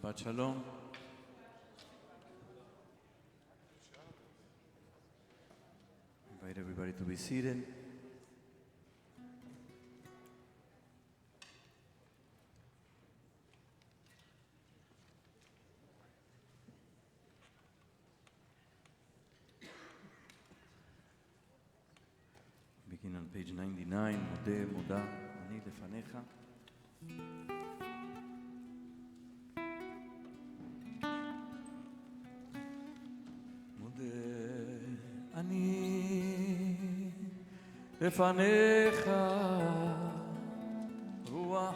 Shabbat Shalom. Invite everybody to be seated. Begin on page 99, מודה, מודה, אני לפניך. אני לפניך רוח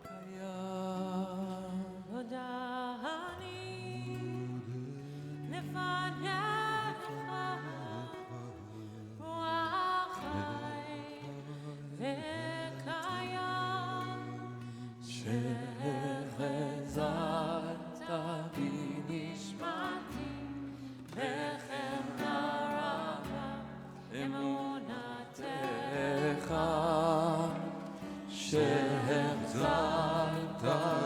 וקיים. תודה אני לפניך רוח חי וקיים. שהחזרת בי נשמתי אמונתך, שהחזרת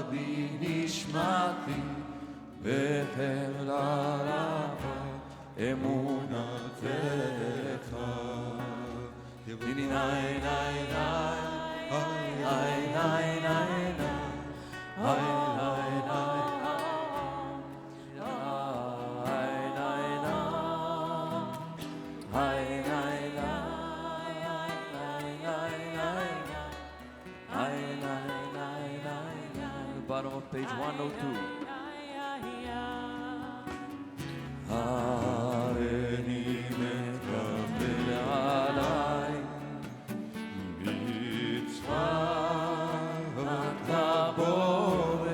בי נשמתי בחמלה רבה אמונתך. ניני ניי ניי ניי ניי ניי ניי bottom of page 102. הריני מקבל עליי מצוות הבורא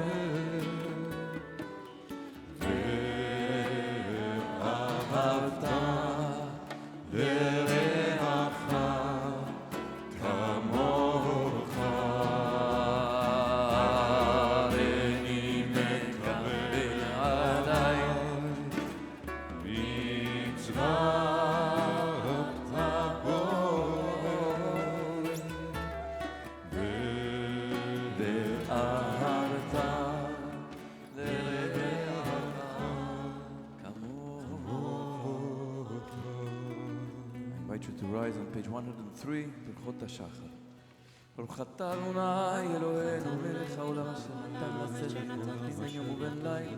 ואהבת לרעך כמוך. To rise on page 103, ברכות השחר. ברוך אתה אדוני אלוהינו מלך העולם אשר נתן לסלע בין יום ובין לילה.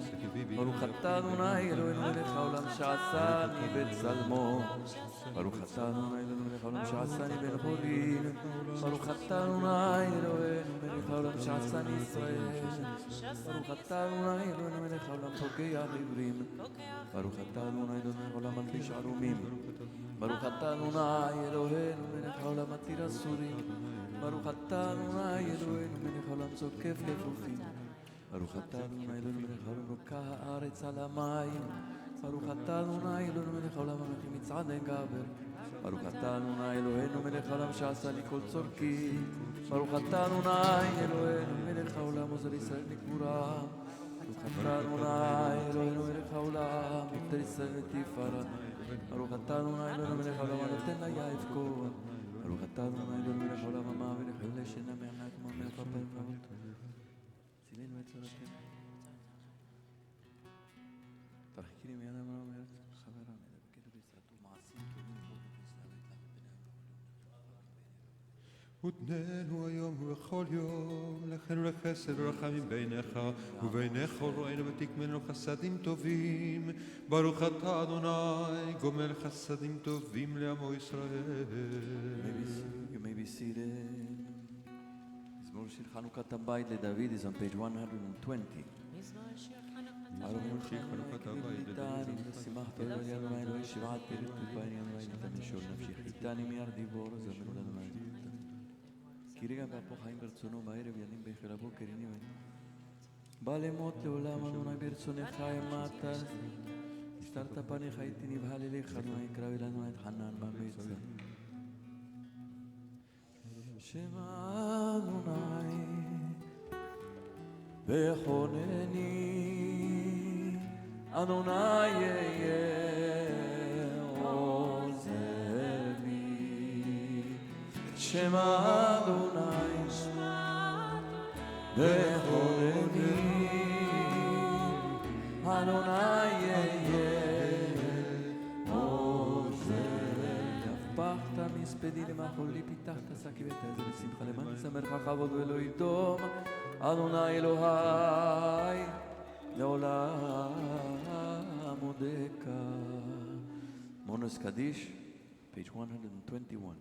ברוך אתה אדוני אלוהינו מלך העולם שעשני בצלמו. ברוך אתה אדוני אלוהינו מלך העולם שעשני בן חורין. ברוך אתה אדוני אלוהינו מלך העולם שעשני ישראל. ברוך אתה אדוני אלוהינו מלך העולם פוקח עיוורים. ברוך אתה אדוני אלוהינו העולם מלביש ערומים. ברוך אתה אדוני אלוהינו מלך העולם מתיר אסורים. ברוך אתה אדוני אלוהינו מלך העולם זוקף כפופים. ברוך אתה אדוני אלוהינו מלך העולם רוקע הארץ על המים. ברוך אתה אדוני אלוהינו מלך העולם המלך מצעדי גבר. ברוך אתה אדוני אלוהינו מלך העולם שעשה לי כל צורכי. ברוך אתה אדוני אלוהינו מלך העולם עוזר ישראל לגבורה. ברוך אתה אדוני אלוהינו מלך העולם עובדי ישראל לתפארה. ברוך אתה אדוני אלוהינו מלך העולם הנותן ליעב כוח. ברוך אתה אדוני אלוהינו מלך העולם המעביר לחולי שינה מענה כמו מלך הפעמים רבות. צילנו את צורתנו. תרחיקי לי מיד אמרה אומרת חברה מדבקת בישרתו מעשים טובים כל ותננו היום ובכל יום לכן לחסד ורחמים ביניך ובינך רואינו ותקמנו חסדים טובים. ברוך אתה אדוני גומל חסדים טובים לעמו ישראל. You may be seated. מזמור שיר חנוכת הבית לדוד is on page 120. מזמור שיר חנוכת הבית לדוד שמחת אלוהי אדוני אלוהי שבעת פרק ובעני אדוני נתן משול נפשי חיתני מיד דיבור זמנו לאדוני. כי רגע והפוך חיים ברצונו בערב ינים באחר הבוקר הנה בא למות לעולם אדוני ברצונך אמרת השתרת פניך הייתי נבהל אליך אדוני קרא אלינו את חנן במצר. שמע אדוני בחונני אדוני יהיה עוזר לי. שמע אדוני וחולני אדוני יהיה עוזר. הפכת מספדי למחולי, פיתחת שקי ואת העזר לשמחה, למען ישמח כבוד ולא ידום. אדוני אלוהי לעולם עודך. מונוס קדיש, page 121.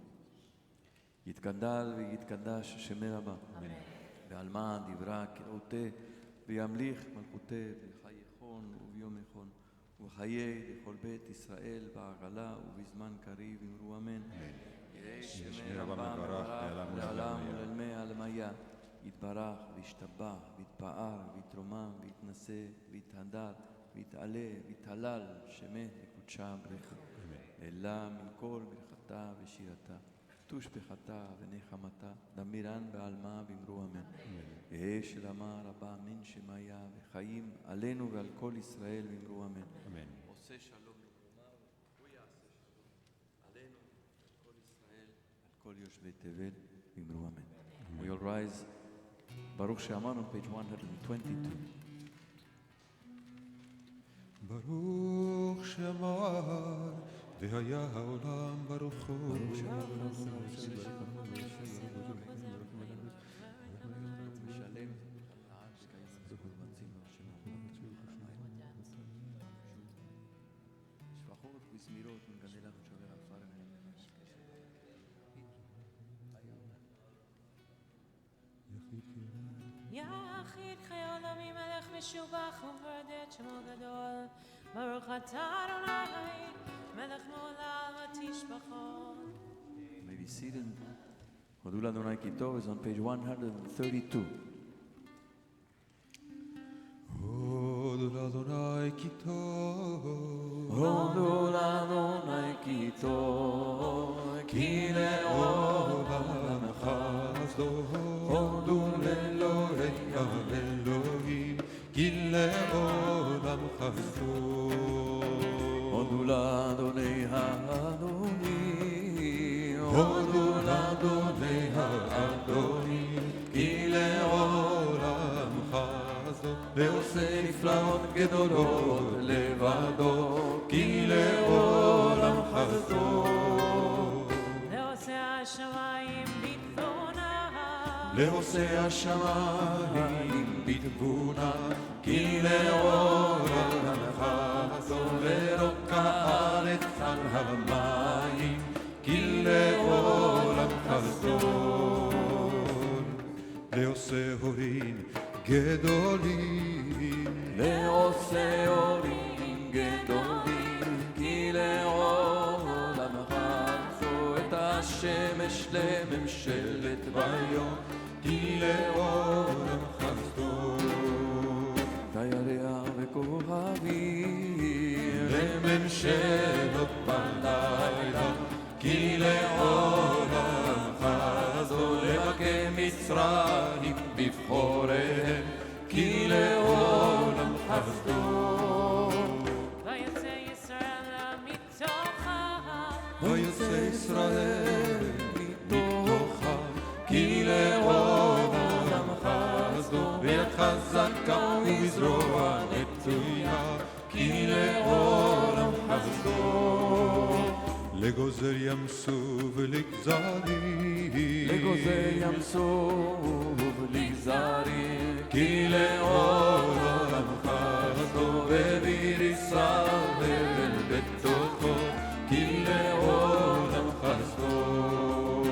יתגדל ויתקדש שמי רבה. בעלמא דברה כראותה וימליך מלכותה בחייכון וביום יחון ובחיי לכל בית ישראל בעגלה ובזמן קריב אמרו אמן. יהי שמי רבה מברך לעולם ולעלמי עלמיה. יתברך וישתבח ויתפאר ויתרומם ויתנשא ויתהדר ויתעלה ויתהלל שמי לקודשה בריך. אלא מן כל ברכתה ושירתה תושבחתה ונחמתה דמירן בעלמא ואמרו אמן. יהי שלמה רבה מן שמיה וחיים עלינו ועל כל ישראל ואמרו אמן. עושה שלום לכלומר הוא יעשה שלום עלינו ועל כל ישראל ועל כל יושבי תבל ואמרו אמן. We all rise. ברוך שאמרנו, page 122. ברוך שאמר והיה העולם ברוך הוא. יחיד חיי עולמי מלך משובח ומבודד שמו גדול. ברוך אתה אדוני מלך מעולם ותשבחו. May be seated. הודו לאדוני כי טוב is on page 132. הודו לאדוני כי טוב. הודו לאדוני כי טוב כי לעולם חסדו. הודו לאלוהי האלוהים כי לעולם חסדו. הודו לאדוני האדונים. הודו לאדוני האדונים כי לעולם חסדו. ועושה נפלאות גדולות לבדו כי לעולם חסדו. לעושה השמיים בתבונה. לעושה השמיים בתבונה כי לעולם חסדו. לרוקע הארץ על המים כי לעולם חסדו. לעושה הורים גדולים. לעושה הורים גדולים כי לעולם חסדו. את השמש לממשלת ביום כי לעולם חסדו. את הירח וכוכבים לממשלות בלילה כי לעולם חסדו. למכה מצרים בבחוריהם כי לעולם חסדו. ויצא ישראל מתוכה. ויוצא ישראל מתוכה כי לעולם חסדו. ביד חזקה ובזרוע נטויה כי לעולם חסדו. לגוזר ים סוף ולגזרים. לגוזר ים סוף לגזרים כי לעולם חסדו. וביר ישראל בתוכו כי לעולם חסדו.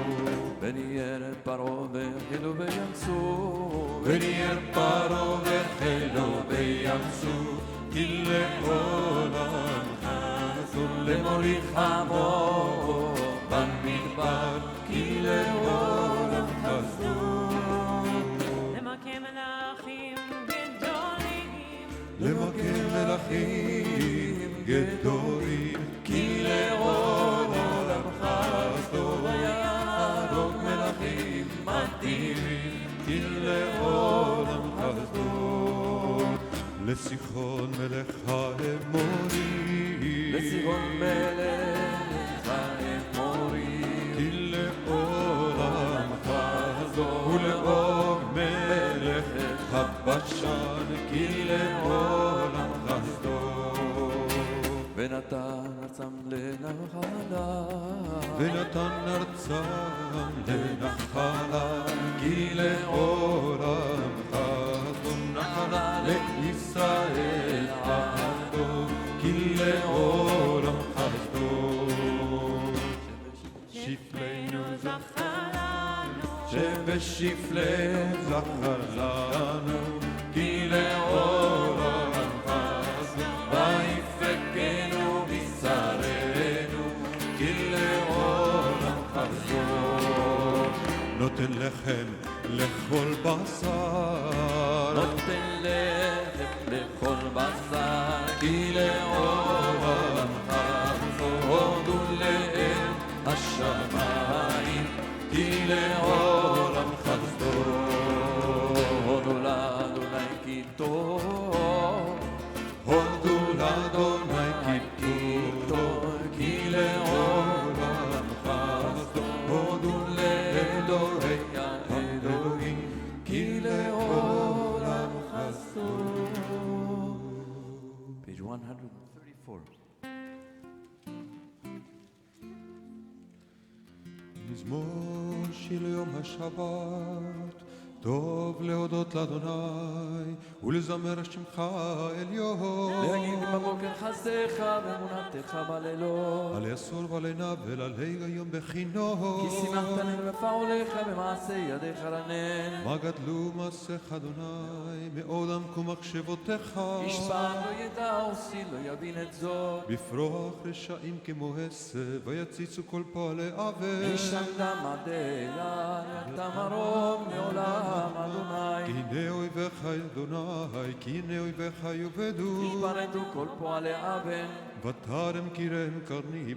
וניער פרעה והחילו בים סוף. וניער פרעה והחילו בים סוף כי לעולם חסדו. למוליך עמו במדבר כי לעולם חסדו. למכה מלאכים גדולים. למכה מלאכים גדולים כי לעולם חסדו. ויהרוג מלכים מדהימים כי לעולם חסדו. לסיחון מלך האמורי. לסיחון מלך האמורי כי לעולם חסדו. ולעוג מלך הבשן כי לעולם חסדו ונתן ארצם לנחלה ונתן ארצם לנחלה כי לעולם חסדו נחלה לישראל עבדו כי לעולם חסדו שפלנו שבשפלנו זכר לנו כי לעולם חסדו ויפקנו בשרנו כי לעולם חסדו נותן לחם לכל בשר נותן לחם לכל בשר כי לעולם חסדו הודו לאל השמיים כי לעולם חסדו הודו לאדוני כי טוב הודו לאדוני כי טוב כי לעולם חסדו הודו לאלוהי האלוהים כי לעולם חסדו page 134 מזמור שיר ליום השבת טוב להודות לאדוני ולזמר שמך עליון להגיד בבוקר חסדך ואמונתך בלילות על יסור ועלינה ולעלי היום בכינור כי שימחתנו בפעוליך במעשה ידיך רנן מה גדלו מעשיך אדוני מאוד עמקו מחשבותיך איש פעם לא ידע עושי לא יבין את זאת בפרוח רשעים כמו עשב ויציצו כל פועלי עוול איש עמדה מדיה יתה מרום מעולם אדוני כי הנה אויביך אדוני כי הנה אויביך יאבדו יתפרדו כל פועלי אבן ותרם קירם קרני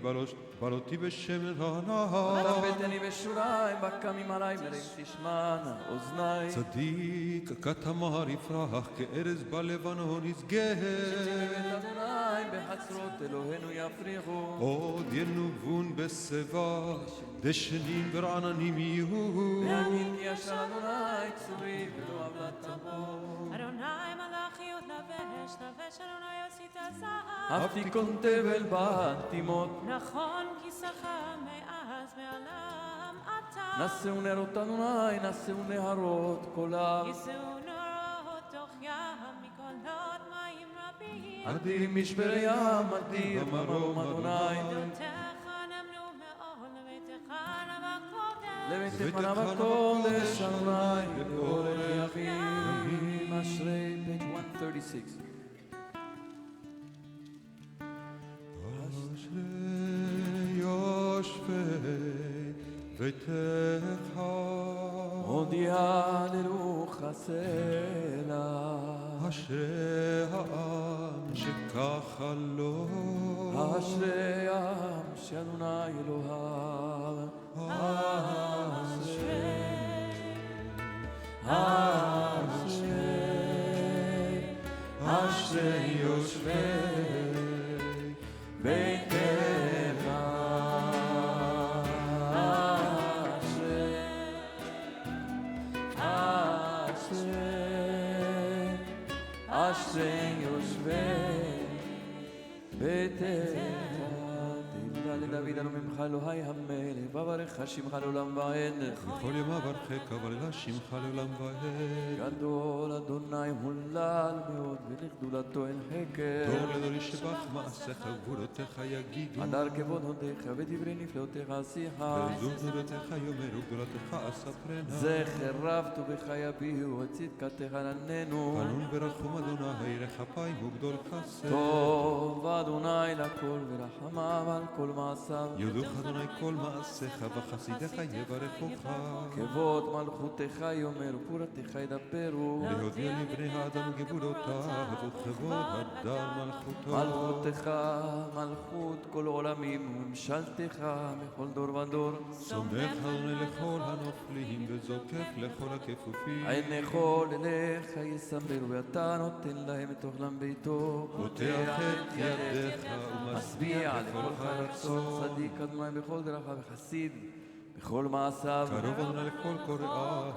בלותי בשמן רענן תפתני בשוריים בקמים עלי מרים תשמענה אוזני צדיק כתמר יפרח כארז בלבנון יסגה בבית אדוני בחצרות אלוהינו יפריחו עוד ינובון בשיבה דשנים ורעננים יהיו להגיד כי אשר אדוני צורי ולא עוולת תבוא אדוני מלאכיות לבש אדוני עשית זהב אבתיקון תבל בתימות נכון כי שכה מאז מעולם אתה נשאו נרות אדוני נשאו נהרות קוליו יישאו נורות תוך ים מקולות מים רבים אדים משבר ים אדיר מרום אדוני עדותיך נמנו מאוד לביתך נבקודש לביתך נבקודש אדוני לאורך ימים אשרי page 136 אשרי יושבי ביתך הודיע לרוח הסלע אשרי העם שככה לו אשרי העם שאדוני אלוהיו אשרי יושבי ביתך אשרי יושבי ביתך תהילה לדוד אנו ממך אלוהי המלך בברך שמך לעולם ועד בכל יום אברכך וללה שמך לעולם ועד גדול אדוני הולל מאוד ולגדולתו אין חקר דור לדור ישבח מעשיך וגבולותיך יגידו הדר כבוד הודיך ודברי נפלאותיך עשיך וזום גדולותיך יאמרו גדולתך אספרנה זכר רב טובך יביאו וצדקתך עננו חנון ורחום אדוני ירח אפיים וגדול חסד טוב אדוני לכל ורחמיו על כל מעשיו יודוך אדוני כל מעשיך וחסידיך יברכוך כבוד מלכותך יאמר ופורתך ידברו להודיע לבני האדם גבולותיו וכבוד הדר מלכותו מלכותך מלכות כל עולמים וממשלתך בכל דור ודור סומך אדוני לכל הנופלים וזוקף לכל הכפופים עין כל אליך יסמרו ואתה נותן להם את אוכלם ביתו פותח את ידיך משביע לכל חרצות צדיק אדוני בכל דרכיו וחסיד בכל מעשיו, קרוב אדוני לכל קוראיו,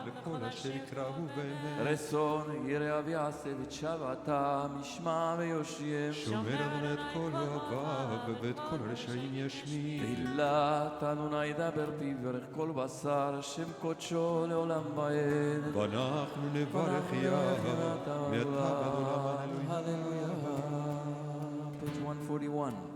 לכל אשר יקראו באמת. רצון יראיו יעשה ותשבעתם ישמע ויושיע. שומר אדוני את כל אוהביו, ואת כל הרשעים ישמיד. תהילת אדוני ידבר פיו יברך כל בשר, שם קודשו לעולם ועד. ואנחנו נברך יה, מעתה ועד עולם, הללויה. Page 141.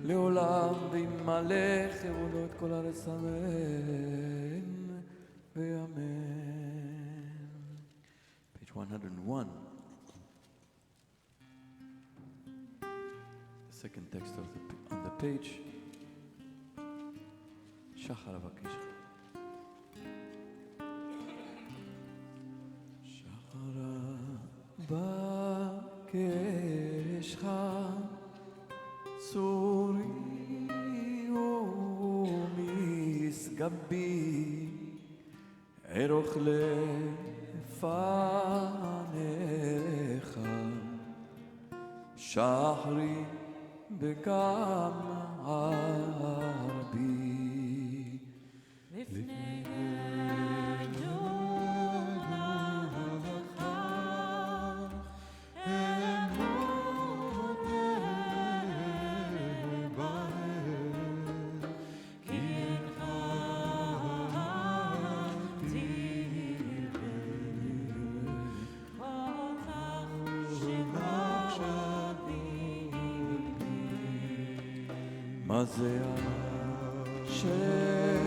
לעולם וימלא חירותו את כל הארץ, אמן ואמן. Page 101. The second text on the page. שחר אבקש. שחר אבקש צורי ומשגבי ארוך לפניך שחרי בגם ערבי לפני מה זה שיוכל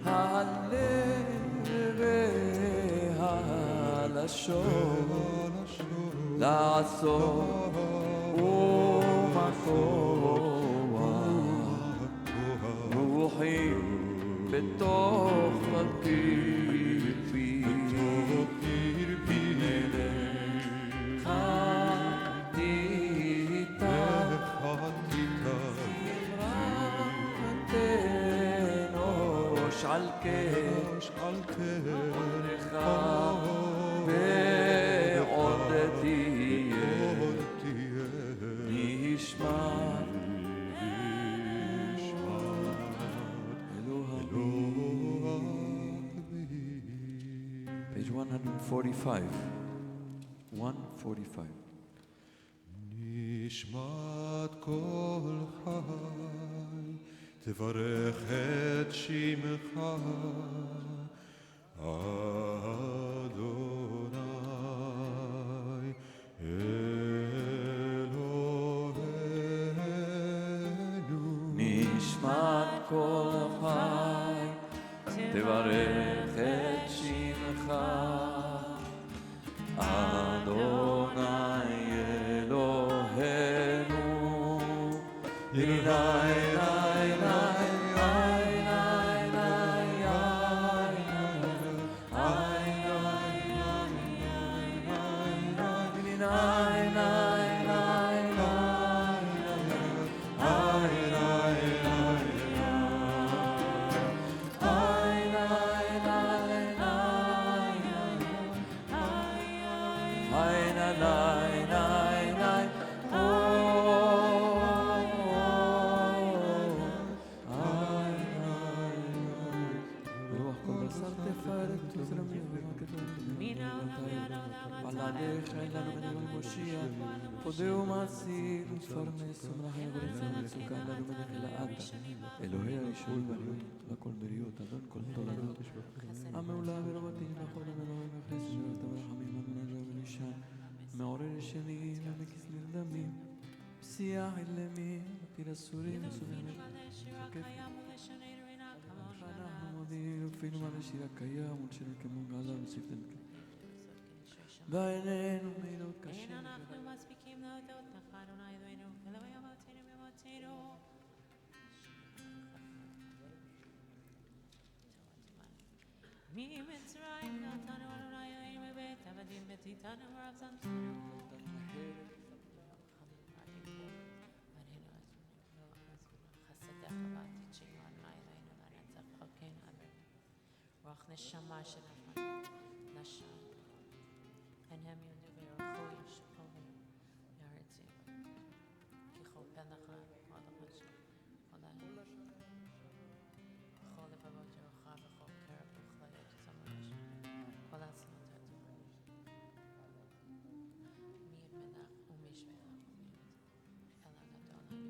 הלב והלשון לעשות ומכוח רוחי בתוך קרבי על כרך ועוד תהיה 145. 145. נשמת כל חי, תברך את שמך, אדוני אלוהינו. נשמת כל חי, תברך את שמך, אדוני אלוהינו. פודהו מעשי ותפרנס ומלאכי ורצה ומצוקה לנו מלך לעתה אלוהי הראשון והכל בריות אדון כל תולדות המעולה ורבתי נכון המלוהים וחסד ורתה ורחמים המנג'ה ונשען מעורר ישנים ומקיס נרדמים פסיעה אילמים מפיל אסורים וסובבים אנחנו מודיעים ופינו על השיר הקיים ולשנה כמו גאלה וסיפתם בעינינו מילות קשים אנחנו מספיקים להודות לך אדוני אלוהינו אלוהי אבותינו ואמותינו ממצרים נתנו אדוני אלוהינו מבית עבדים בתיתנו ורבצנתנו חסדך ועתידנו אדוני אלוהינו לנצח חלקנו אמן רוח נשמה שלנו נשם and hem you do your holy shkoli yarti ki khopanacha malachash kolal khol bavot your khav khol karab khlayat samash kolas natat mir menach umish menach ela nadel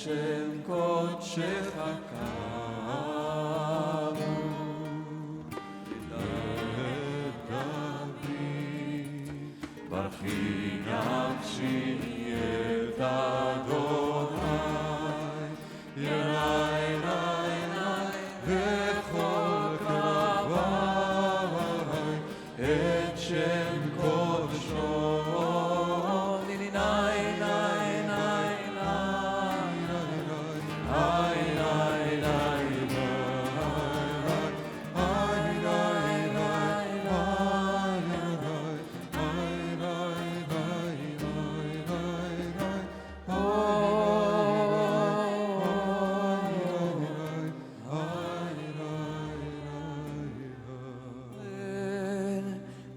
שם קודשך כאמור לדעת דבי ברכי נפשי את אדוני יראי וכל קרבי את שם קודשו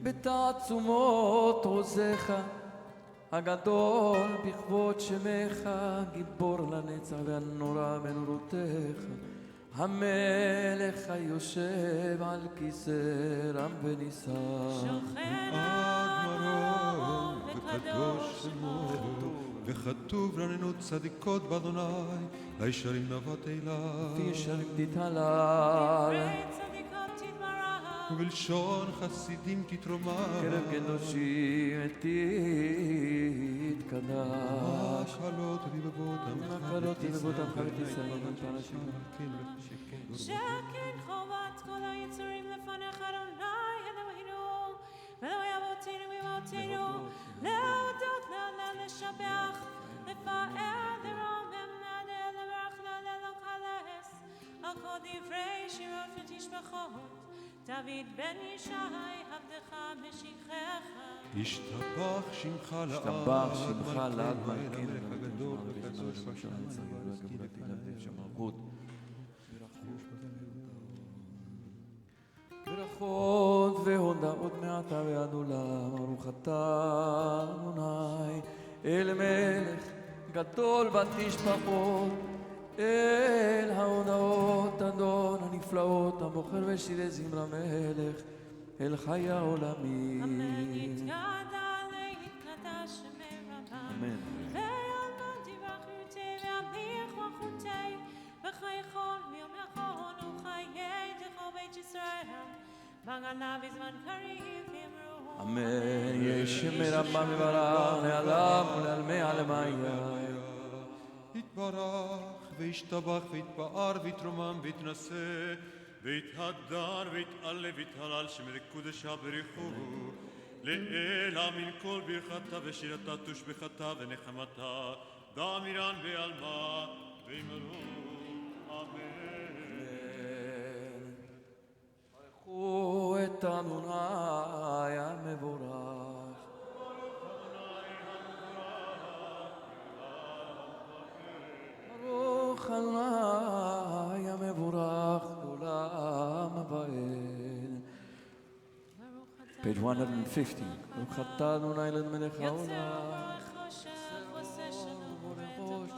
בתעצומות עוזך הגדול בכבוד שמך גיבור לנצח והנורא בנורותיך המלך היושב על כיסא רם ונישא שוכן עד מרום וקדוש שמו וכתוב רננו צדיקות באדוני לישרים נבות אליו וישרים תתהלל צדיקות תתברך ובלשון חסידים תתרומם קרב קדושים תתקדש הקלות לבבותם הקלות לבבותם חבית ישראל ונפרשים שכן חובת כל היצורים לפניך אדוני אלוהינו ואלוהי אבותינו ואמותינו להודות להלל לשבח לפאר לרומם נדל לברך להלל לקלס על כל דברי שירות ותשבחות דוד בן ישי עבדך בשכחך השתבח שמך לעד מלכנו מלכנו הגדול וקדוש ושם נצרים וגאולתי לעבדי שם מלכות ברכות והודאות מעתה ועד עולם, ברוך אתה אדוני אל מלך גדול בתשבחות, אל ההודאות אדון הנפלאות, המוכר ושירי זמרה מלך אל חי העולמים. אמן. אמן. ישמר רבה מברך לעולם ולעלמי עלמיה. יתברך וישתבח ויתפאר ויתרומם ויתנשא ויתהדר ויתעלה ויתהלל שמר קודשה בריחו לאלה מן כל ברכתה ושירתה תושבחתה ונחמתה דאמירן בעלמה ואמרו אמן. ברכו את אדוני המבורך. ברוך אדוני המבורך לעולם ועד. Page 150. ברוך אתה אדוני למלך העולם.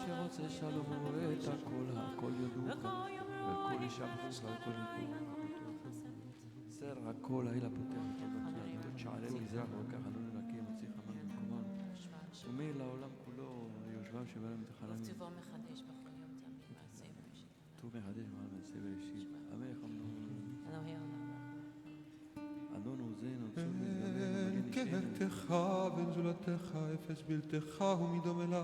שרוצה שלום ובורא את הכל יודוך והכל ישבחוך והכל יקום סר הכל האלה פותח את שערי מזרח וכך עלו לנקי מוציא חמן במקומן ומי לעולם כולו ליושביו שבהם תחלמים טוב מחדש בכל יום תמיד מעשה בראשית טוב מחדש מעשה בראשית המלך אדון עוזנו צור מזדמן קרקך ונזולתך אפס בלתך ומדום אליו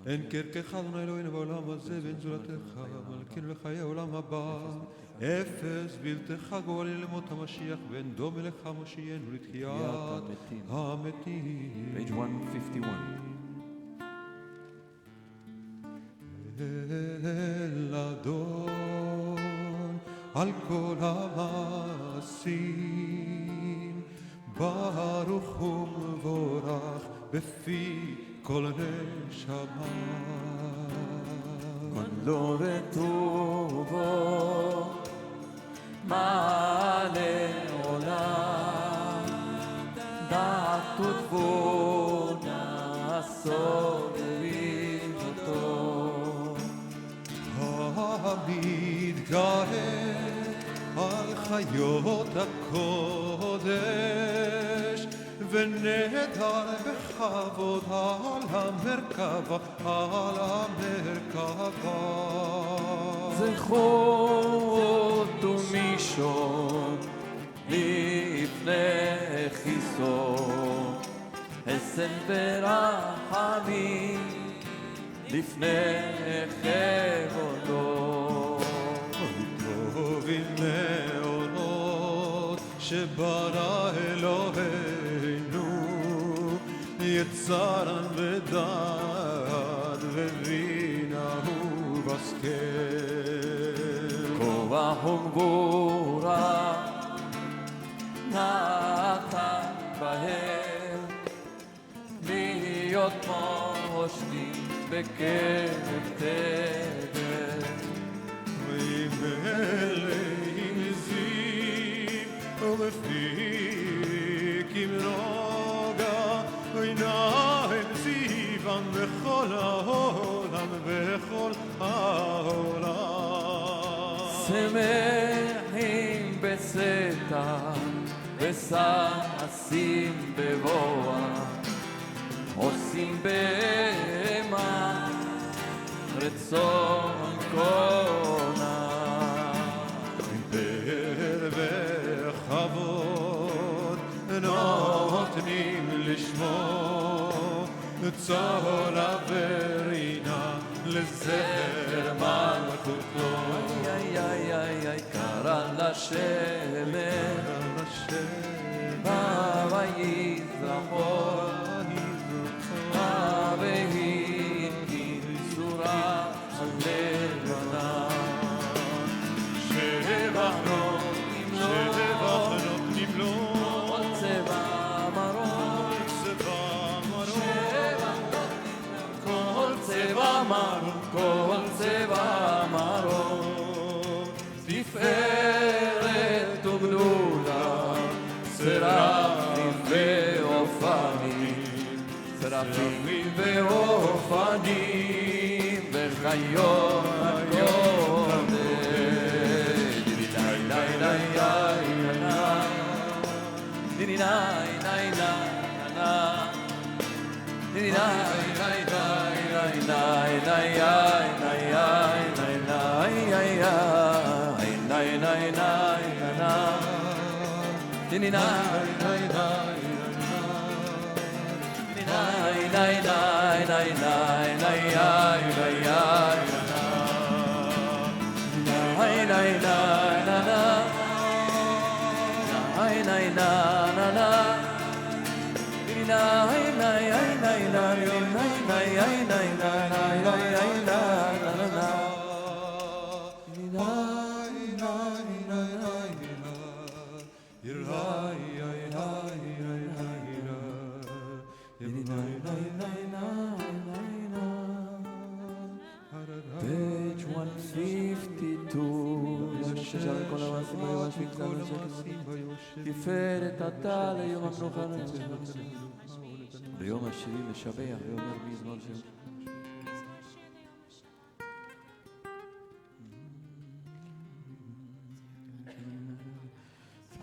אין קרקך אדוני אלוהינו בעולם הזה ואין זולתך מלכנו לחיי העולם הבא אפס בלתך גואלנו למות המשיח ואין דום אליך מושיענו לתחיית המתים. Page 151. אל אדון על כל המעשים ברוך ומבורך בפי כל נשמה גדלו וטובו מעלה עולם דעת ותבונה סובבים אותו המתגאה על חיות הקודש ונדר בכבוד על המרכבה, על המרכבה. זכות ומישון לפני חיסון, חסד ורחמים לפני כבודו. טובים מעונות שברא אלוהינו, יצרן ודעת ובינה ובשכל. כוח וגבורה נתן בהם, להיות מושלים בקרב תבל. וימלאים זיו ובפיק כמנוגה, ועיניים זיוון בכל העולם, בכל העולם. שמחים בסתר וששים בבואם, עושים בהמה רצון קונה. פאר וכבוד נותנים לשמו, צהלה ורינה לזכר מלכותו. קרא לשמש ויזרחון, והתקין צורה הלבנה. שבח נותנים לו, כל צבע מרום, כל צבע מרום, כל צבע מרום, תפארת וגדולה שרפים ואופנים וחיות הקודש דידי די די די די די די די די Page 152 ששר כל המעשים ביובש וגזל תפארת אתה ליום המנוחה ביום השביעי משבח ואומר מזמור שם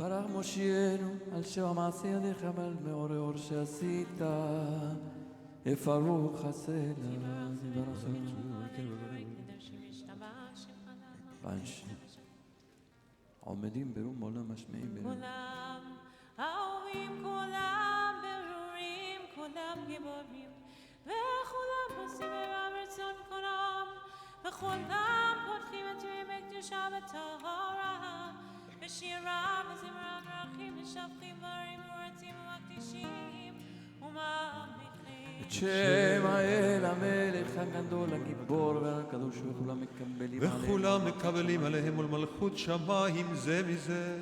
פרח מושיענו על שם מעשה ידיך ועל מאור האור שעשית יפרו חסנה עומדים ברום עולם משמעים בינינו כולם אהובים, כולם ברורים, כולם גיבורים וכולם עושים ברם רצון כולם וכולם פותחים את ימי קדושה וטהרה בשירה וזמרה מברכים משבחים דברים ורצים ומקדישים וממליכים את שם האל המלך הגדול הגיבור והקדוש וכולם מקבלים עליהם וכולם מקבלים עליהם ולמלכות שמיים זה מזה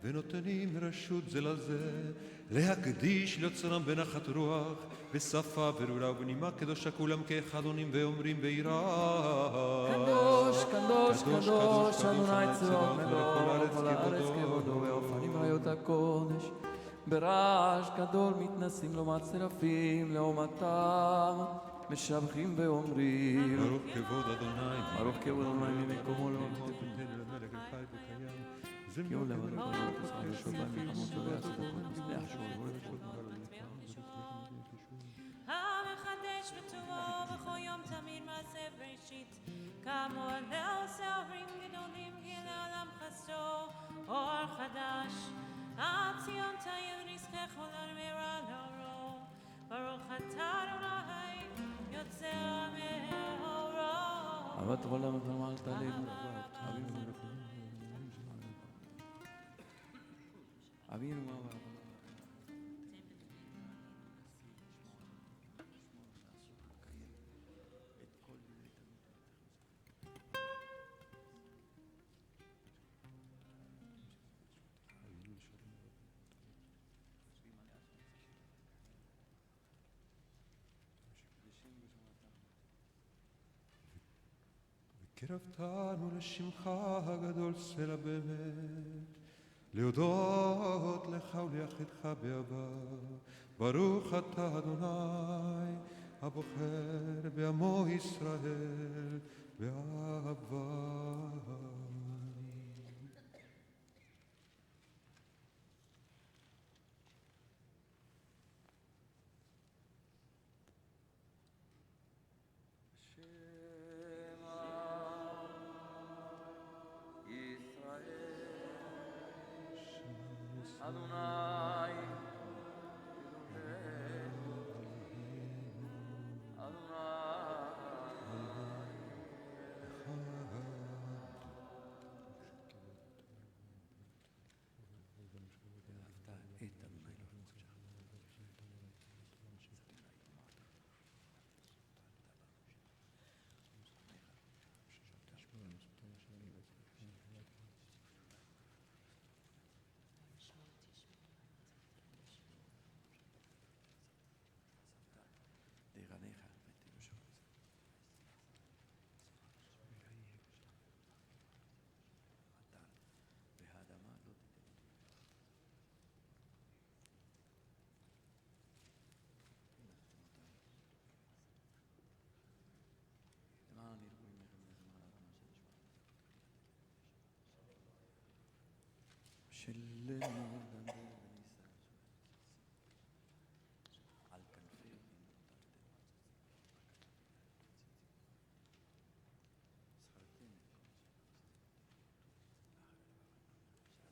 ונותנים רשות זה לזה להקדיש ליוצרם בנחת רוח בשפה ברורה ובנימה קדושה כולם כאחד עונים ואומרים ביראה קדוש קדוש קדוש אדוני צבאות מלך כל הארץ כבודו ואופנים חיות הקודש ברעש גדול מתנסים לעומת שרפים לעומתם משבחים ואומרים ברוך כבוד אדוני ברוך כבוד אדוני ממקומו לעולם יום לבד כל ישראל ושבת מלחמות ובעשת הכל מזבח שור המחדש בטובו בכל יום תמיד מעשה בראשית כמו לעושה הורים גדולים גיל העולם חסדו אור חדש ציון תאיר נזכה כל הנמרה לאורו ברוך אתה אדוני יוצר מאורו אהבת עולם וחלמלת עלינו אבינו מה קרבתנו לשמך הגדול סלע באמת להודות לך וליחידך באהבה ברוך אתה אדוני הבוחר בעמו ישראל באהבה על כנפי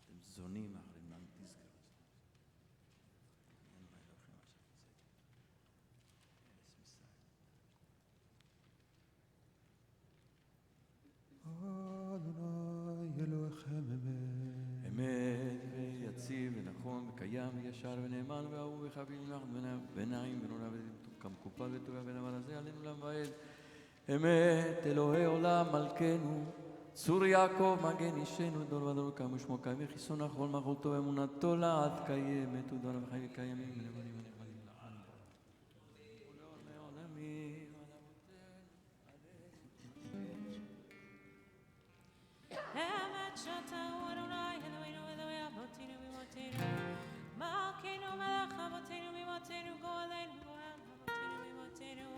אתם זונים אחרים מה תזכרו אדוני אלוהיכם אמת ויציב ונכון וקיים וישר ונאמן ואהוב וחביב ונעים ונורא כמקופל וטובה ודבר הזה עלינו למועד אמת אלוהי עולם מלכנו צור יעקב מגן אישנו דור ודור קם ושמו קיים וחיסון הכל מחולתו אמונתו לעד קיימת ודור וחיים קיימים ונאמנים ונאמנים לעולמים אמת שתהו אדוני אלוהינו אלוהי אבותינו ואמותינו מלכנו מלך אבותינו ואמותינו גואלנו גואל אבותינו ואמותינו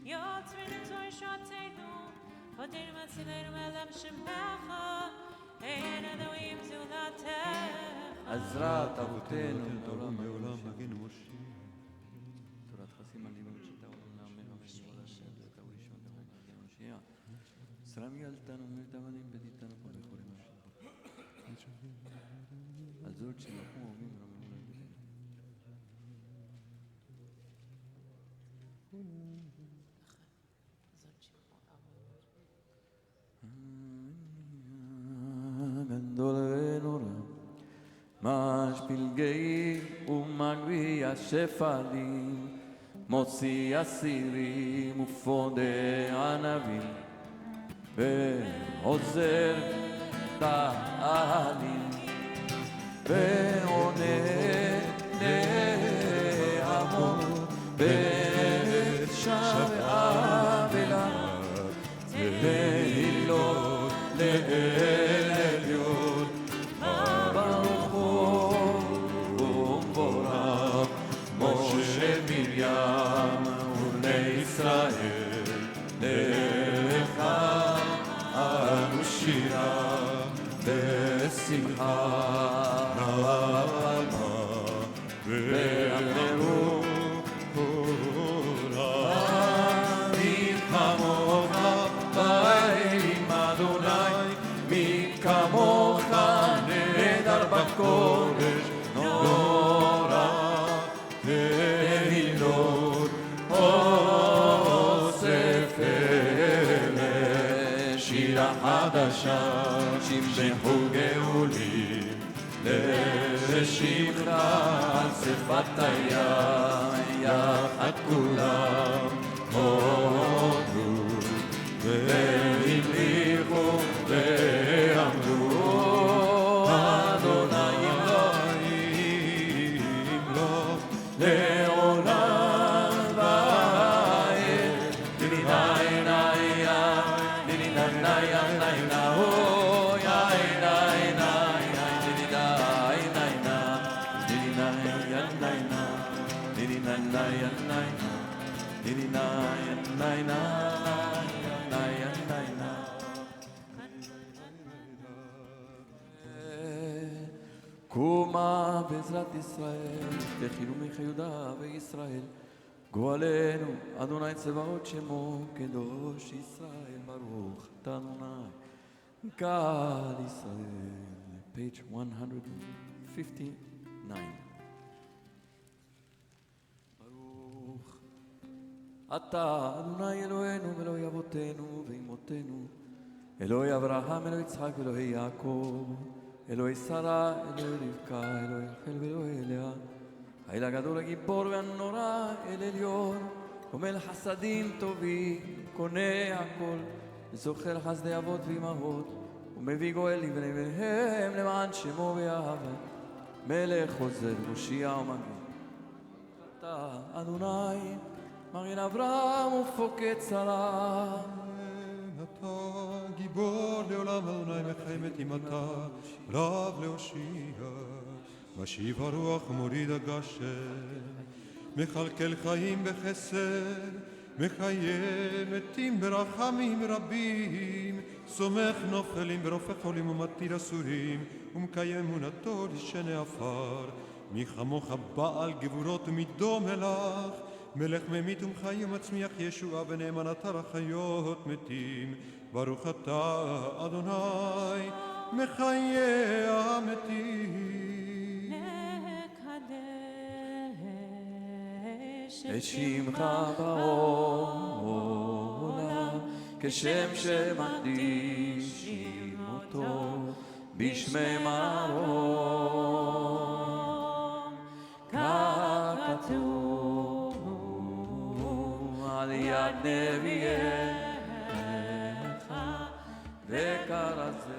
יוצרנו צור שועתנו פודינו מצילנו מעולם שמך אין אלוהים זולתך עזרת אבותינו לעולם מגן ומושיע תורת חסים על ליבם שיטה עולם מרמם כל השם זכאו ראשון דרום מגן ומושיע סרם ילתנו ומתאמנים בדיתנו פה בכל המשיח על זאת שלחו אומרים רמם ולדינו גדול ונורא משפיל גאים ומגביה שפלים מוציא אסירים ופודה ענבים ועוזר תעלים ועונה לעמוד ושם אבלה והילות לאל עליון ברוך הוא ומבורך משה מרים ובני ישראל לך אנו שירה בשמחה רבה ואמרו מי כמוך באלים אדוני מי כמוך נהדר בקודש נורא והילות אוסף אלה שירה חדשה שימשכו גאולים לשמך על שפתיה יחד כולם הודו והמליכו ואמרו אדוני ימלוך לעולם ועד קומה בעזרת ישראל, תחילו מיהודה וישראל, גואלנו, אדוני צבאות שמו, קדוש ישראל, ברוך אתה אדוני, God ישראל, page 159. ברוך אתה אדוני אלוהינו ואלוהי אבותינו ואמותינו, אלוהי אברהם, אלוהי יצחק ואלוהי יעקב, אלוהי שרה, אלוהי רבקה, אלוהי רחל ואלוהי לאה, האל הגדול הגיבור והנורא, אל עליון, עמל חסדים טובים, קונה הכל, זוכר חסדי אבות ואמהות, ומביא גואל לבני בניהם למען שמו ואהבה, מלך חוזר, מושיע ומגן. אתה אדוני, מגן אברהם ופוקד שרה. אתה גיבור לעולם אדוני מחיים את אימתה, רב להושיע, משיב הרוח ומוריד הגשם, מכלכל חיים בחסד, מחיים מתים ברחמים רבים, סומך נופלים ורופא חולים ומטיל אסורים, ומקיים אמונתו לשני עפר. מי כמוך בעל גבורות ומידו מלך, מלך ממית ומחיים מצמיח ישועה ונאמנתה לחיות מתים. ברוך אתה אדוני מחיי המתים. נקדש את שמך בעולם, כשם שמקדישים אותו בשמי מרום, כך כתוב על יד נביאיך, וקרא זה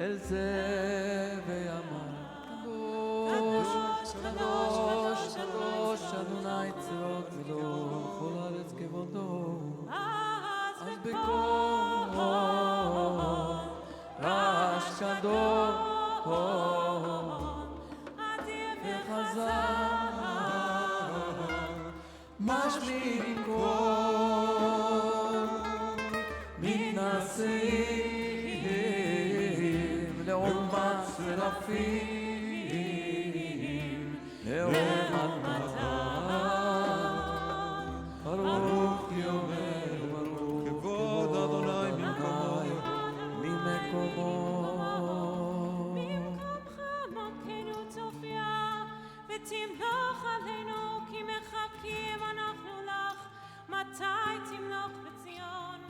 אל זה ואמר, קדוש, קדוש, קדוש, אדוני צבאות כבודו, כל הארץ כבודו. אז בקול רעש גדול וחזק, משמיעים קול מתנשאים לעומת שרפים, לעומת מתן. ברוך יאמר ברוך כבוד אדוני ממקומו. ממקומך מלכנו תופיע ותמלוך עלינו, כי מחכים אנחנו לך. מתי תמלוך בציון?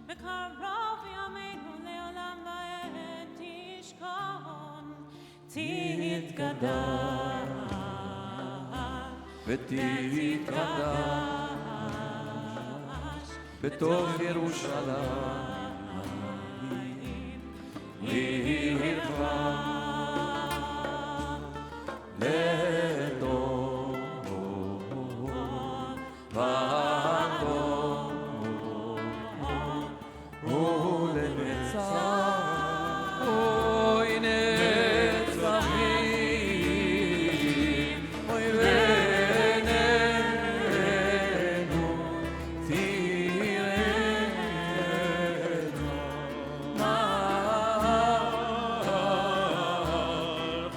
בקרוב ימינו לעולם ועד תשכון. תתקדש ותתקדש בתוך ירושלים, עירך לדור ודור ולנצח. אוי נצחים, אוי בננו, תיראנו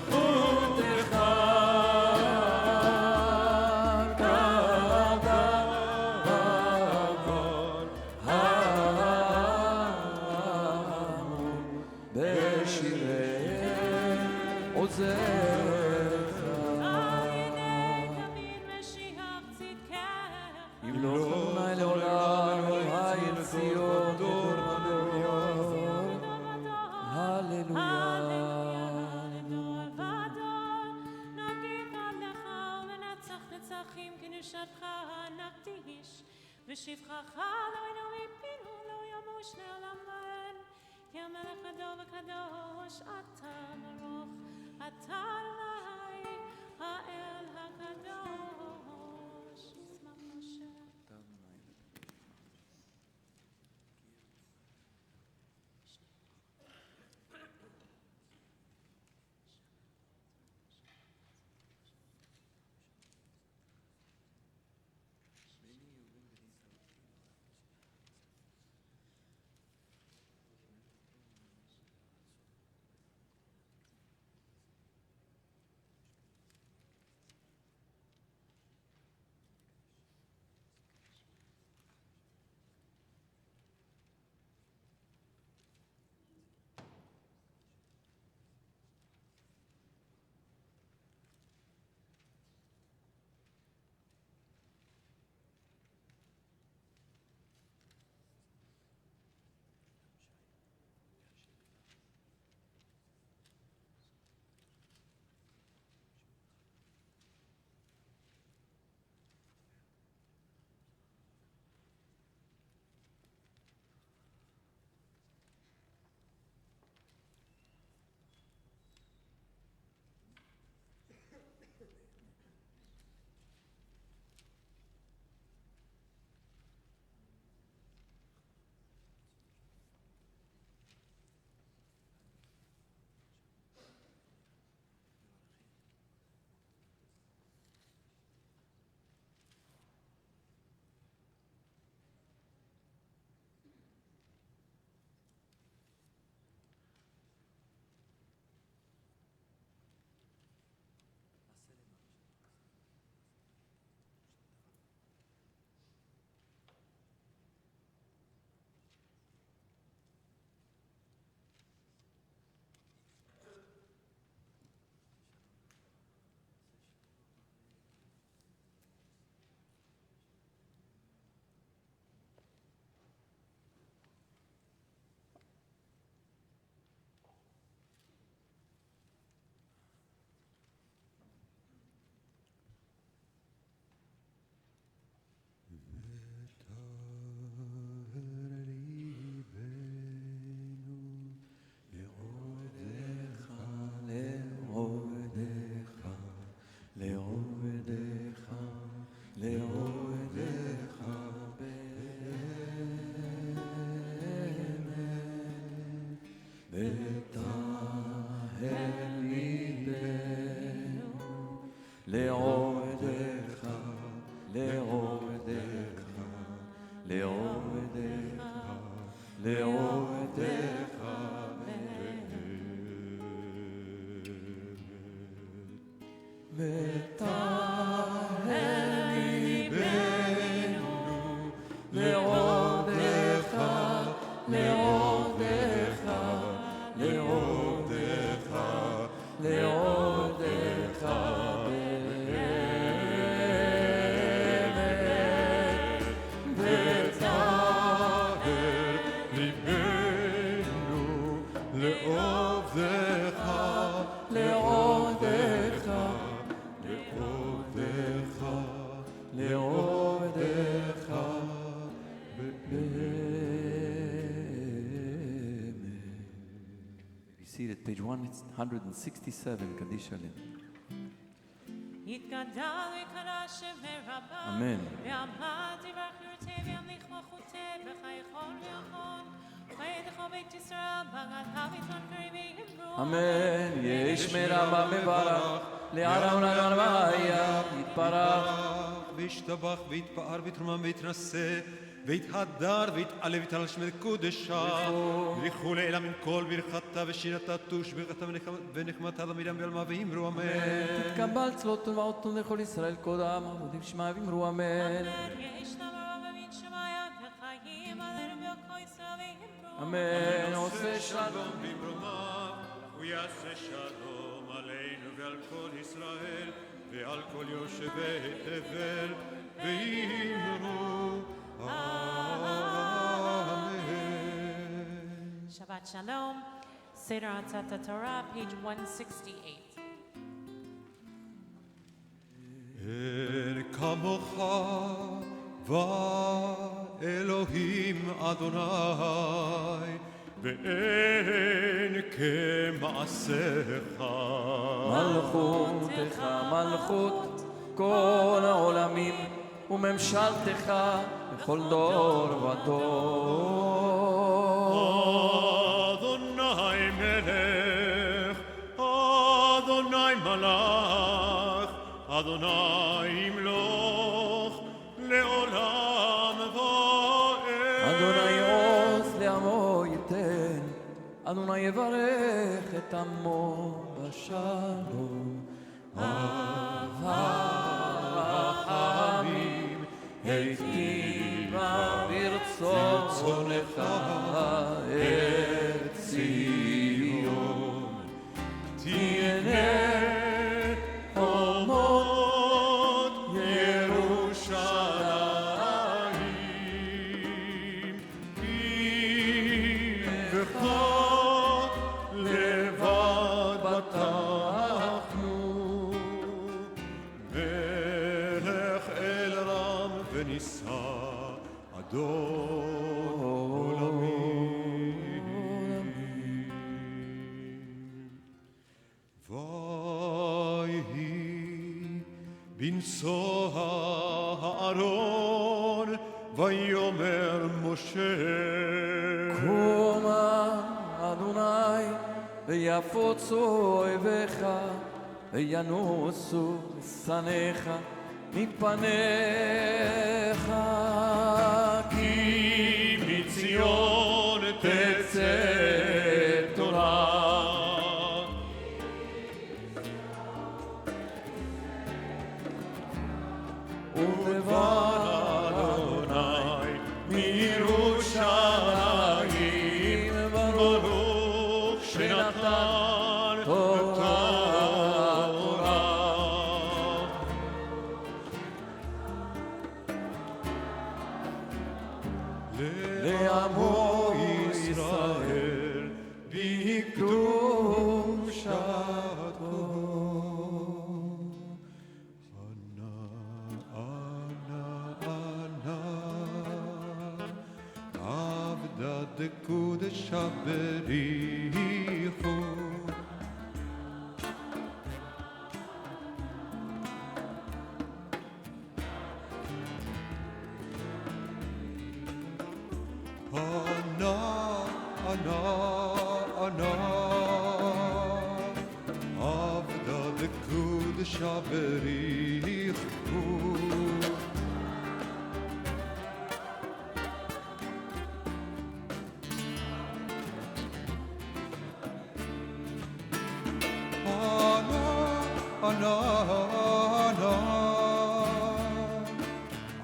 מלכותך, כדבר העם בשירי עוזך. ימלוך אדוני לעולם, אלוהי ציון דור ודור. הללויה. ושבחך לא אינו מפינו, לא ימוש לעולם ועד. כי המלך גדול וקדוש, אתה ברוך, אתה אלוהי, האל הקדוש. ישמח משה. Seated, page 167, Kaddish Alin. יתגדל ויקדש ורבה אמן. ועמד יברך ירצה וימליך מלכותה וחייכון ויכון וידך בית ישראל בגדל ויתון קריבי אמרו אמן. יש מרבה מברך לעלה ולעלמיה יתברך וישתבח ויתפאר ויתרומם ויתנשא ויתהדר ויתעלה ויתעלה שמד קודשה וליכו לעילה מן כל ברכתה ושירתה תוש ברכתה ונחמתה למידם בעלמה ואמרו אמן תתקבל צלות ולמעותנו לכל ישראל קודם עמודים שמע ואמרו אמן יש נאמר בבין שמיה וחיים עלינו בכל ישראל ואמרו אמן עושה שלום במרומיו הוא יעשה שלום עלינו ועל כל ישראל ועל כל יושבי תבל ואמרו Shabbat Shalom, Seder Hatzat Torah, page 168. אין כמוך ואלוהים אדוני ואין כמעשיך מלכותך מלכות כל העולמים וממשלתך בכל דור ודור אדוני מלך אדוני מלך אדוני ימלוך לעולם ועד אדוני עוז לעמו ייתן אדוני יברך את עמו בשלום הרחמים היטיבה ברצונך את ציון תהנה חומות ירושלים כי בך לבד בטחנו מלך אל רם ונישא אדון עולמים ויהי בנשוא הארון ויאמר משה קומה אדוני ויפוצו אויביך וינוסו שנאיך מפניך כי מציון תצא תורה ובדבר אדוני מירושלים ברוך שנתן תורה לעמו ישראל בקדושתו אנא אנא אנא de kudesh haberichu. Ana, ana, ana, avda de kudesh haberichu. Ana, ana,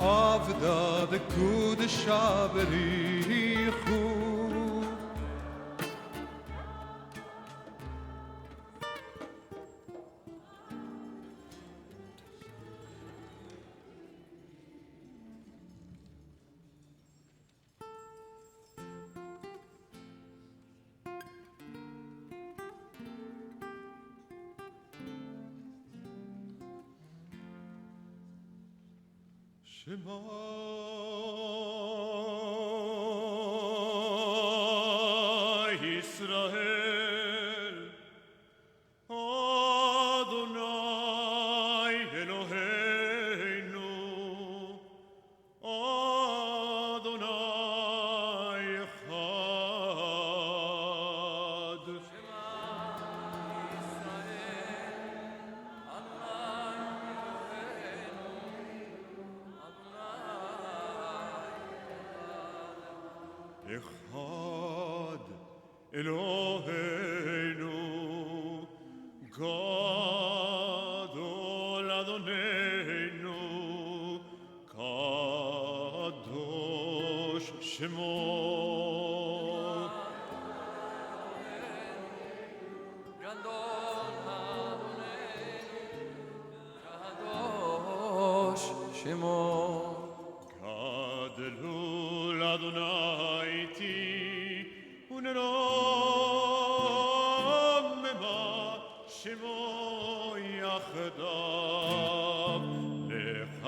avda de kudesh haberichu. Shema Yisrael Adonai Eloheinu Adonai Echad Echad Eloheinu Gadol Adonenu Kadosh Shemo Kadosh Shemo Gadol Adonai Ti ונרוממה שמו יחדיו לך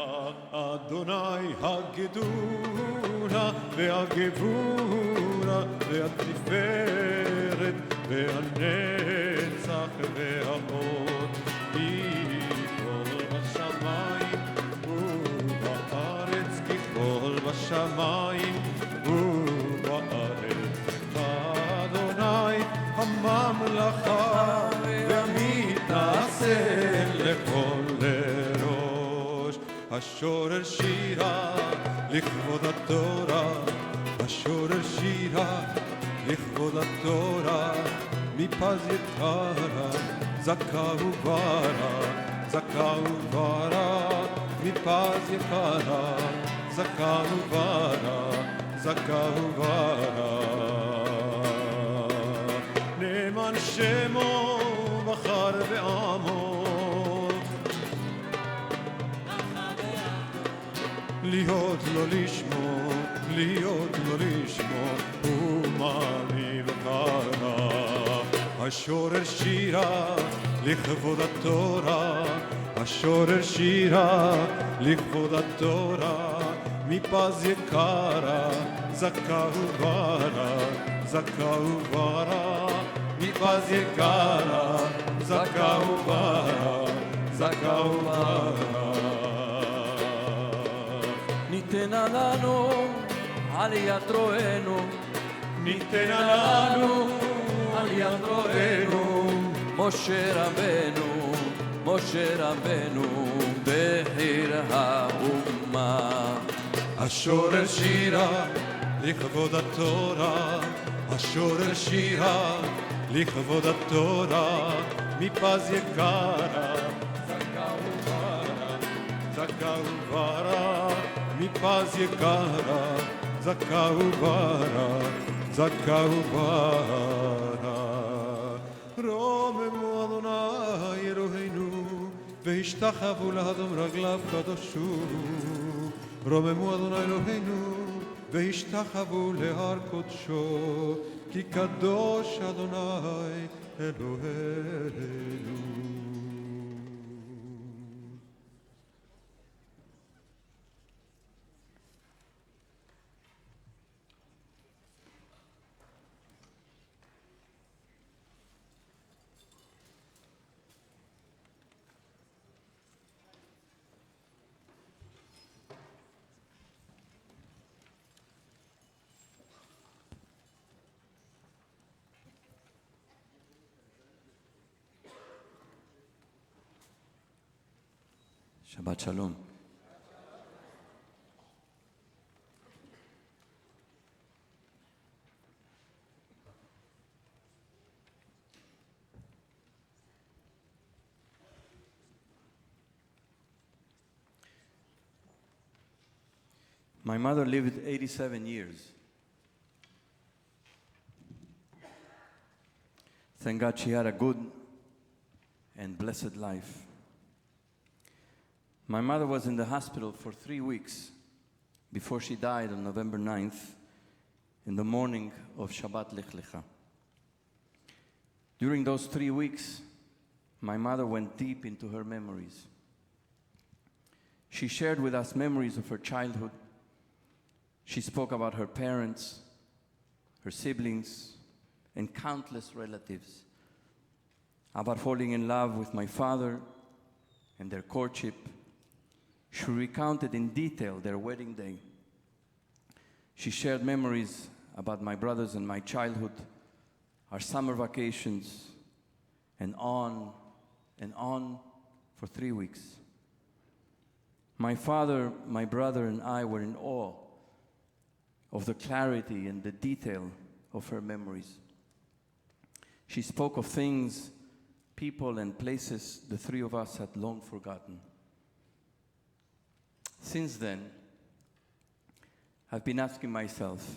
אדוני הגדולה והגבורה והתפארת והנצח וההוד ככל בשמיים ובארץ ככל בשמיים ובארץ אדוני הממלכה והמתנשא לכל ראש השורר שירה לכבוד התורה השורר שירה לכבוד התורה מפז יקרה זכה וברה זכה וברה מפז יקרה זכה וברה זכה וברה נאמן שמו בחר בעמו להיות לא לשמו להיות לא לשמו ומאמין בחרה השורר שירה לכבוד התורה השורר שירה לכבוד התורה מפז יקרה זכה וברה זכה וברה מפז יקרה זכה וברה זכה וברה ניתנה לנו עליית רואנו ניתנה לנו עליית רואנו משה רבנו בחיר האומה השורר שירה לכבוד התורה השורר שירה לכבוד התורה מפז יקרה זכה וברה זכה וברה מפז יקרה זכה וברה זכה וברה רוממו אדוני אלוהינו והשתחוו לאדום רגליו קדושו רוממו אדוני אלוהינו והשתחוו להר קודשו כי קדוש אדוני אלוהינו Shabbat Shalom. My mother lived 87 years. Thank God she had a good and blessed life. My mother was in the hospital for 3 weeks before she died on November 9th in the morning of Shabbat Lech Lecha. During those 3 weeks, my mother went deep into her memories. She shared with us memories of her childhood. She spoke about her parents, her siblings, and countless relatives, about falling in love with my father and their courtship. She recounted in detail their wedding day. She shared memories about my brothers and my childhood, our summer vacations, and on for 3 weeks. My father, my brother, and I were in awe of the clarity and the detail of her memories. She spoke of things, people, and places the three of us had long forgotten. Since then, I've been asking myself,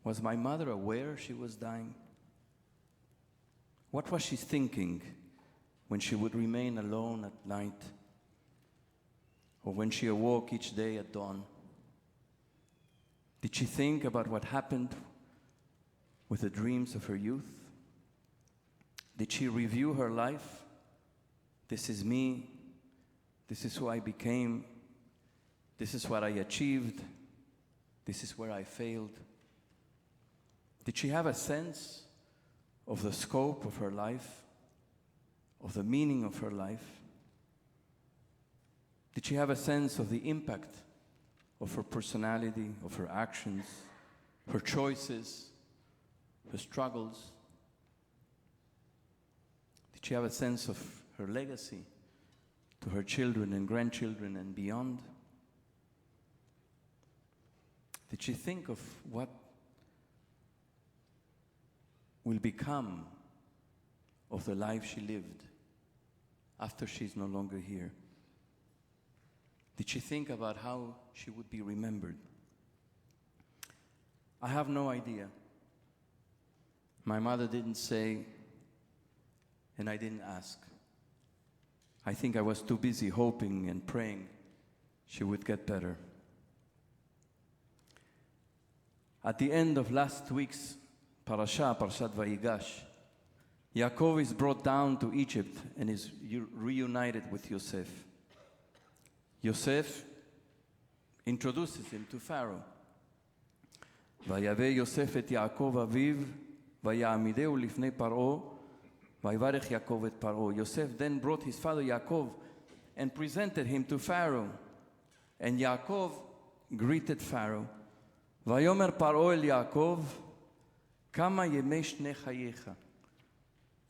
was my mother aware she was dying? What was she thinking when she would remain alone at night, or when she awoke each day at dawn? Did she think about what happened with the dreams of her youth? Did she review her life? This is me. This is who I became. This is what I achieved. This is where I failed. Did she have a sense of the scope of her life, of the meaning of her life? Did she have a sense of the impact of her personality, of her actions, her choices, her struggles? Did she have a sense of her legacy to her children and grandchildren and beyond? Did she think of what will become of the life she lived after she's no longer here? Did she think about how she would be remembered? I have no idea. My mother didn't say, and I didn't ask. I think I was too busy hoping and praying she would get better. At the end of last week's Parashat Vayigash, Yaakov is brought down to Egypt and is reunited with Yosef. Yosef introduces him to Pharaoh. ויבא יוסף את יעקב אביו, ויעמידהו לפני פרעה, ויברך יעקב את פרעה. Yosef then brought his father Yaakov and presented him to Pharaoh. And Yaakov greeted Pharaoh. ויאמר פרעה אל יעקב, כמה ימי שני חייך?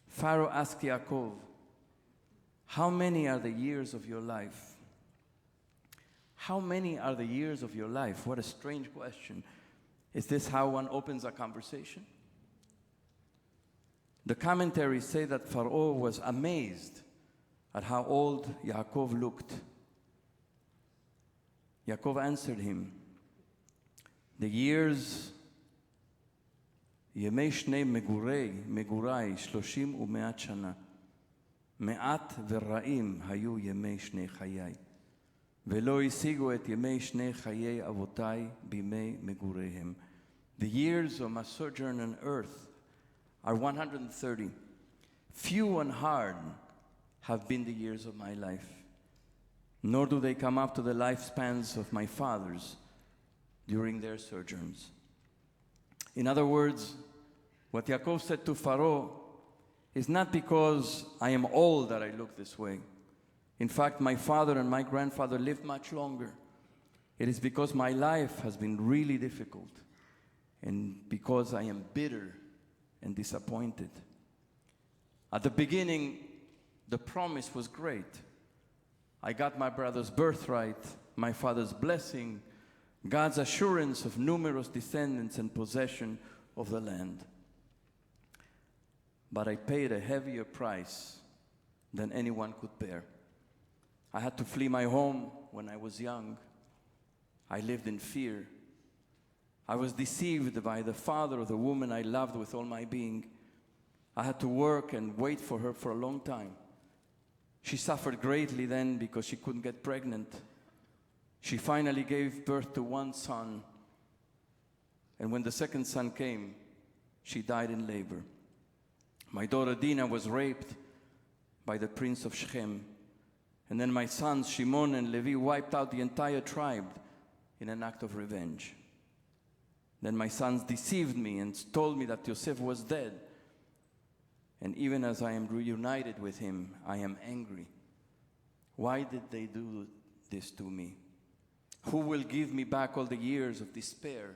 Pharaoh asked Yaakov, how many are the years of your life? How many are the years of your life? What a strange question. Is this how one opens a conversation? The commentaries say that Pharaoh was amazed at how old Yaakov looked. Yaakov answered him, the years, ימי שני מגורי 30 ו100 שנה. מעט ורעים היו ימי שני חיי. ולא השיגו את ימי שני חיי אבותיי בימי מגוריהם. The years of my sojourn on earth are 130. Few and hard have been the years of my life, nor do they come up to the lifespans of my fathers during their sojourns. In other words, what Yaakov said to Pharaoh is not because I am old that I look this way. In fact, my father and my grandfather lived much longer. It is because my life has been really difficult and because I am bitter and disappointed. At the beginning, the promise was great. I got my brother's birthright, my father's blessing, God's assurance of numerous descendants and possession of the land. But I paid a heavier price than anyone could bear. I had to flee my home when I was young. I lived in fear. I was deceived by the father of the woman I loved with all my being. I had to work and wait for her for a long time. She suffered greatly then because she couldn't get pregnant. She finally gave birth to one son, and when the second son came, she died in labor. My daughter Dina was raped by the prince of Shechem, and then my sons Shimon and Levi wiped out the entire tribe in an act of revenge. Then my sons deceived me and told me that Yosef was dead. And even as I am reunited with him, I am angry. Why did they do this to me? Who will give me back all the years of despair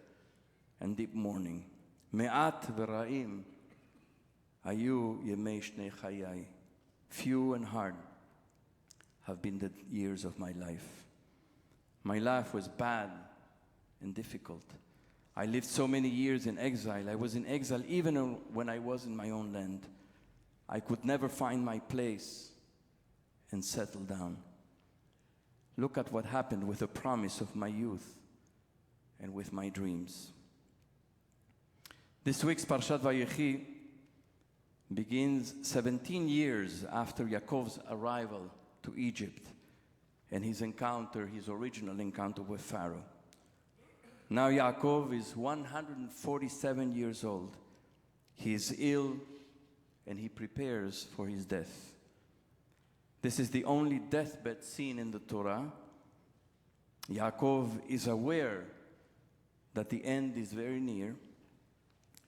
and deep mourning? Me'at v'ra'im hayu yemei shnei chayai. Few and hard have been the years of my life. My life was bad and difficult. I lived so many years in exile. I was in exile even when I was in my own land. I could never find my place and settle down. Look at what happened with the promise of my youth and with my dreams. This week's Parshat Vayechi begins 17 years after Yaakov's arrival to Egypt and his original encounter with Pharaoh. Now Yaakov is 147 years old. He is ill and he prepares for his death. This is the only deathbed scene in the Torah. Yaakov is aware that the end is very near.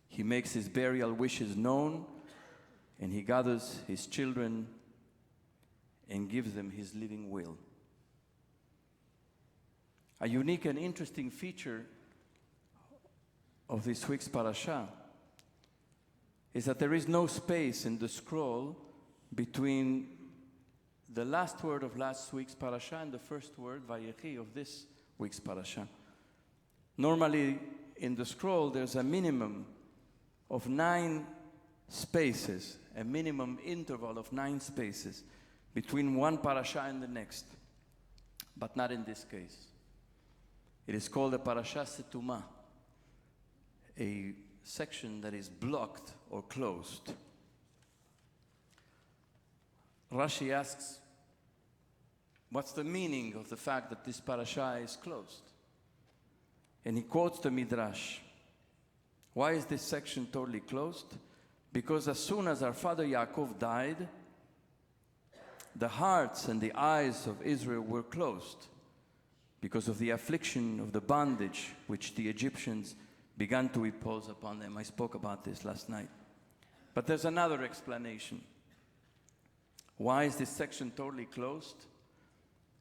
He makes his burial wishes known, and he gathers his children and gives them his living will. A unique and interesting feature of this week's parasha is that there is no space in the scroll between the last word of last week's parasha and the first word, Vayechi, of this week's parasha. Normally, in the scroll, there's a minimum of 9 spaces, a minimum interval of 9 spaces between one parasha and the next, but not in this case. It is called a parasha setumah, a section that is blocked or closed. Rashi asks, what's the meaning of the fact that this parasha is closed? And he quotes the Midrash. Why is this section totally closed? Because as soon as our father Yaakov died, the hearts and the eyes of Israel were closed because of the affliction of the bondage which the Egyptians began to impose upon them. I spoke about this last night. But there's another explanation. Why is this section totally closed?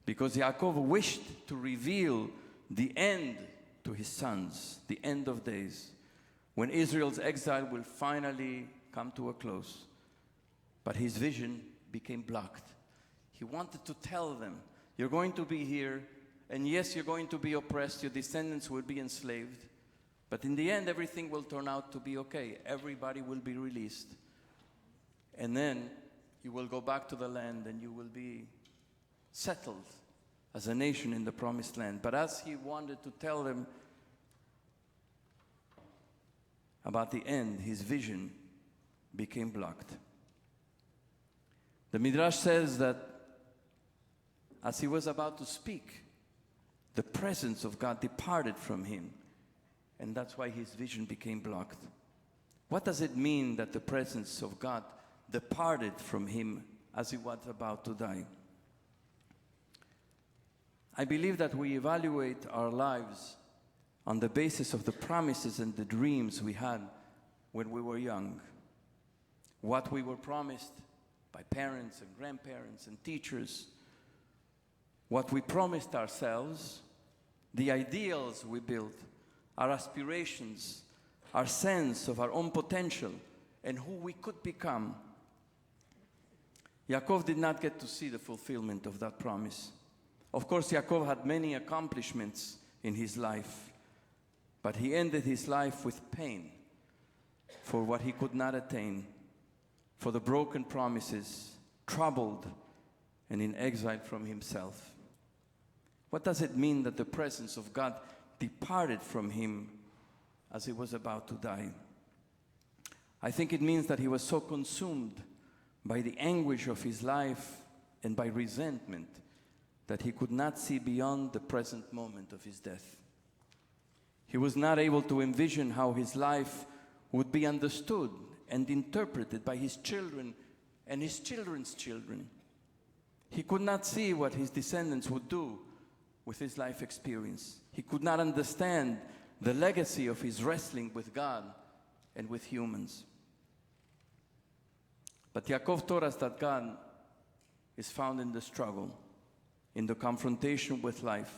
Because Yaakov wished to reveal the end to his sons, the end of days, when Israel's exile will finally come to a close. But his vision became blocked. He wanted to tell them, you're going to be here, and yes, you're going to be oppressed, your descendants will be enslaved, but in the end, everything will turn out to be okay. Everybody will be released. And then you will go back to the land and you will be settled as a nation in the promised land. But as he wanted to tell them about the end, his vision became blocked. The Midrash says that as he was about to speak, the presence of God departed from him, and that's why his vision became blocked. What does it mean that the presence of God departed from him as he was about to die? I believe that we evaluate our lives on the basis of the promises and the dreams we had when we were young. What we were promised by parents and grandparents and teachers. What we promised ourselves, the ideals we built, our aspirations, our sense of our own potential and who we could become. Yaakov did not get to see the fulfillment of that promise. Of course, Yaakov had many accomplishments in his life, but he ended his life with pain for what he could not attain, for the broken promises, troubled and in exile from himself. What does it mean that the presence of God departed from him as he was about to die? I think it means that he was so consumed by the anguish of his life and by resentment that he could not see beyond the present moment of his death. He was not able to envision how his life would be understood and interpreted by his children and his children's children. He could not see what his descendants would do with his life experience. He could not understand the legacy of his wrestling with God and with humans. But Yaakov taught us that God is found in the struggle, in the confrontation with life,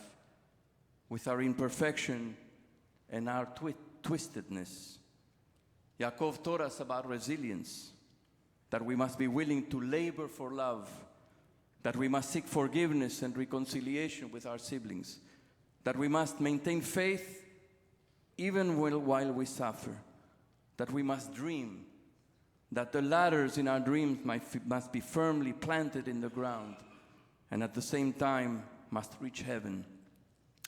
with our imperfection and our twistedness. Yaakov taught us about resilience, that we must be willing to labor for love, that we must seek forgiveness and reconciliation with our siblings, that we must maintain faith even while we suffer, that we must dream, that the ladders in our dreams must be firmly planted in the ground, and at the same time must reach heaven,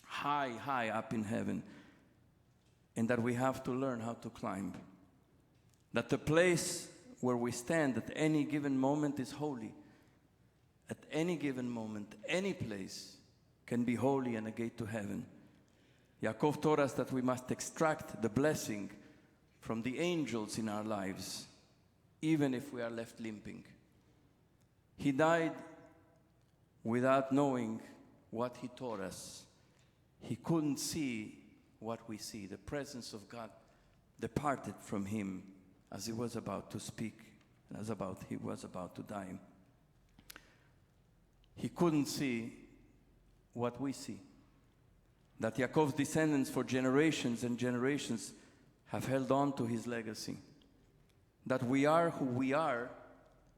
high, high up in heaven, and that we have to learn how to climb. That the place where we stand at any given moment is holy. At any given moment, any place can be holy and a gate to heaven. Yaakov taught us that we must extract the blessing from the angels in our lives, even if we are left limping. He died without knowing what he taught us. He couldn't see what we see. The presence of God departed from him as he was about to speak, as he was about to die. He couldn't see what we see. That Yaakov's descendants for generations and generations have held on to his legacy. That we are who we are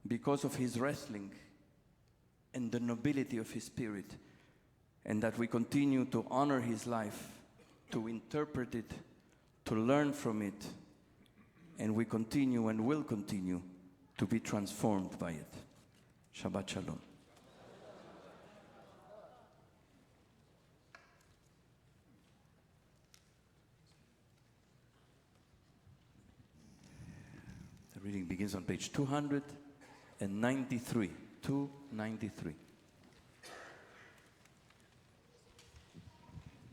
because of his wrestling and the nobility of his spirit. And that we continue to honor his life, to interpret it, to learn from it. And we continue and will continue to be transformed by it. Shabbat Shalom. The reading begins on page 293. 293.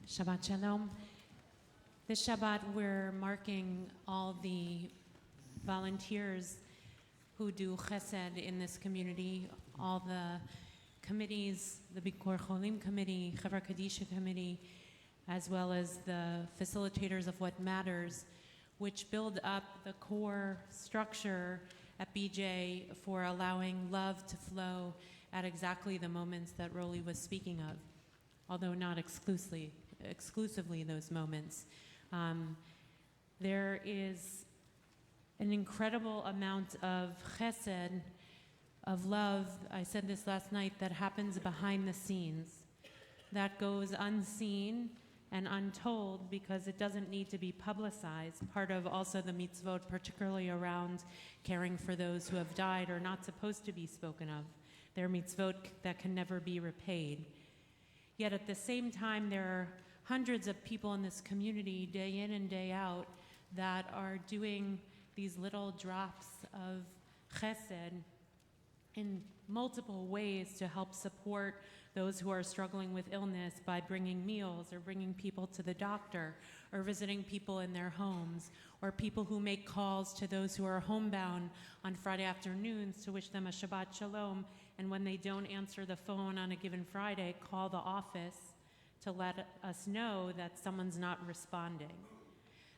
Shabbat Shalom. This Shabbat, we're marking all the volunteers who do chesed in this community, all the committees, the Bikor Cholim Committee, Chevra Kadisha Committee, as well as the facilitators of What Matters, which build up the core structure at BJ for allowing love to flow at exactly the moments that Roly was speaking of, although not exclusively those moments. There is an incredible amount of chesed, of love, I said this last night, that happens behind the scenes, that goes unseen and untold because it doesn't need to be publicized. Part of also the mitzvot, particularly around caring for those who have died, are not supposed to be spoken of. They're mitzvot that can never be repaid. Yet at the same time, there are hundreds of people in this community, day in and day out, that are doing these little drops of chesed in multiple ways to help support those who are struggling with illness by bringing meals or bringing people to the doctor or visiting people in their homes, or people who make calls to those who are homebound on Friday afternoons to wish them a Shabbat Shalom, and when they don't answer the phone on a given Friday, call the office to let us know that someone's not responding.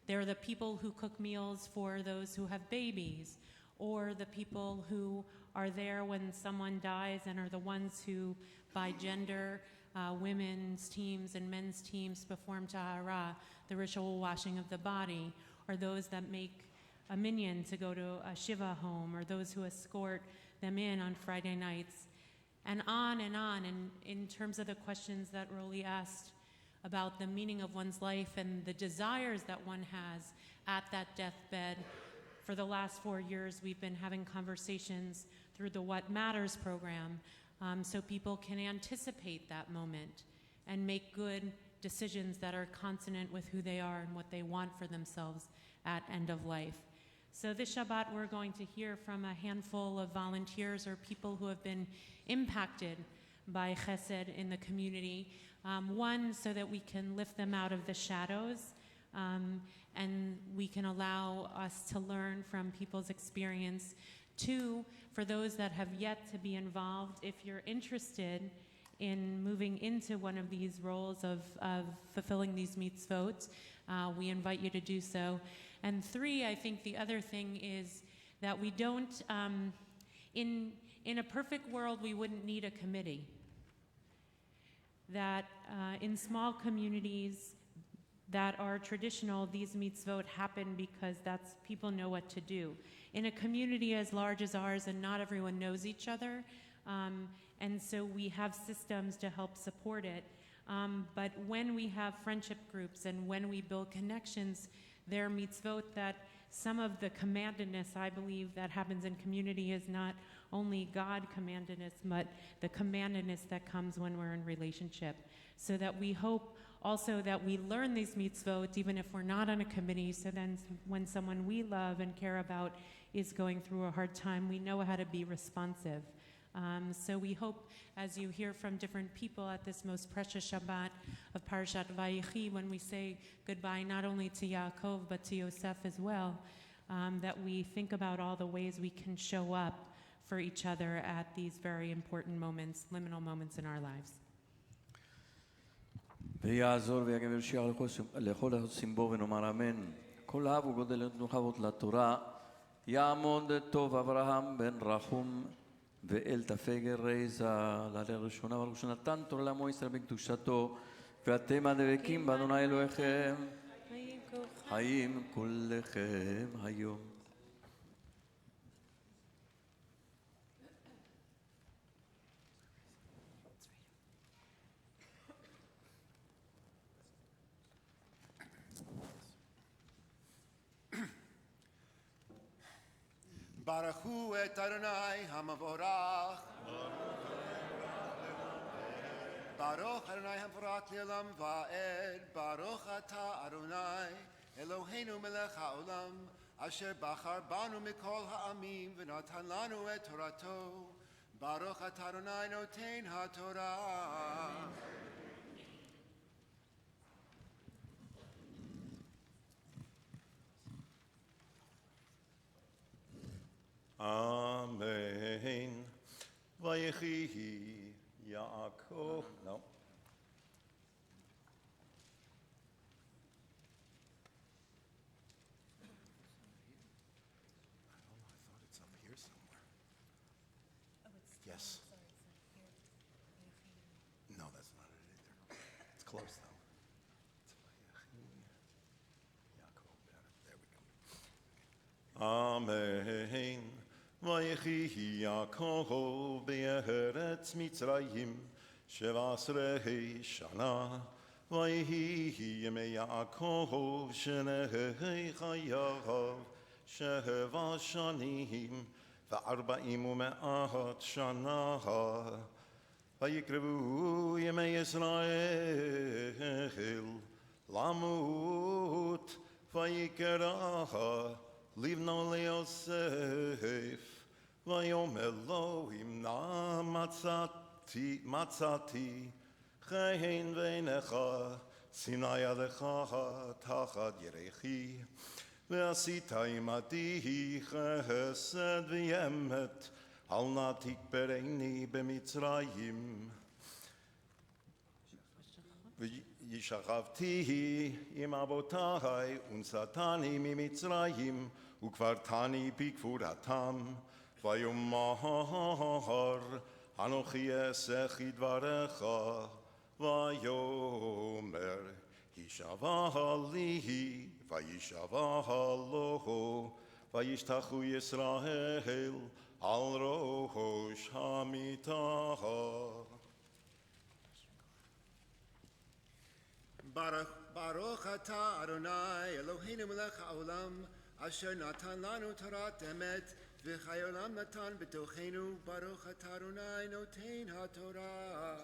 There are the people who cook meals for those who have babies, or the people who are there when someone dies and are the ones who, by gender, women's teams and men's teams perform tahara, the ritual washing of the body, or those that make a minyan to go to a shiva home, or those who escort them in on Friday nights, and on. And in terms of the questions that Roly asked about the meaning of one's life and the desires that one has at that deathbed, for the last 4 years, we've been having conversations through the What Matters program, so people can anticipate that moment and make good decisions that are consonant with who they are and what they want for themselves at end of life. So this Shabbat, we're going to hear from a handful of volunteers or people who have been impacted by chesed in the community. One, so that we can lift them out of the shadows, and we can allow us to learn from people's experience. Two, for those that have yet to be involved, if you're interested in moving into one of these roles of fulfilling these mitzvot, we invite you to do so. And three, I think the other thing is that we don't, in a perfect world, we wouldn't need a committee. That in small communities that are traditional, these mitzvot happen because people know what to do. In a community as large as ours, and not everyone knows each other, and so we have systems to help support it. But when we have friendship groups and when we build connections, there are mitzvot that some of the commandedness, I believe, that happens in community is not only God commandedness, but the commandedness that comes when we're in relationship. So that we hope also that we learn these mitzvot even if we're not on a committee, so then when someone we love and care about is going through a hard time, we know how to be responsive. So we hope, as you hear from different people at this most precious Shabbat of Parashat Vayechi, when we say goodbye not only to Yaakov but to Yosef as well, that we think about all the ways we can show up for each other at these very important moments, liminal moments in our lives. ויעזור ויגן ויושיע לכל העושים בו ונאמר אמן. כל אהב וגודל נוחבות לתורה, יעמוד טוב אברהם בן רחום ואל תפגר רייזה לעלה ראשונה ברוך שנתן תורה לעמו ישראל בקדושתו ואתם הדבקים באדוני אלוהיכם חיים כולכם היום. Baruchu et Adonai HaMavorach. Baruch Adonai HaMavorach Le'olam Va'ed. Baruch Ata Adonai Eloheinu Melech HaOlam Asher Bachar Banu Mikol Ha'amim V'natan Lanu et Torato. Baruch Ata Adonai Noten HaTorah. Amen. Vayechi Yaakov. No. I thought it's up here somewhere. Yes. No, that's not it either. It's close though. It's Vayechi Yaakov. There we go. Amen. Vayechi Yaakov be'eretz Mitzrayim 17 shana. Vayehi yemei Yaakov shenei chayav 7 shanim ve'arba'im u'me'at shana. Vayikrevu yemei Yisrael lamut vayikra Livno le'Yosef, vayom Elohim na matzati, chein veinecha, Sinai alecha tachat yerechi, ve'asita imati chesed v'yemet, al natik bereini b'Mitzrayim. Yishavti im abotai unsatani mimitzrayim ukvartani bikvuratam vayomar anochi esech idvarecha vayomer hishavah li vayishavah loho vayishtachu Yisrael al rosh hamitah. Baruch atah Adonai Eloheinu melech haolam asher natan lanu torat emet v'chayolam natan b'tochenu Baruch atah Adonai noten haTorah.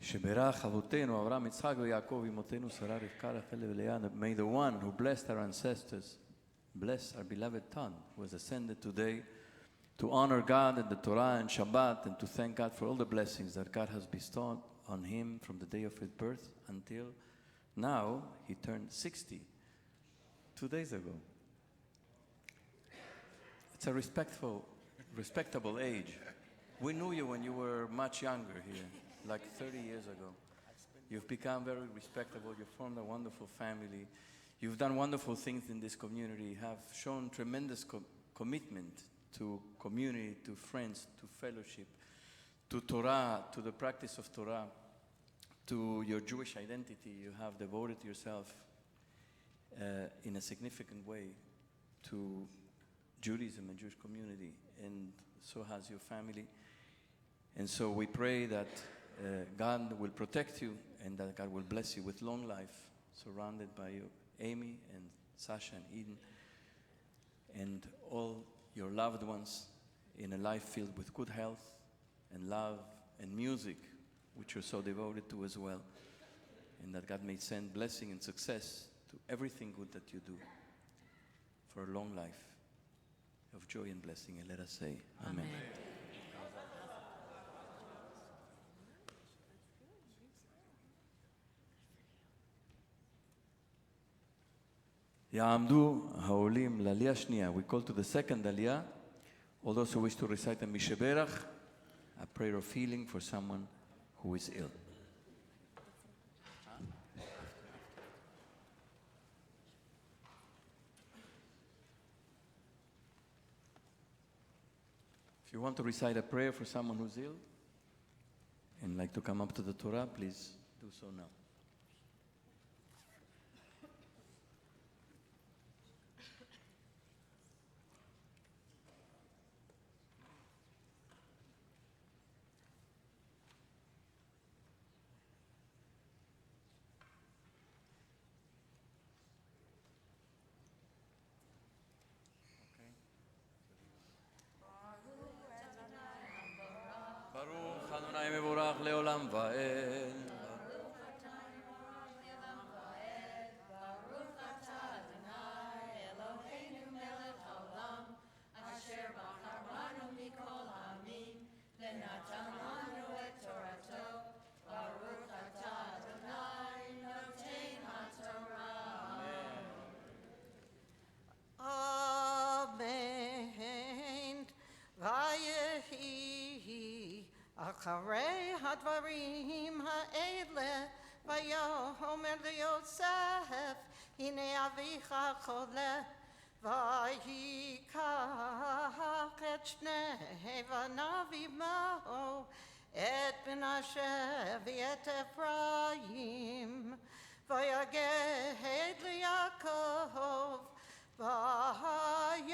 שברך אבותינו, אברהם, יצחק ויעקב, אמותינו, שרה, רבקה, רחל ולאה. May the one who blessed our ancestors bless our beloved Ton, who has ascended today to honor God and the Torah and Shabbat, and to thank God for all the blessings that God has bestowed on him from the day of his birth until now. He turned 60 2 days ago. It's a respectable age. We knew you when you were much younger here, like 30 years ago. You've become very respectable. You've formed a wonderful family. You've done wonderful things in this community, have shown tremendous commitment to community, to friends, to fellowship, to Torah, to the practice of Torah, to your Jewish identity. You have devoted yourself in a significant way to Judaism and Jewish community, and so has your family. And so we pray that God will protect you and that God will bless you with long life, surrounded by you, Amy and Sasha and Eden, and all your loved ones, in a life filled with good health and love and music, which you're so devoted to as well. And that God may send blessing and success to everything good that you do, for a long life of joy and blessing. And let us say, Amen. יעמדו העולים לעלייה השנייה. We call to the second עלייה. All those who wish to recite a משברח, a prayer of healing for someone who is ill. If you want to recite a prayer for someone who's ill and like to come up to the Torah, please do so now. ברוך אדוני מבורך לעולם ועד. Amen. Vayehi acharei hadvarim ha'ele vayomer liYosef hine avicha chole vayikach et shnei banav imaho et Menashe v'et Ephraim vayaged liYaakov Vayomer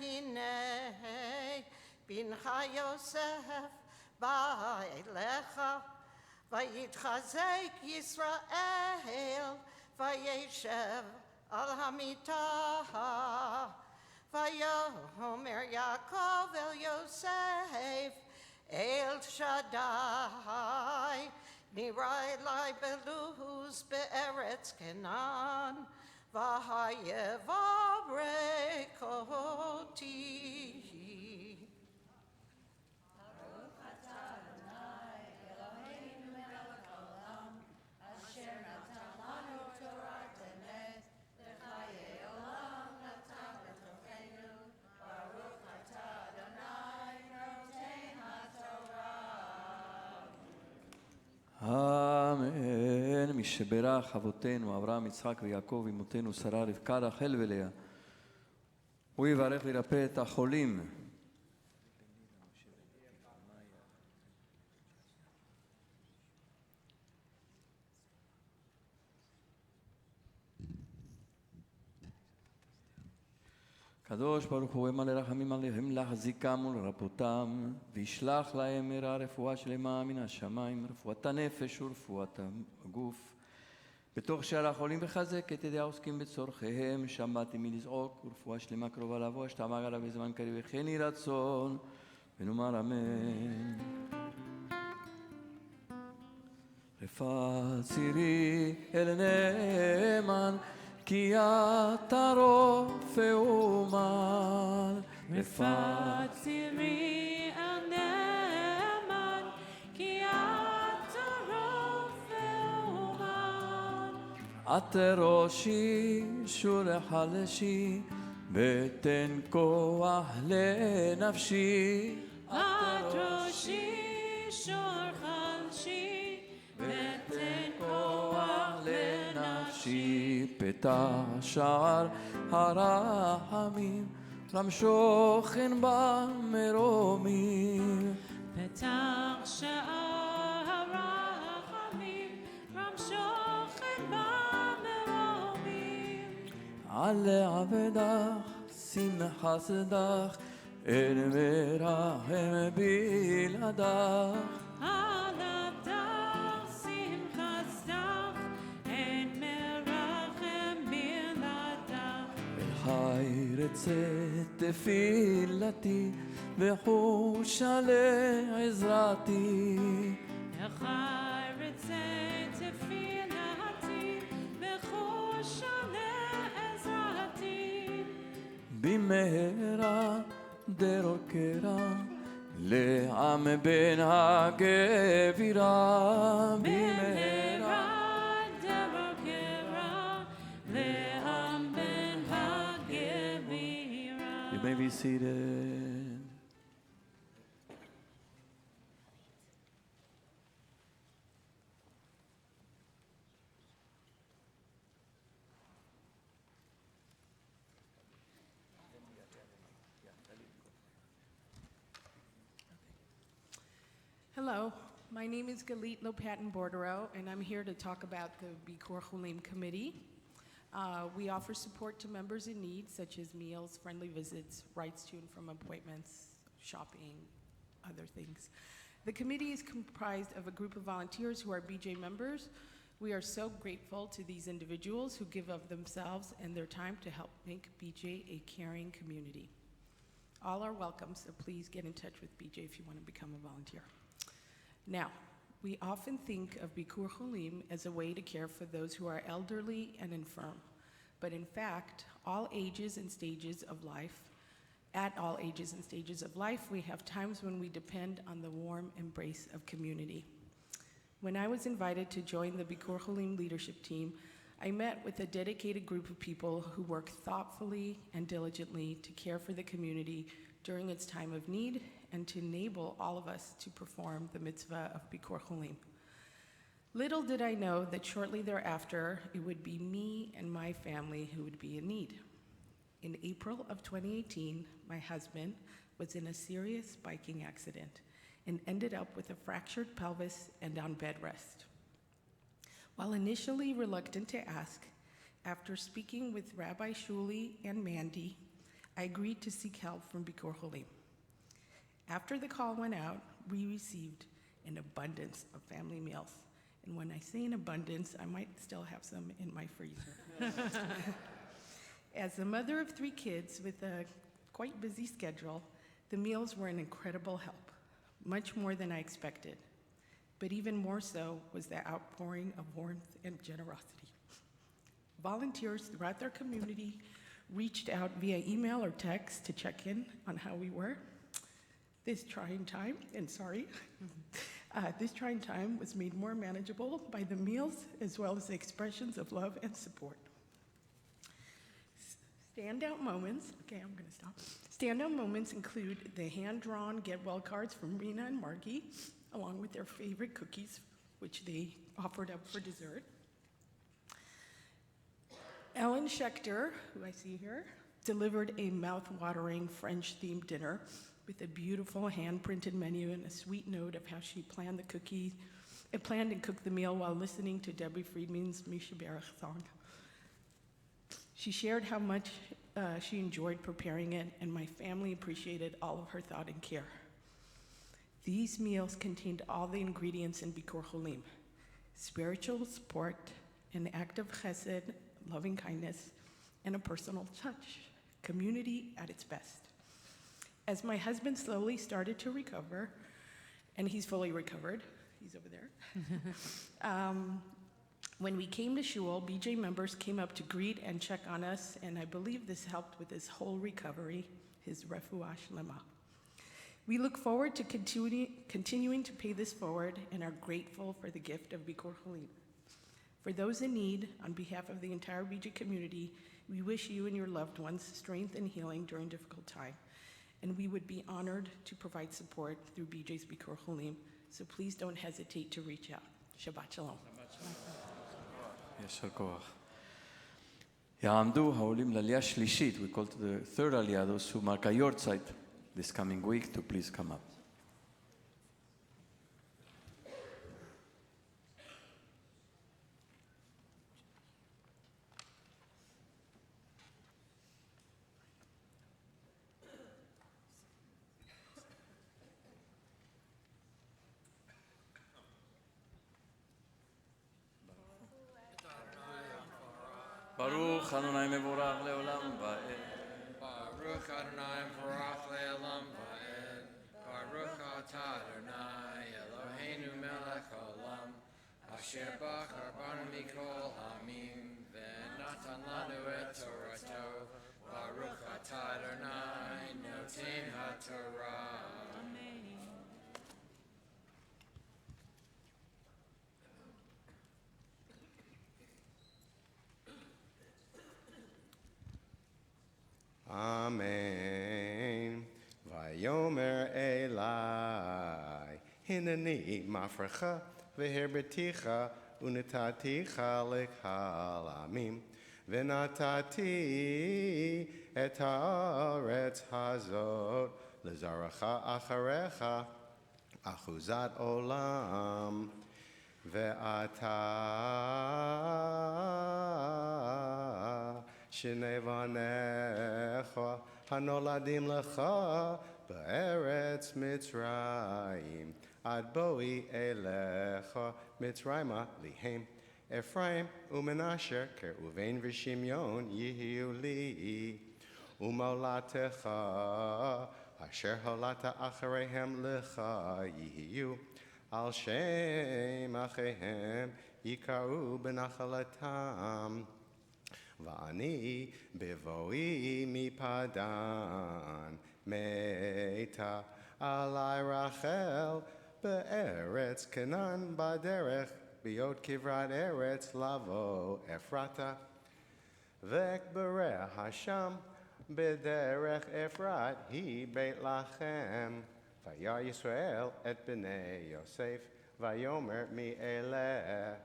hinei bincha Yosef ba'elecha vayitchazek Yisrael vayeshev al hamitah vayomer Yaakov el Yosef el Shaddai nirai lai beluz be'eretz Kenan Vahayevarek oti. Baruch atah Adonai Eloheinu melech haolam asher natan lanu torat emet v'chayei olam natan b'tochenu. Baruch atah Adonai noten haTorah. אמן. משברך אבותינו, אברהם, יצחק ויעקב, אמותינו, שרה, רבקה, רחל ולאה. הוא יברך וירפא את החולים. קדוש ברוך הוא אמלא רחמים עליהם להחזיקם ולרפאותם, וישלח להם מהרה רפואה שלמה מן השמיים, רפואת הנפש ורפואת הגוף. בתוך שאר החולים וחזק את ידי העוסקים בצורכיהם, שמעתי מלזעוק, ורפואה שלמה קרובה לבוא, השתמע עליו בזמן קריב, וכן יהי רצון, ונאמר אמן. רפא צירי אל נאמן, כי אתה רופא אומן. רפא צירי אל נאמן, כי אתה רופא אומן. את ראשי שור חלשי, ותן כוח לנפשי. את ראשי שור חלשי, ותן כוח לנפשי. פתח שער הרחמים, למשוכן במרומים. פתח שער הרחמים, למשוכן במרומים. על עבדך שמחה שדך, אין מרחם בלעדך. על עבדך שמחה שדך, אין מרחם בלעדך. חי רצת תפילתי, וחושה לעזרתי. אחי רצה תפילתי, וחושה לעזרתי. במהרה דרוקרה, לעם בן הגבירה. במהרה דרוקרה, לעם בן הגבירה. You may be seated. Hello, my name is Galit Lopatin-Bordero, and I'm here to talk about the Bikur Cholim Committee. We offer support to members in need, such as meals, friendly visits, rights to and from appointments, shopping, other things. The committee is comprised of a group of volunteers who are BJ members. We are so grateful to these individuals who give of themselves and their time to help make BJ a caring community. All are welcome, so please get in touch with BJ if you want to become a volunteer. Now, we often think of Bikur Cholim as a way to care for those who are elderly and infirm. But in fact, at all ages and stages of life, we have times when we depend on the warm embrace of community. When I was invited to join the Bikur Cholim leadership team, I met with a dedicated group of people who work thoughtfully and diligently to care for the community during its time of need and to enable all of us to perform the mitzvah of Bikur Cholim. Little did I know that shortly thereafter, it would be me and my family who would be in need. In April of 2018, my husband was in a serious biking accident and ended up with a fractured pelvis and on bed rest. While initially reluctant to ask, after speaking with Rabbi Shuli and Mandy, I agreed to seek help from Bikur Cholim. After the call went out, we received an abundance of family meals. And when I say an abundance, I might still have some in my freezer. As the mother of 3 kids with a quite busy schedule, the meals were an incredible help, much more than I expected. But even more so was the outpouring of warmth and generosity. Volunteers throughout their community reached out via email or text to check in on how we were. This trying time was made more manageable by the meals as well as the expressions of love and support. Standout moments include the hand-drawn get-well cards from Rena and Margie, along with their favorite cookies, which they offered up for dessert. Ellen Schechter, who I see here, delivered a mouth-watering French-themed dinner with a beautiful hand-printed menu and a sweet note of how she planned and cooked the meal while listening to Debbie Friedman's Misha Berach song. She shared how much she enjoyed preparing it, and my family appreciated all of her thought and care. These meals contained all the ingredients in Bikur Cholim: spiritual support, an act of chesed, loving kindness, and a personal touch, community at its best. As my husband slowly started to recover, and he's fully recovered, he's over there, when we came to shul, BJ members came up to greet and check on us, and I believe this helped with his whole recovery, his refuah shlema. We look forward to continuing to pay this forward and are grateful for the gift of Bikur Cholim. For those in need, on behalf of the entire BJ community, we wish you and your loved ones strength and healing during difficult time, and we would be honored to provide support through BJ's Bikur Cholim, so please don't hesitate to reach out. Shabbat Shalom. יישר כוח. יעמדו העולים לעלייה שלישית, we call it the third aliyah, those who mark a yortzeit this coming week, to please come up. ברוך אדוני מבורך לעולם ועד. Baruch Adonai Baruch Le'olam Va'ed. Baruch Atah Adonai Eloheinu Melech Olam. Asher bachar banu mikol hamim ve'natan lanu et Torato. Baruch Atah Adonai Noten HaTorah. Amen. Amen. Vayomer Elai, Hineni mafrecha veherbeticha unataticha lekhalamim venatati et haaretz hazot lezaracha acharecha achuzat olam ve'ata Shnei vanecha hanoladim lecha be'eretz Mitzrayim ad boi elecha Mitzrayma lihem Ephraim u'Menashe ke'uvein v'Shimyon yihiu li u'molatecha asher holata achareihem lecha yihiu al shem achehem yikaru b'nachalatam Va'ani bevoi mipadan meita alai Rachel be'eretz Kenan baderech biot kivrat eretz lavo Ephrata vek bereh Hasham bederech Ephrat hi beit lachem vayar Yisrael et bnei Yosef vayomer mi eleh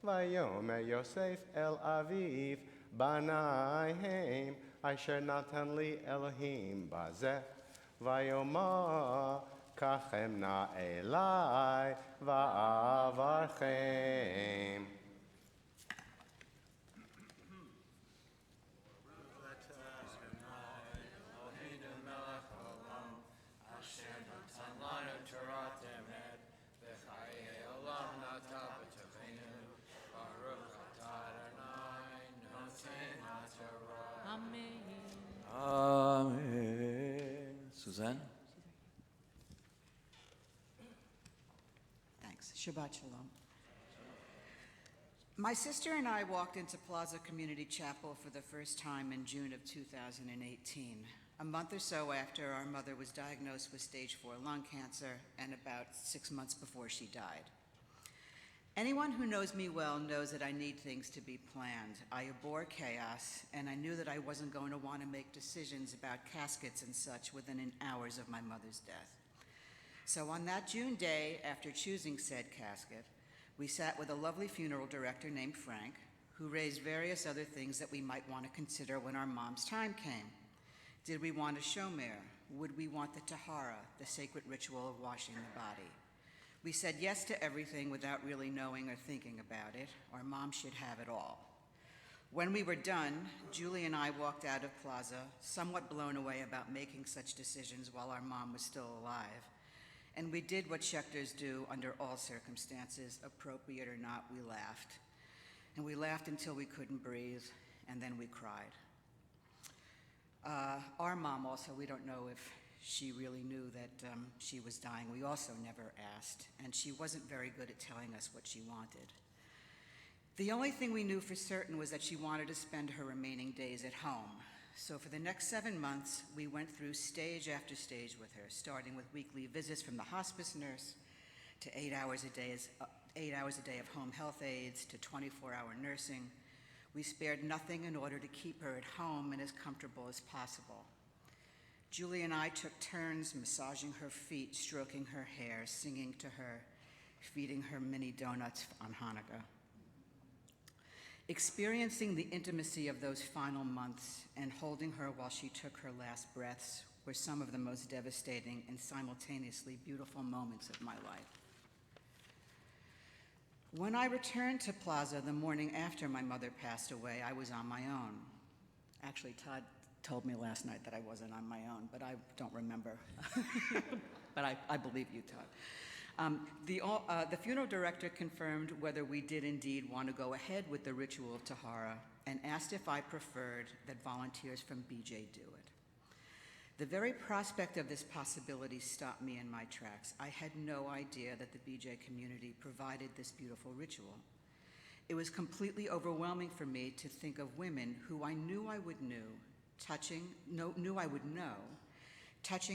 vayomer Yosef el aviv Banayim asher natan li Elohim bazeh vayoma kachem na elai va'avarchem. Amen. Suzanne? Thanks. Shabbat Shalom. My sister and I walked into Plaza Community Chapel for the first time in June of 2018, a month or so after our mother was diagnosed with stage 4 lung cancer and about 6 months before she died. Anyone who knows me well knows that I need things to be planned. I abhor chaos, and I knew that I wasn't going to want to make decisions about caskets and such within hours of my mother's death. So on that June day, after choosing said casket, we sat with a lovely funeral director named Frank, who raised various other things that we might want to consider when our mom's time came. Did we want a shomer? Would we want the tahara, the sacred ritual of washing the body? We said yes to everything without really knowing or thinking about it. Our mom should have it all. When we were done, Julie and I walked out of Plaza, somewhat blown away about making such decisions while our mom was still alive. And we did what Schechters do under all circumstances, appropriate or not, we laughed. And we laughed until we couldn't breathe, and then we cried. Our mom also, we don't know if she really knew that she was dying. We also never asked, and she wasn't very good at telling us what she wanted. The only thing we knew for certain was that she wanted to spend her remaining days at home. So for the next 7 months, we went through stage after stage with her, starting with weekly visits from the hospice nurse, to 8 hours a day of home health aides, to 24-hour nursing. We spared nothing in order to keep her at home and as comfortable as possible. Julie and I took turns massaging her feet, stroking her hair, singing to her, feeding her mini donuts on Hanukkah. Experiencing the intimacy of those final months and holding her while she took her last breaths were some of the most devastating and simultaneously beautiful moments of my life. When I returned to Plaza the morning after my mother passed away, I was on my own. Actually, Todd told me last night that I wasn't on my own, but I don't remember. But I believe you, Todd. The funeral director confirmed whether we did indeed want to go ahead with the ritual of Tahara and asked if I preferred that volunteers from BJ do it. The very prospect of this possibility stopped me in my tracks. I had no idea that the BJ community provided this beautiful ritual. It was completely overwhelming for me to think of women who I knew I would know, touching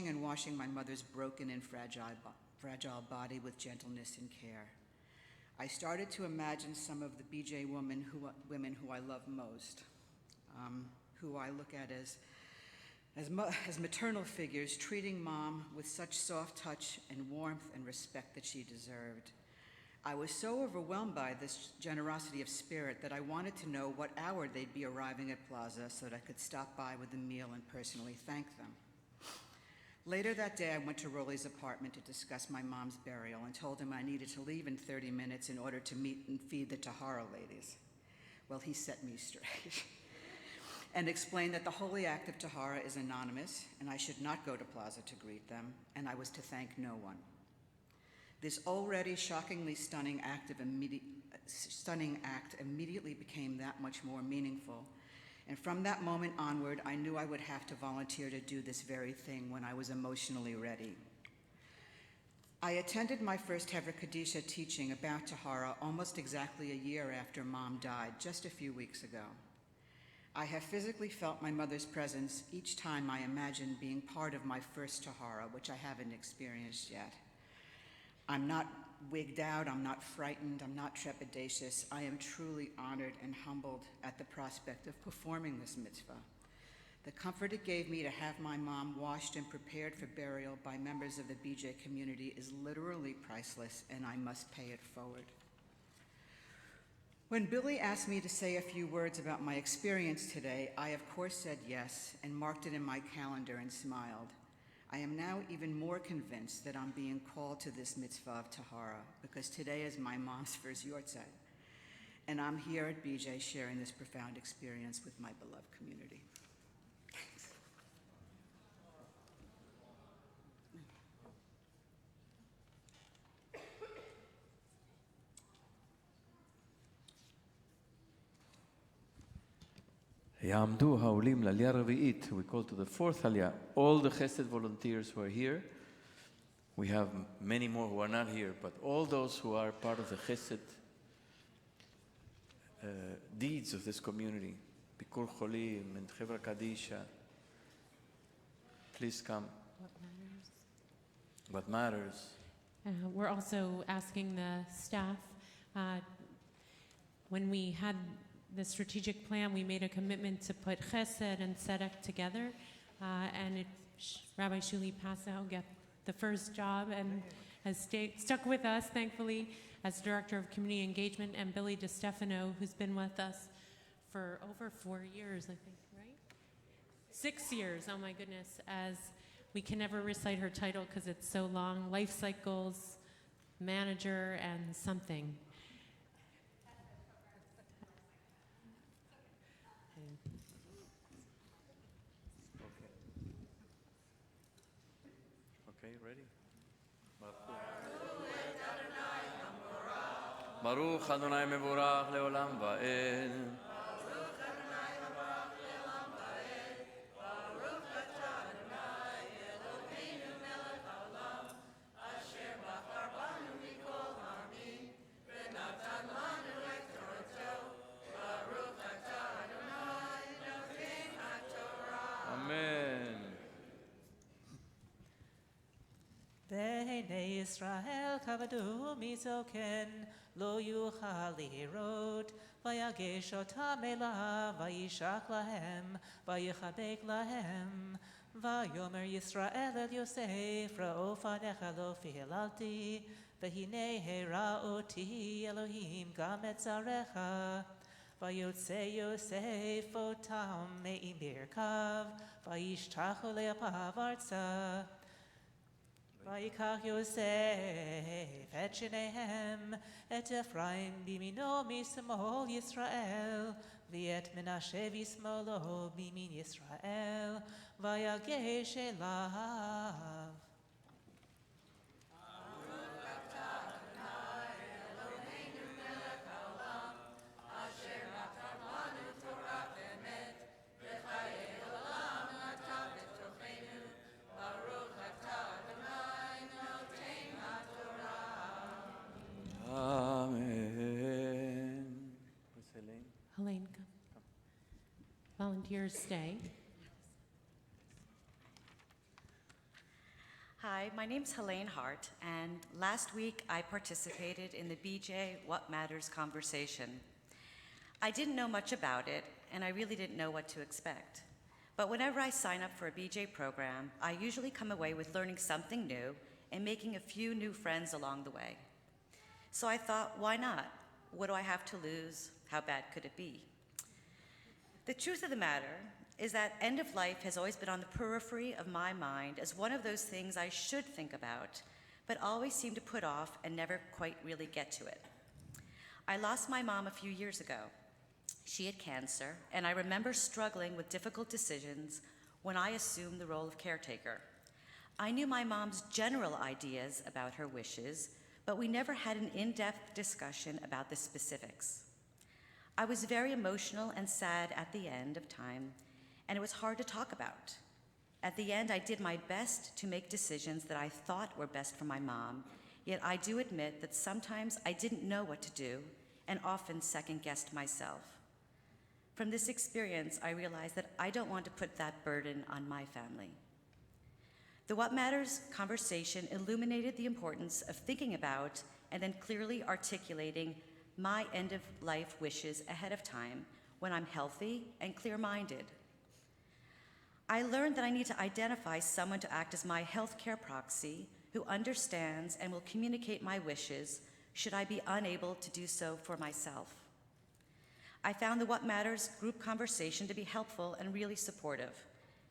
and washing my mother's broken and fragile body with gentleness and care. I started to imagine some of the BJ women who I love most, who I look at as maternal figures, treating Mom with such soft touch and warmth and respect that she deserved. I was so overwhelmed by this generosity of spirit that I wanted to know what hour they'd be arriving at Plaza so that I could stop by with a meal and personally thank them. Later that day, I went to Roly's apartment to discuss my mom's burial and told him I needed to leave in 30 minutes in order to meet and feed the Tahara ladies. Well, he set me straight and explained that the holy act of Tahara is anonymous and I should not go to Plaza to greet them, and I was to thank no one. This already shockingly stunning act immediately became that much more meaningful. And from that moment onward, I knew I would have to volunteer to do this very thing when I was emotionally ready. I attended my first Hever Kadisha teaching about Tahara almost exactly a year after Mom died, just a few weeks ago. I have physically felt my mother's presence each time I imagined being part of my first Tahara, which I haven't experienced yet. I'm not wigged out, I'm not frightened, I'm not trepidatious. I am truly honored and humbled at the prospect of performing this mitzvah. The comfort it gave me to have my mom washed and prepared for burial by members of the BJ community is literally priceless, and I must pay it forward. When Billy asked me to say a few words about my experience today, I of course said yes and marked it in my calendar and smiled. I am now even more convinced that I'm being called to this mitzvah of Tahara because today is my mom's first yortzeit, and I'm here at BJ sharing this profound experience with my beloved community. Thanks. יעמדו העולים לעלייה הרביעית, we call to the fourth aliyah. All the chesed volunteers who are here, we have many more who are not here, but all those who are part of the chesed deeds of this community, Bikur Cholim and Hever Kadisha, please come. What matters. We're also asking the staff, when we had the strategic plan, we made a commitment to put Chesed and Tzedek together, and Rabbi Shuli Passau got the first job and has stuck with us, thankfully, as Director of Community Engagement, and Billy DeStefano, who's been with us for over 4 years, I think, right? 6 years, oh my goodness, as we can never recite her title because it's so long, Life Cycles Manager and something. Okay, ready? Baruch Adonai mevorach leolam va'ed. Amen. Bnei Yisrael kavadu mizoken lo yuchal lirot vayagesh otam elav vayishach lahem vayichabek lahem vayomer Yisrael el Yosef ra'ofanecha lo fihilalti v'hinei hera'oti Elohim gam et zarecha vayotze Yosef otam me'im birkav vayishtachu le'apav arza Vayikach Yosef et Shnehem et Ephraim bimino mismol Yisrael v'et Menashe vismolo bimin Yisrael vayagesh elav. Amen. Where's Helene? Helene, come. Volunteers stay. Hi, my name's Helene Hart, and last week I participated in the BJ What Matters conversation. I didn't know much about it, and I really didn't know what to expect. But whenever I sign up for a BJ program, I usually come away with learning something new and making a few new friends along the way. So I thought, why not? What do I have to lose? How bad could it be? The truth of the matter is that end of life has always been on the periphery of my mind as one of those things I should think about, but always seem to put off and never quite really get to it. I lost my mom a few years ago. She had cancer, and I remember struggling with difficult decisions when I assumed the role of caretaker. I knew my mom's general ideas about her wishes, but we never had an in-depth discussion about the specifics. I was very emotional and sad at the end of time, and it was hard to talk about. At the end, I did my best to make decisions that I thought were best for my mom, yet I do admit that sometimes I didn't know what to do and often second-guessed myself. From this experience, I realized that I don't want to put that burden on my family. The What Matters conversation illuminated the importance of thinking about and then clearly articulating my end-of-life wishes ahead of time when I'm healthy and clear-minded. I learned that I need to identify someone to act as my healthcare proxy who understands and will communicate my wishes should I be unable to do so for myself. I found the What Matters group conversation to be helpful and really supportive.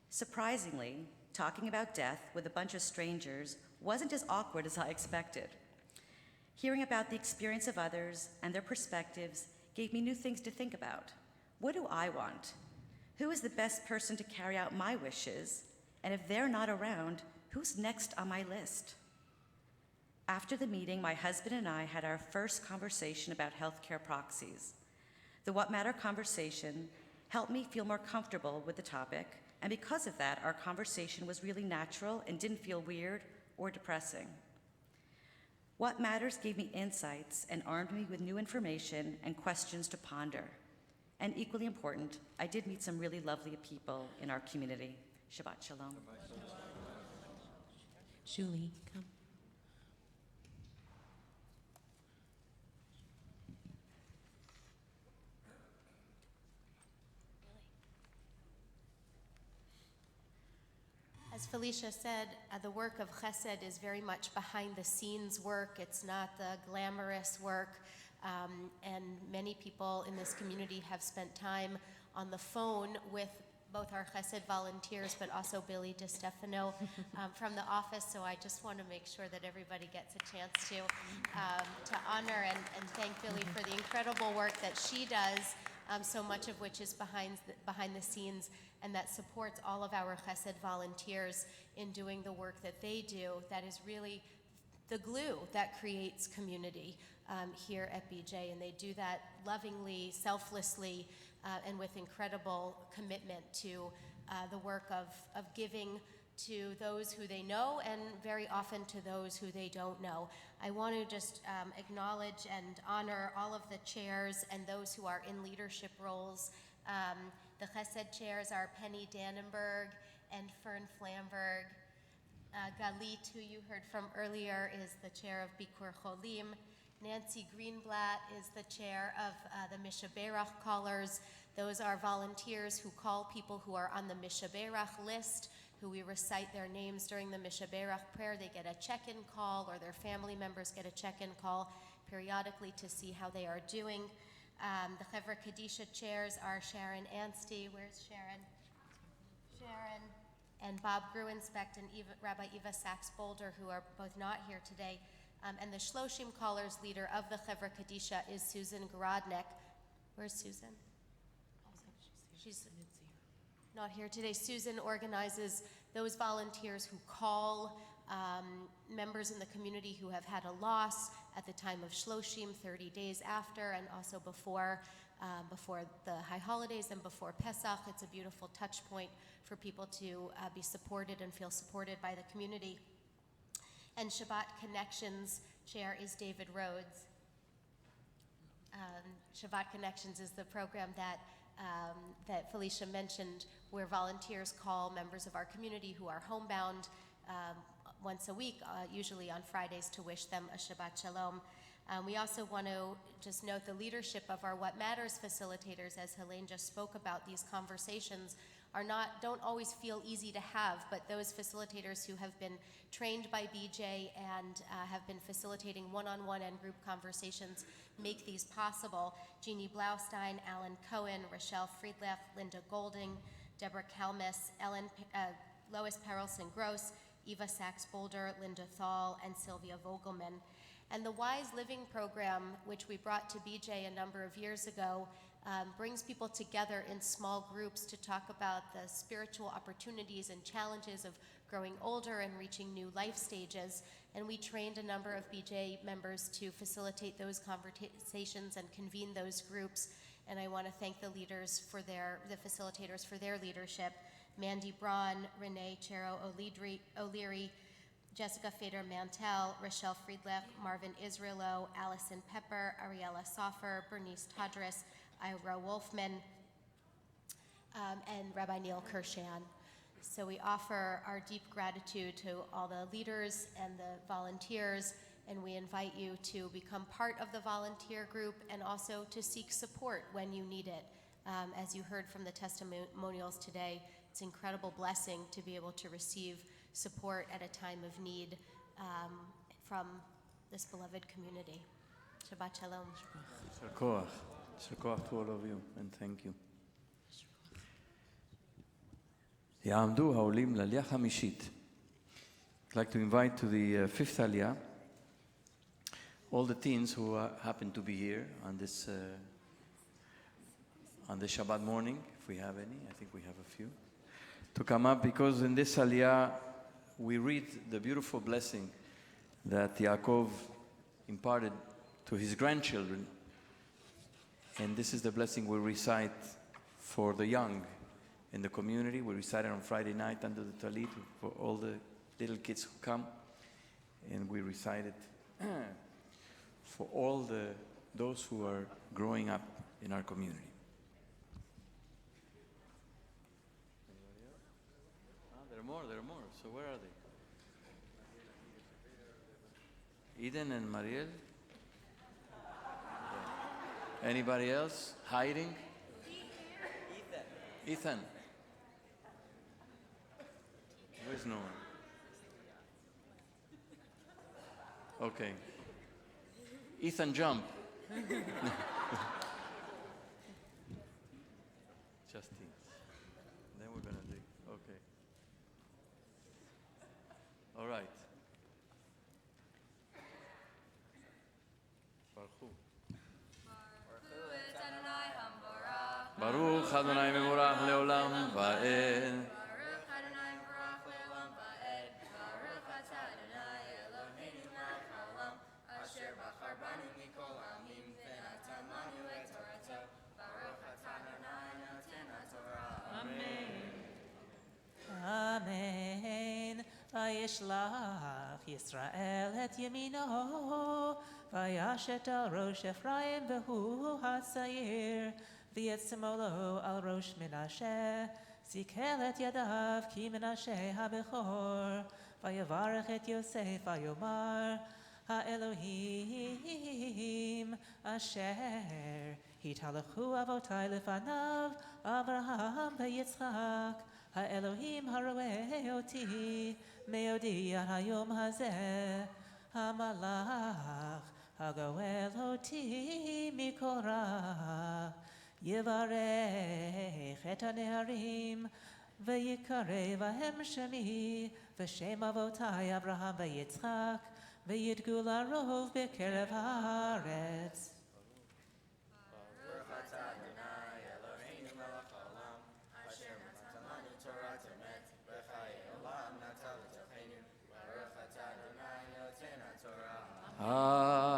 Surprisingly, talking about death with a bunch of strangers wasn't as awkward as I expected. Hearing about the experience of others and their perspectives gave me new things to think about. What do I want? Who is the best person to carry out my wishes? And if they're not around, who's next on my list? After the meeting, my husband and I had our first conversation about healthcare proxies. The What Matter conversation helped me feel more comfortable with the topic, and because of that, our conversation was really natural and didn't feel weird or depressing. What Matters gave me insights and armed me with new information and questions to ponder. And equally important, I did meet some really lovely people in our community. Shabbat Shalom. Julie, come. As Felicia said, the work of Chesed is very much behind the scenes work. It's not the glamorous work. And many people in this community have spent time on the phone with both our Chesed volunteers, but also Billy DeStefano from the office. So I just want to make sure that everybody gets a chance to honor and thank Billy for the incredible work that she does so much of which is behind the scenes, and that supports all of our Chesed volunteers in doing the work that they do. That is really the glue that creates community here at BJ, and they do that lovingly, selflessly, and with incredible commitment to the work of giving to those who they know and very often to those who they don't know. I want to just acknowledge and honor all of the chairs and those who are in leadership roles. The Chesed chairs are Penny Dannenberg and Fern Flamberg. Galit, who you heard from earlier, is the chair of Bikur Cholim. Nancy Greenblatt is the chair of the Mishaberach callers. Those are volunteers who call people who are on the Mishaberach list, who we recite their names during the Mishaberach prayer. They get a check-in call, or their family members get a check-in call periodically to see how they are doing. The Chevra Kadisha chairs are Sharon Anstey. Where's Sharon? Sharon. And Bob Gruenspecht and Rabbi Eva Sachs-Boulder, who are both not here today. And the Shloshim Callers leader of the Chevra Kadisha is Susan Gorodnik. Where's Susan? She's not here today. Susan organizes those volunteers who call members in the community who have had a loss at the time of Shloshim, 30 days after, and also before the high holidays and before Pesach. It's a beautiful touch point for people to be supported and feel supported by the community. And Shabbat Connections chair is David Rhodes. Shabbat Connections is the program that Felicia mentioned, where volunteers call members of our community who are homebound once a week, usually on Fridays, to wish them a Shabbat Shalom. We also want to just note the leadership of our What Matters facilitators. As Helene just spoke about, these conversations don't always feel easy to have, but those facilitators who have been trained by BJ and have been facilitating one-on-one and group conversations make these possible. Jeannie Blaustein, Alan Cohen, Rochelle Friedlech, Linda Golding, Deborah Kalmus, Lois Perelson-Gross, Eva Sachs-Boulder, Linda Thal, and Sylvia Vogelman. And the Wise Living program, which we brought to BJ a number of years ago, brings people together in small groups to talk about the spiritual opportunities and challenges of growing older and reaching new life stages. And we trained a number of BJ members to facilitate those conversations and convene those groups. And I want to thank the facilitators for their leadership. Mandy Braun, Renee Chero O'Leary, Jessica Fader-Mantel, Rochelle Friedlech, Marvin Israelo, Allison Pepper, Ariella Soffer, Bernice Tadris, Ira Wolfman, and Rabbi Neil Kirshan. So we offer our deep gratitude to all the leaders and the volunteers, and we invite you to become part of the volunteer group and also to seek support when you need it. As you heard from the testimonials today, it's an incredible blessing to be able to receive support at a time of need from this beloved community. Shabbat Shalom. יישר כוח to all of you, and thank you. יעמדו העולים לעלייה חמישית. I'd like to invite to the fifth aliyah all the teens who happen to be here on this Shabbat morning, if we have any. I think we have a few. To come up, because in this aliyah we read the beautiful blessing that Yaakov imparted to his grandchildren. And this is the blessing we recite for the young in the community. We recite it on Friday night under the talit for all the little kids who come. And we recite it for all those who are growing up in our community. There are more. So where are they? Eden and Mariel? Anybody else hiding? Ethan. Where's no one? Okay. Ethan, jump. Just teens. Then we're gonna dig. Okay. All right. Baruch Hu. ברוך אדוני מבורך לעולם ועד. Amen. Vayishlach Yisrael et yemino, vayashet al rosh Ephraim behu hatzayir, v'et simolo al rosh Menashe, zikel et yadav ki Menashe habechor, vayavarech et Yosef vayomar, ha-Elohim asher hitalachu avotai lefanav, Avraham v'Yitzchak, Ha-Elohim haroeh oti meodi ad hayom hazeh hamalach hagoel oti mikol ra yivarech et haneharim v'yikarev ahem shemi v'shem avotai Avraham v'Yitzchak v'yidgu larov b'kerev haaretz.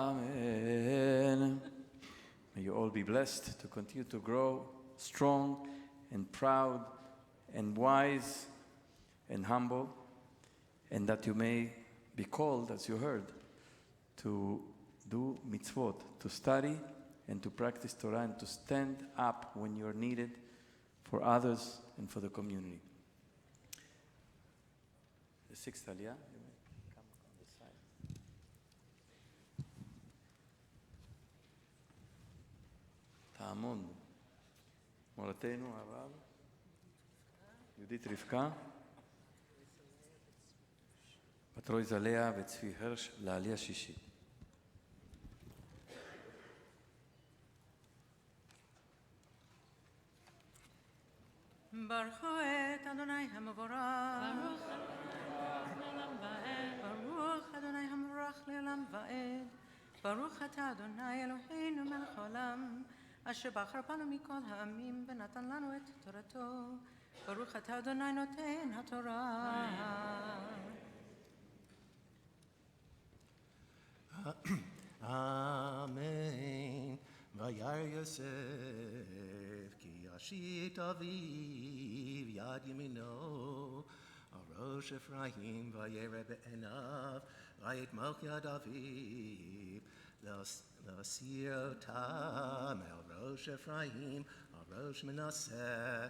Amen. May you all be blessed to continue to grow strong and proud and wise and humble, and that you may be called, as you heard, to do mitzvot, to study and to practice Torah and to stand up when you're needed for others and for the community. The sixth aliyah, you may come on this side. תעמוד, מורתנו הרב, יהודית רבקה, בת רוי זליה וצבי הרש לעלייה שישית. ברכו את אדוני המבורך, ברוך אדוני המבורך לעולם ועד, ברוך אתה אדוני אלוהינו מלך העולם, אשר בחר בנו מכל העמים ונתן לנו את תורתו, ברוך אתה אדוני נותן התורה. אמן. וירא יוסף כי ישית אביו יד ימינו על ראש אפרים וירא בעיניו ויתמוך יד אביו להסיר אותם על ראש אפרים על ראש מנשה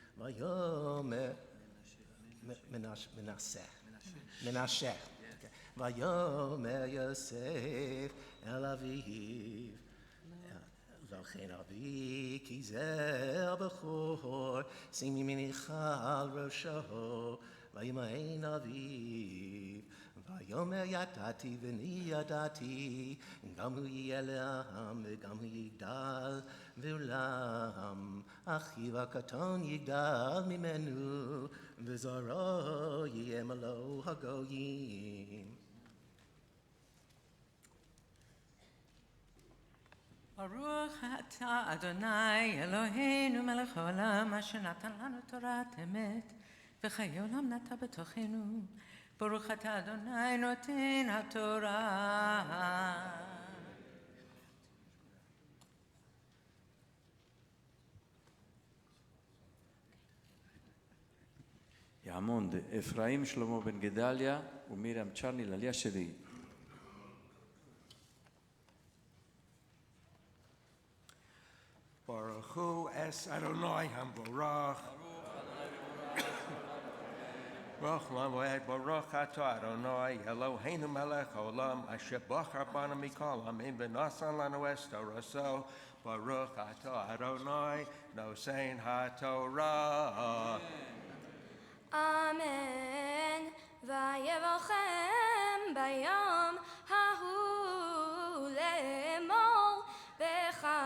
ויאמר מנשה ויאמר יוסף אל אביו לכן אבי כי זה הבכור שימי מניחה על ראשו ויאמר אביו ויאמר ידעתי בני ידעתי גם הוא יהיה לעם וגם הוא יגדל ועולם אחיו הקטון יגדל ממנו וזרעו יהיה מלוא הגויים. ברוך אתה אדוני אלוהינו מלך העולם אשר נתן לנו תורת אמת וחיי עולם נטע בתוכנו. ברוך אתה אדוני נותן התורה. יעמוד אפרים שלמה בן גדליה ומירם צ'רני לעלייה שביעית. Baruch Hu es Adonai Hamborach. Baruch Lamoed Baruch Atah Adonai Eloheinu Melech Olam Asher Bachar Banu Mikol Amim V'Nasan Lanu Es Toraso Baruch Atah Adonai Nosein HaTorah. Amen. Vayevachem bayom hahu lemor becha.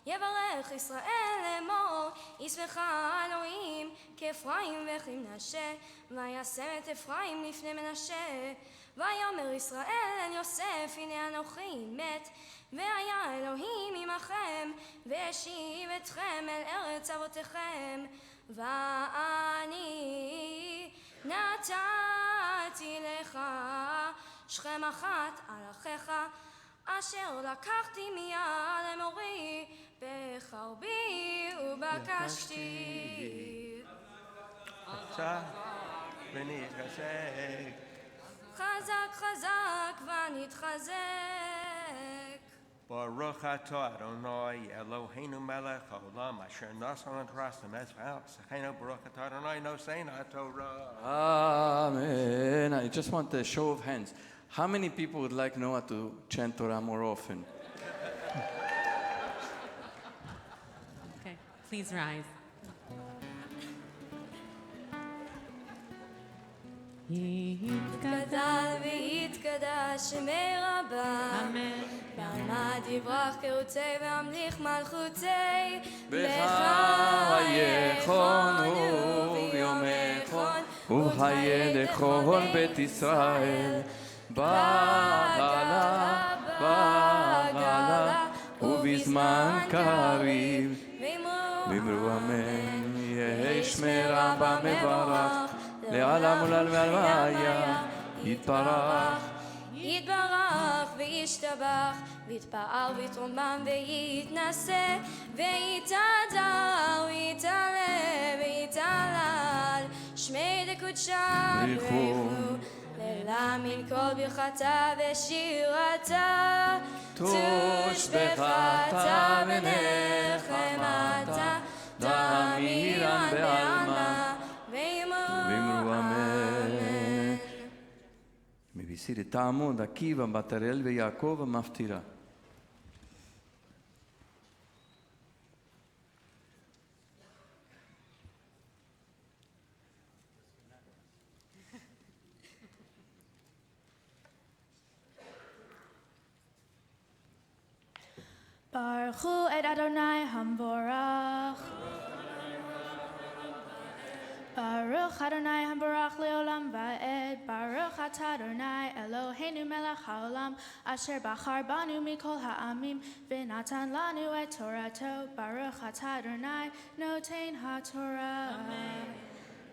Yevarech Israel lemor ישמחה אלוהים כאפרים וכמנשה, וישם את אפרים לפני מנשה. ויאמר ישראל אל יוסף, הנה אנוכי מת, והיה אלוהים עמכם, והשיב אתכם אל ארץ אבותיכם. ואני נתתי לך שכם אחת על אחיך, אשר לקחתי מיד אמורי, בחרבי ובקשתי. עכשיו ונתחזק. חזק חזק ונתחזק. Baruch atah Adonai Eloheinu melech haolam asher nasan atras Sechenu Baruch atah Adonai nosein haTorah. Amen. I just want a show of hands. How many people would like Noah to chant Torah more often? Okay, please rise. יתגדל ויתקדש שמי רבה, אמן. בעלמד יברח קרוצי והמליך מלכותי, בך ויכונו ביומכון ובחיי לכל בית ישראל, בעגלה בעגלה ובזמן קריב, ואמרו אמן. יהי שמרה במברך לעולם ולהלוויה, יתברך יתברך וישתבח, ויתפאר ויתרומם ויתנשא, ויתהדר ויתעלה ויתהלל, שמי דקודשה ברכו ללמין כל ברכתה ושירתה, תושבחתה ונחמתה, תמירן בעלמה, ואמרו אמן. מביסיר את העמוד, עקיבא, בת אראל ויעקב המפטירה. ברכו את אדוני המבורך. ברוך אדוני המבורך לעולם ועד. ברוך אתה אדוני אלוהינו מלך העולם, אשר בחר בנו מכל העמים ונתן לנו את תורתו. ברוך אתה אדוני נותן התורה.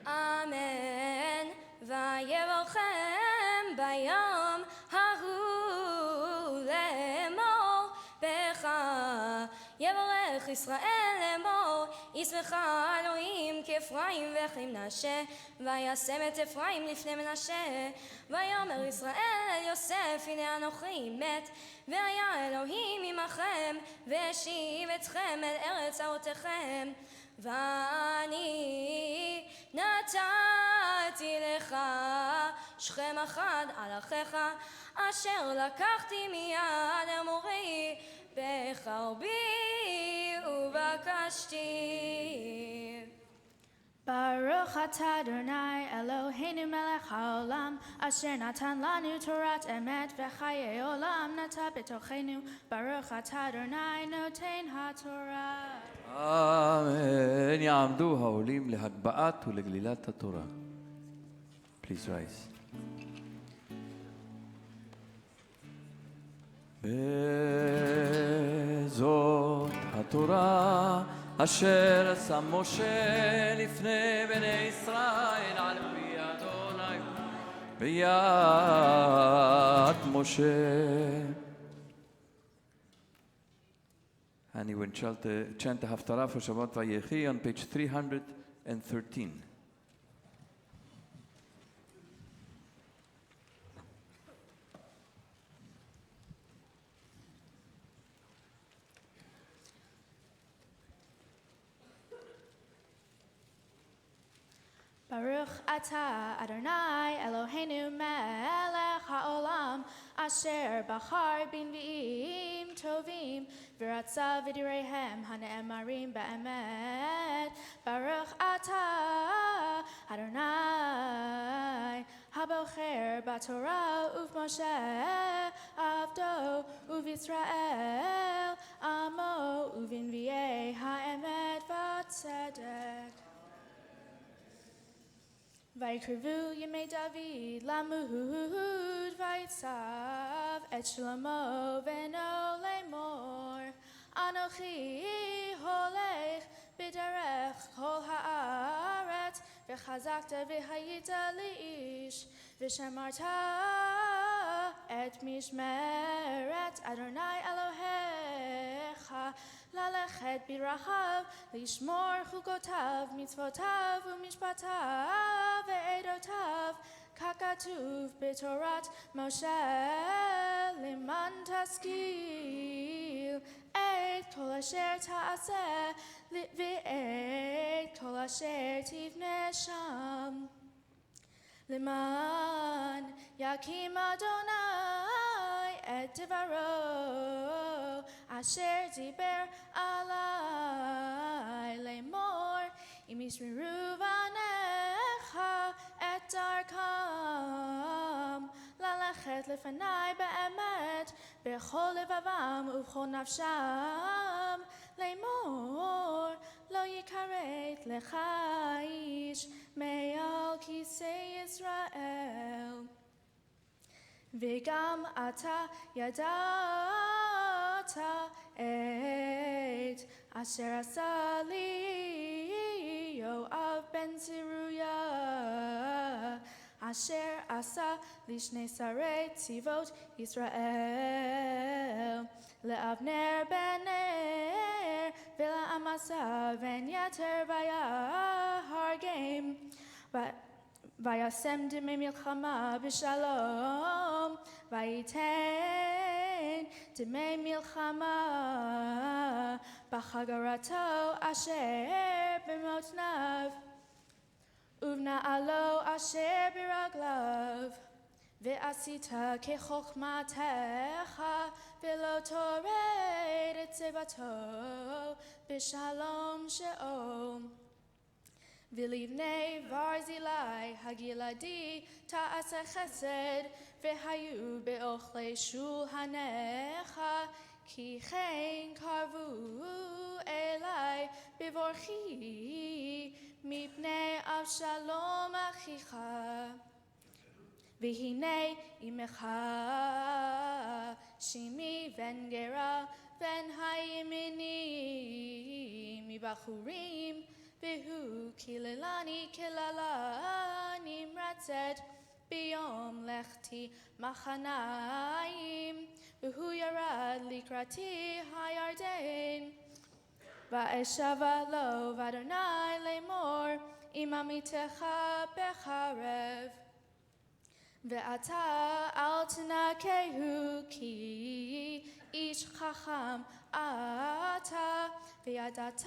אמן. ויברכם ביום ההוא לאמור בך, יברך ישראל לאמור, ישמחה אלוהים כאפרים וכמנשה, וישם את אפרים לפני מנשה. ויאמר ישראל אל יוסף, הנה אנוכי מת, והיה אלוהים עמכם, והשיב אתכם אל ארץ אבותיכם. ואני נתתי לך שכם אחד על אחיך, אשר לקחתי מיד אמורי, בחרבי ובקשתי. ברוך אתה אדוני אלוהינו מלך העולם, אשר נתן לנו תורת אמת וחיי עולם נטע בתוכנו. ברוך אתה אדוני נותן התורה. אמן. יעמדו העולים להגבהת ולגלילת התורה. Please rise. וזאת התורה אשר שם משה לפני בני ישראל על פי אדוני ביד משה. And he would chant the Haftarah for Shabbat Vayechi on page 313. Baruch atah Adonai Eloheinu melech haolam, asher bachar b'nvi'im tovim v'ratza v'direihem hane'emarim ba'emet. Baruch atah Adonai habocher b'torah uv'Moshe avdo uv'Yisrael amo uv'nvi'ei ha'emet v'tzedek. ויקרבו ימי דוד למות ויצב את שלמה בנו לאמור אנוכי הולך בדרך כל הארץ וחזקת והיית לאיש ושמרת את משמרת אדוני אלוהיך ללכת בדרכיו לשמור חוקותיו מצוותיו ומשפטיו ועדותיו ככתוב בתורת משה למען תשכיל את כל אשר תעשה ואת כל אשר תבנה שם למען יקים אדוני את דברו אשר דיבר עלי לאמור אם ישמרו בניך את דרכם ללכת לפני באמת בכל לבבם ובכל נפשם לאמור לא יכרת לך איש מעל כיסא ישראל וגם אתה ידעת את אשר עשה לי יואב בן צרויה אשר עשה לשני שרי צבאות ישראל לאבנר בן נר ולעמסה בן יתר ויהרגם וישם דמי מלחמה בשלום וייתן דמי מלחמה בחגרתו אשר במותניו ובנעלו אשר ברגליו ועשית כחוכמתך ולא תורד את צוותו בשלום שאום ולבני ברזילי הגלעדי תעשה חסד והיו באוכלי שולחנך כי כן קרבו אלי בברכי מפני אבשלום אחיך והנה אמך שמי בן גרה בן הימיני מבחורים והוא קיללני קללה נמרצת ביום לכתי מחניים והוא ירד לקראתי הירדן ואשבה לו ואדוני לאמור אם עמיתך בחרב ואתה אל תנקהו כי איש חכם אתה וידעת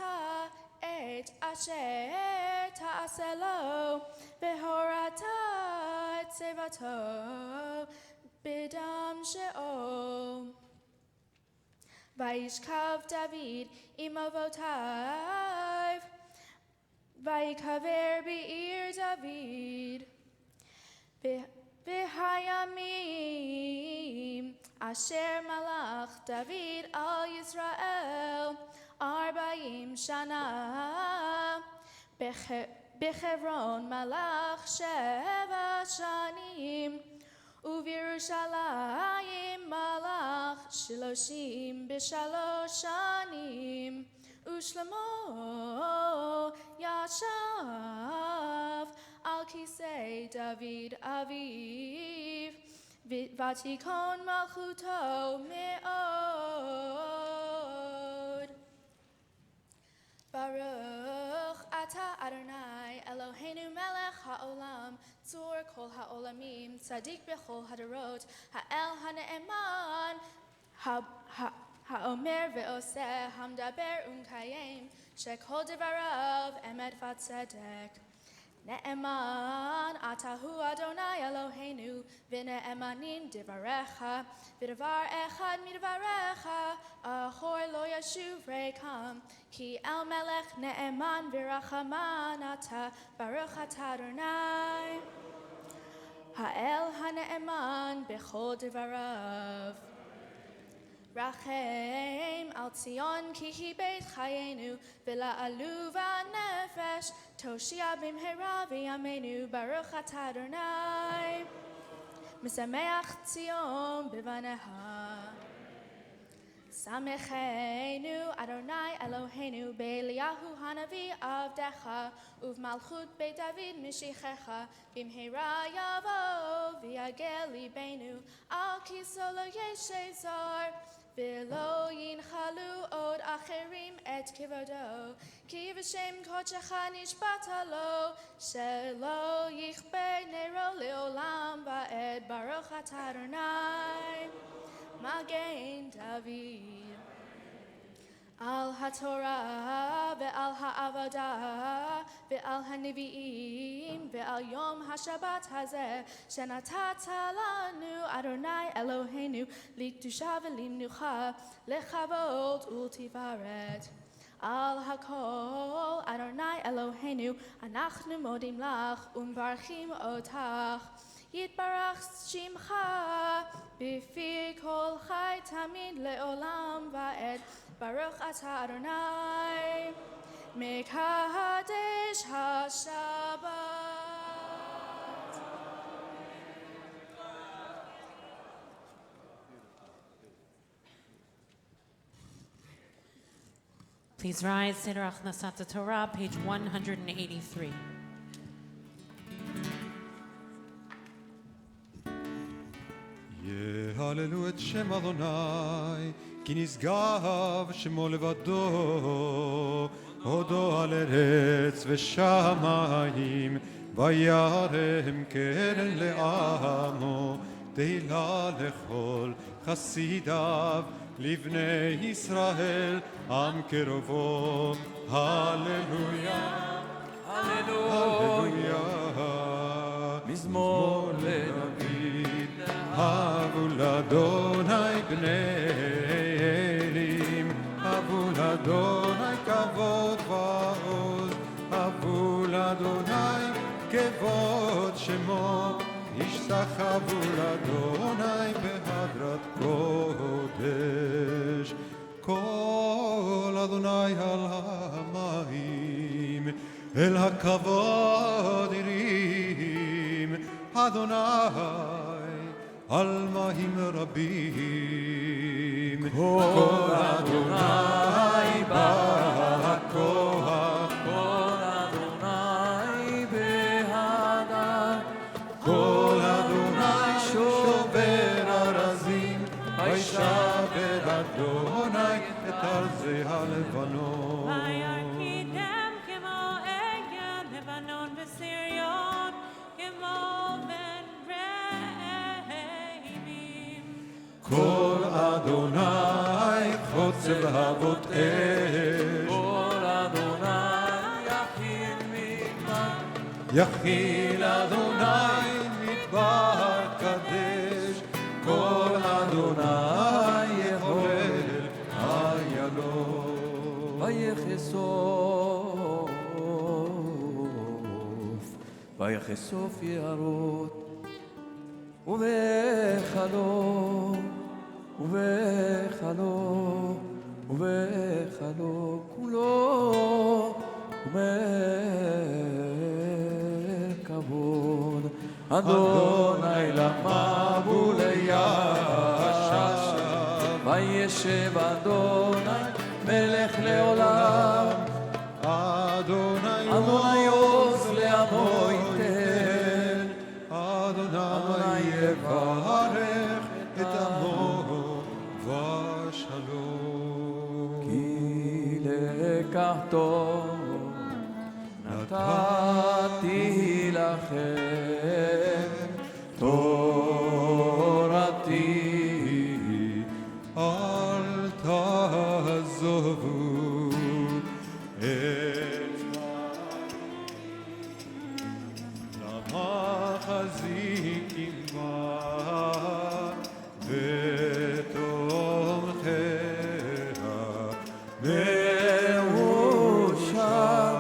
את אשר תעשה לו והורדת את צוותו בדם שאום וישכב דוד עם אבותיו ויקבר בעיר דוד והימים אשר מלך דוד על ישראל 40 שנה בחברון מלך 7 שנים ובירושלים מלך 33 שנים ושלמה ישב על כיסא דוד אביו ותיכון מלכותו מאוד ברוך אתה אדוני אלוהינו מלך העולם צור כל העולמים צדיק בכל הדורות האל הנאמן האומר ועושה המדבר ומקיים שכל דבריו אמת וצדק נאמן אתה הוא אדוני אלוהינו ונאמנים דבריך ודבר אחד מדבריך אחור לא ישוב ריקם כי אל מלך נאמן ורחמן אתה ברוך אתה אדוני האל הנאמן בכל דבריו רחם על ציון כי היא בית חיינו ולעלוב הנפש תושיע במהרה וימינו ברוך אתה אדוני משמח ציון בבניה שמחנו אדוני אלוהינו באליהו הנביא עבדך ובמלכות בית דוד משיחך במהרה יבוא ויגל ליבנו על כיסאו לא ישזר ולא ינחלו עוד אחרים את כבודו כי בשם קודשך נשבעת לו שלא יכבה נרו לעולם ועד ברוך אתה אדוני מגן דוד על התורה ועל העבודה ועל הנביאים ועל יום השבת הזה שנתת לנו אדוני אלוהינו לקדושה ולמנוחה לכבוד ולתפארת על הכל אדוני אלוהינו אנחנו מודים לך ומברכים אותך יתברך שמך בפי כל חי תמיד לעולם ועד ברוך אתה אדוני מקדש השבת Please rise, Seder Achnasat Torah, page 183. יהללו את שם אדוני, כי נשגב שמו לבדו, הודו על ארץ ושמיים, וירם קרן לעמו, תהילה לכל חסידיו, לבני ישראל, עם קרובו, הללויה, הללויה, מזמור לדוד. הבו לאדוני בני אלים, הבו לאדוני כבוד ועוז, הבו לאדוני כבוד שמו, השתחוו לאדוני בהדרת קודש. כל אדוני על המים, אל הכבוד ירים, אדוני על מים רבים. כל אדוני בכוח, כל אדוני בהדר, כל אדוני שובר ארזים, וישבר אדוני את ארזי הלבנון. וירקידם כמו עגל לבנון וסריון, כמו בן רעבים. כל אדוני חוצב להבות אש, כל אדוני יכיל מדבר, יכיל אדוני מדבר קדש, כל אדוני יחולל איילון. ויחשוף יערות ובחלום ובחלום ובחלום כולו אומר כבוד אדוני למבול ישב וישב אדוני מלך לעולם אדוני עוז לעמו ייתן אדוני יברך את עמו ושלום כי לקח טוב נתתי לכם תורתי אל תעזבו את למחזיק עמה בתומכיה מאושר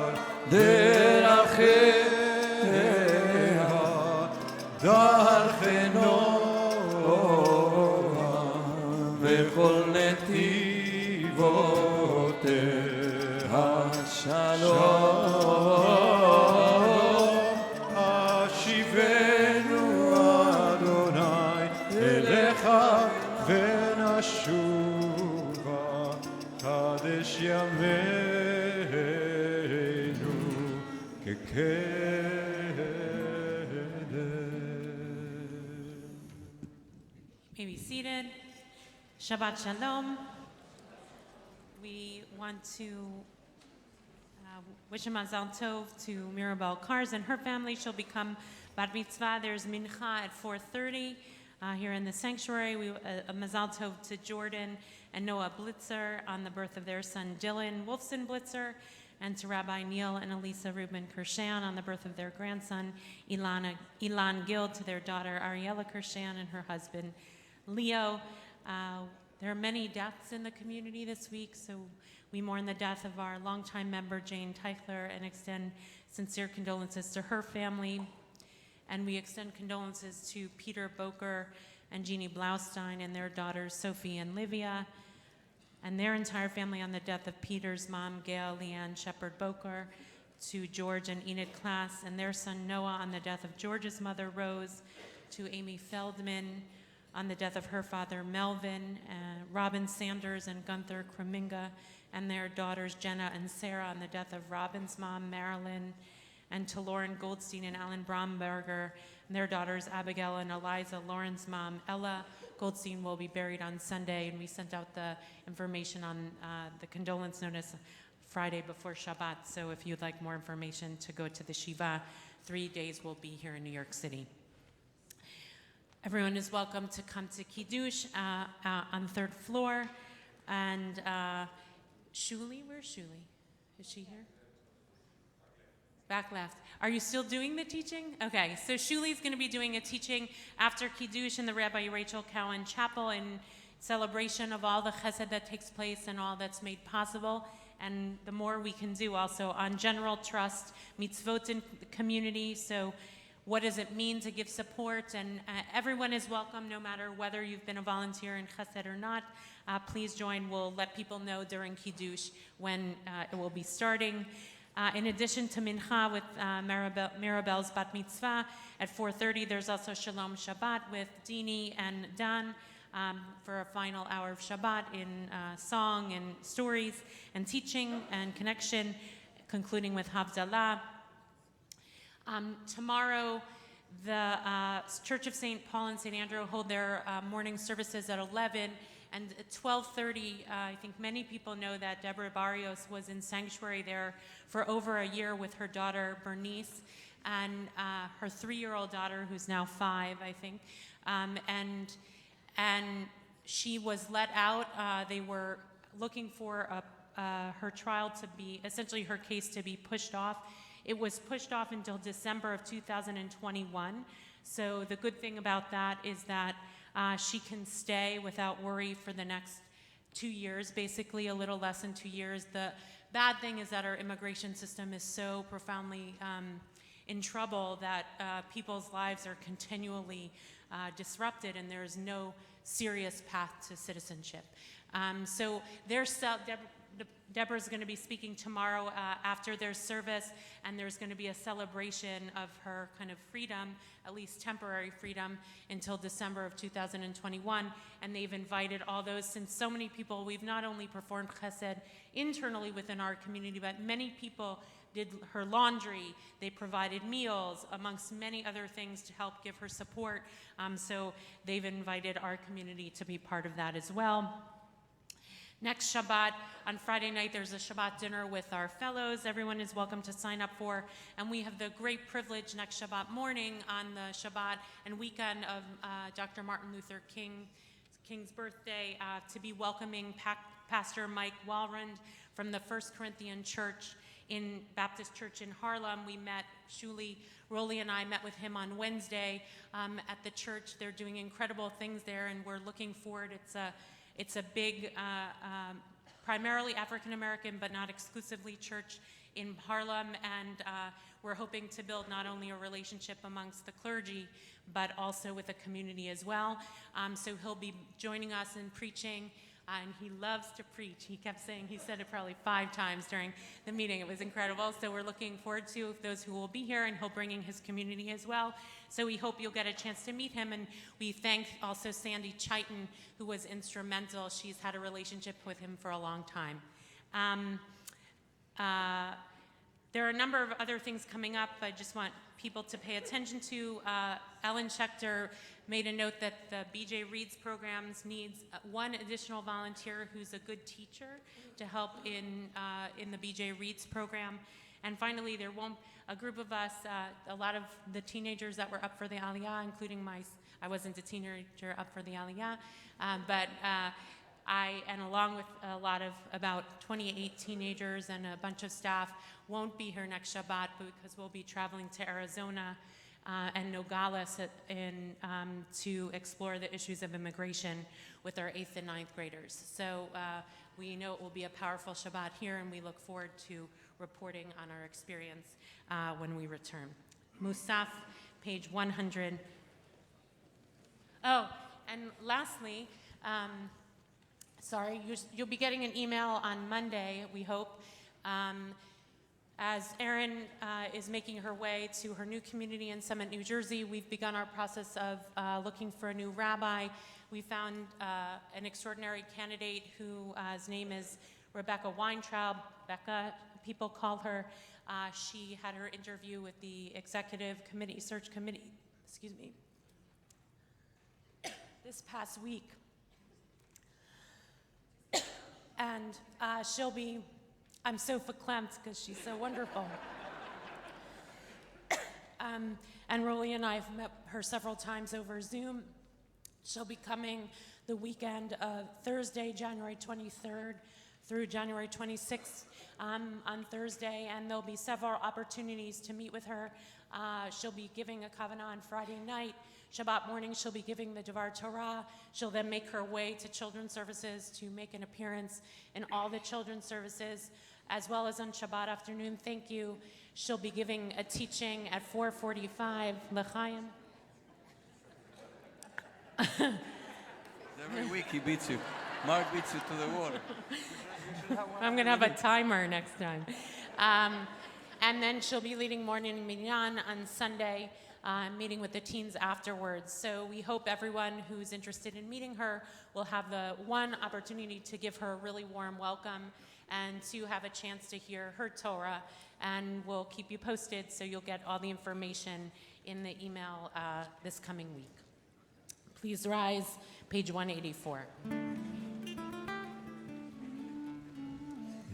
דרכיה דרכנו וכל נתיבותיה שלום ונשובה חדש ימינו May be seated. Shabbat Shalom. We want to wish a Mazal Tov to Mirabel Kars and her family. She'll become Bat Mitzvah. There's Mincha at 4:30 here in the sanctuary. A Mazal Tov to Jordan and Noah Blitzer on the birth of their son Dylan Wolfson Blitzer, and to Rabbi Neil and Elisa Rubin Kershan on the birth of their grandson Ilan Gil, to their daughter Ariella Kershan and her husband Leo. There are many deaths in the community this week, so we mourn the death of our longtime member Jane Teichler and extend sincere condolences to her family. And we extend condolences to Peter Boker and Jeannie Blaustein and their daughters Sophie and Livia, and their entire family on the death of Peter's mom, Gail Leanne Shepard Boker, to George and Enid Klass and their son Noah on the death of George's mother, Rose, to Amy Feldman on the death of her father, Melvin, Robin Sanders and Gunther Kreminga, and their daughters, Jenna and Sarah, on the death of Robin's mom, Marilyn, and to Lauren Goldstein and Alan Bromberger, and their daughters, Abigail and Eliza. Lauren's mom, Ella Goldstein, will be buried on Sunday, and we sent out the information on the condolence notice Friday before Shabbat, so if you'd like more information to go to the Shiva, 3 days we'll be here in New York City. Everyone is welcome to come to Kiddush on the third floor. And Shuli, where's Shuli? Is she here? Back left. Are you still doing the teaching? Okay, so Shuli's going to be doing a teaching after Kiddush in the Rabbi Rachel Cowan Chapel in celebration of all the chesed that takes place and all that's made possible. And the more we can do also on general trust, mitzvot in the community. So what does it mean to give support? And everyone is welcome, no matter whether you've been a volunteer in Chesed or not. Please join. We'll let people know during Kiddush when it will be starting. In addition to Mincha with Mirabel's Bat Mitzvah at 4:30, there's also Shalom Shabbat with Dini and Dan for a final hour of Shabbat in song and stories and teaching and connection, concluding with Havdalah. Tomorrow, the Church of St. Paul and St. Andrew hold their morning services at 11, and at 12:30, I think many people know that Deborah Barrios was in sanctuary there for over a year with her daughter Bernice and her 3-year-old daughter, who's now 5, I think, and she was let out. They were looking for her trial to be, essentially her case to be pushed off. It was pushed off until December of 2021. So the good thing about that is that she can stay without worry for the next 2 years, basically a little less than 2 years. The bad thing is that our immigration system is so profoundly in trouble that people's lives are continually disrupted, and there's no serious path to citizenship. So Deborah's going to be speaking tomorrow after their service, and there's going to be a celebration of her kind of freedom, at least temporary freedom, until December of 2021. And they've invited all those, since so many people, we've not only performed chesed internally within our community, but many people did her laundry, they provided meals, amongst many other things to help give her support. So they've invited our community to be part of that as well. Next Shabbat, on Friday night, there's a Shabbat dinner with our fellows. Everyone is welcome to sign up for. And we have the great privilege next Shabbat morning on the Shabbat and weekend of Dr. Martin Luther King's birthday to be welcoming Pastor Mike Walrond from the First Corinthian Church in Baptist Church in Harlem. We met, Shuli, Roly and I met with him on Wednesday at the church. They're doing incredible things there, and we're looking forward. It's a big, primarily African-American, but not exclusively, church in Harlem, and we're hoping to build not only a relationship amongst the clergy, but also with the community as well. So he'll be joining us in preaching And he loves to preach. He kept saying, he said it probably 5 times during the meeting. It was incredible. So we're looking forward to those who will be here, and he'll bring in his community as well. So we hope you'll get a chance to meet him. And we thank also Sandy Chaitin, who was instrumental. She's had a relationship with him for a long time. There are a number of other things coming up I just want people to pay attention to. Ellen Schechter made a note that the BJ Reads programs needs one additional volunteer who's a good teacher to help in the BJ Reads program. And finally, a group of us, a lot of the teenagers that were up for the Aliyah, including I wasn't a teenager up for the Aliyah, but and along with about 28 teenagers and a bunch of staff, won't be here next Shabbat because we'll be traveling to Arizona and Nogales to explore the issues of immigration with our 8th and 9th graders. So we know it will be a powerful Shabbat here, and we look forward to reporting on our experience when we return. Musaf, page 100. Oh, and lastly, you'll be getting an email on Monday, we hope, as Erin is making her way to her new community in Summit, New Jersey. We've begun our process of looking for a new rabbi. We found an extraordinary candidate whose name is Rebecca Weintraub. Becca, people call her. She had her interview with the executive committee, search committee, this past week. And I'm so verklempt because she's so wonderful. And Roly and I have met her several times over Zoom. She'll be coming the weekend of Thursday, January 23rd through January 26th on Thursday, and there'll be several opportunities to meet with her. She'll be giving a kavanah on Friday night. Shabbat morning, she'll be giving the Devar Torah. She'll then make her way to children's services to make an appearance in all the children's services, as well as on Shabbat afternoon. Thank you. She'll be giving a teaching at 4:45. L'chaim. Every week he beats you. Mark beats you to the water. I'm going to have a timer next time. And then she'll be leading morning minyan on Sunday, meeting with the teens afterwards. So we hope everyone who's interested in meeting her will have the one opportunity to give her a really warm welcome and to have a chance to hear her Torah. And we'll keep you posted, so you'll get all the information in the email this coming week. Please rise, page 184.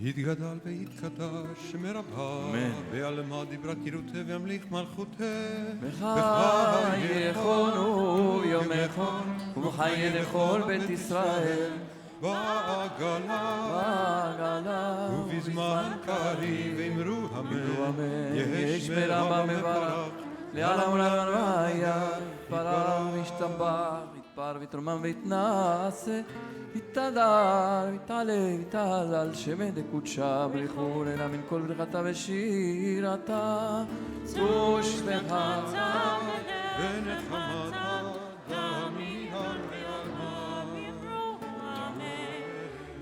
יתגדל ויתקדש שם רבה, בעלמא דיברה קירותה והמליך מלכותה. בחייכונו יומך ובחיי לכל בית ישראל. בעגלה ובזמן קריב אמרו אמן. יש מרבה מברך לעולם ולעולם והיה יתפאר וישתבח יתפאר ויתרומם ויתנשא יתהדר ויתעלה ויתהלל שמא דקודשה בריחו נהנה מן כל ברכתה ושירתה ושבחתה ונחמתה דמיה ועלמא.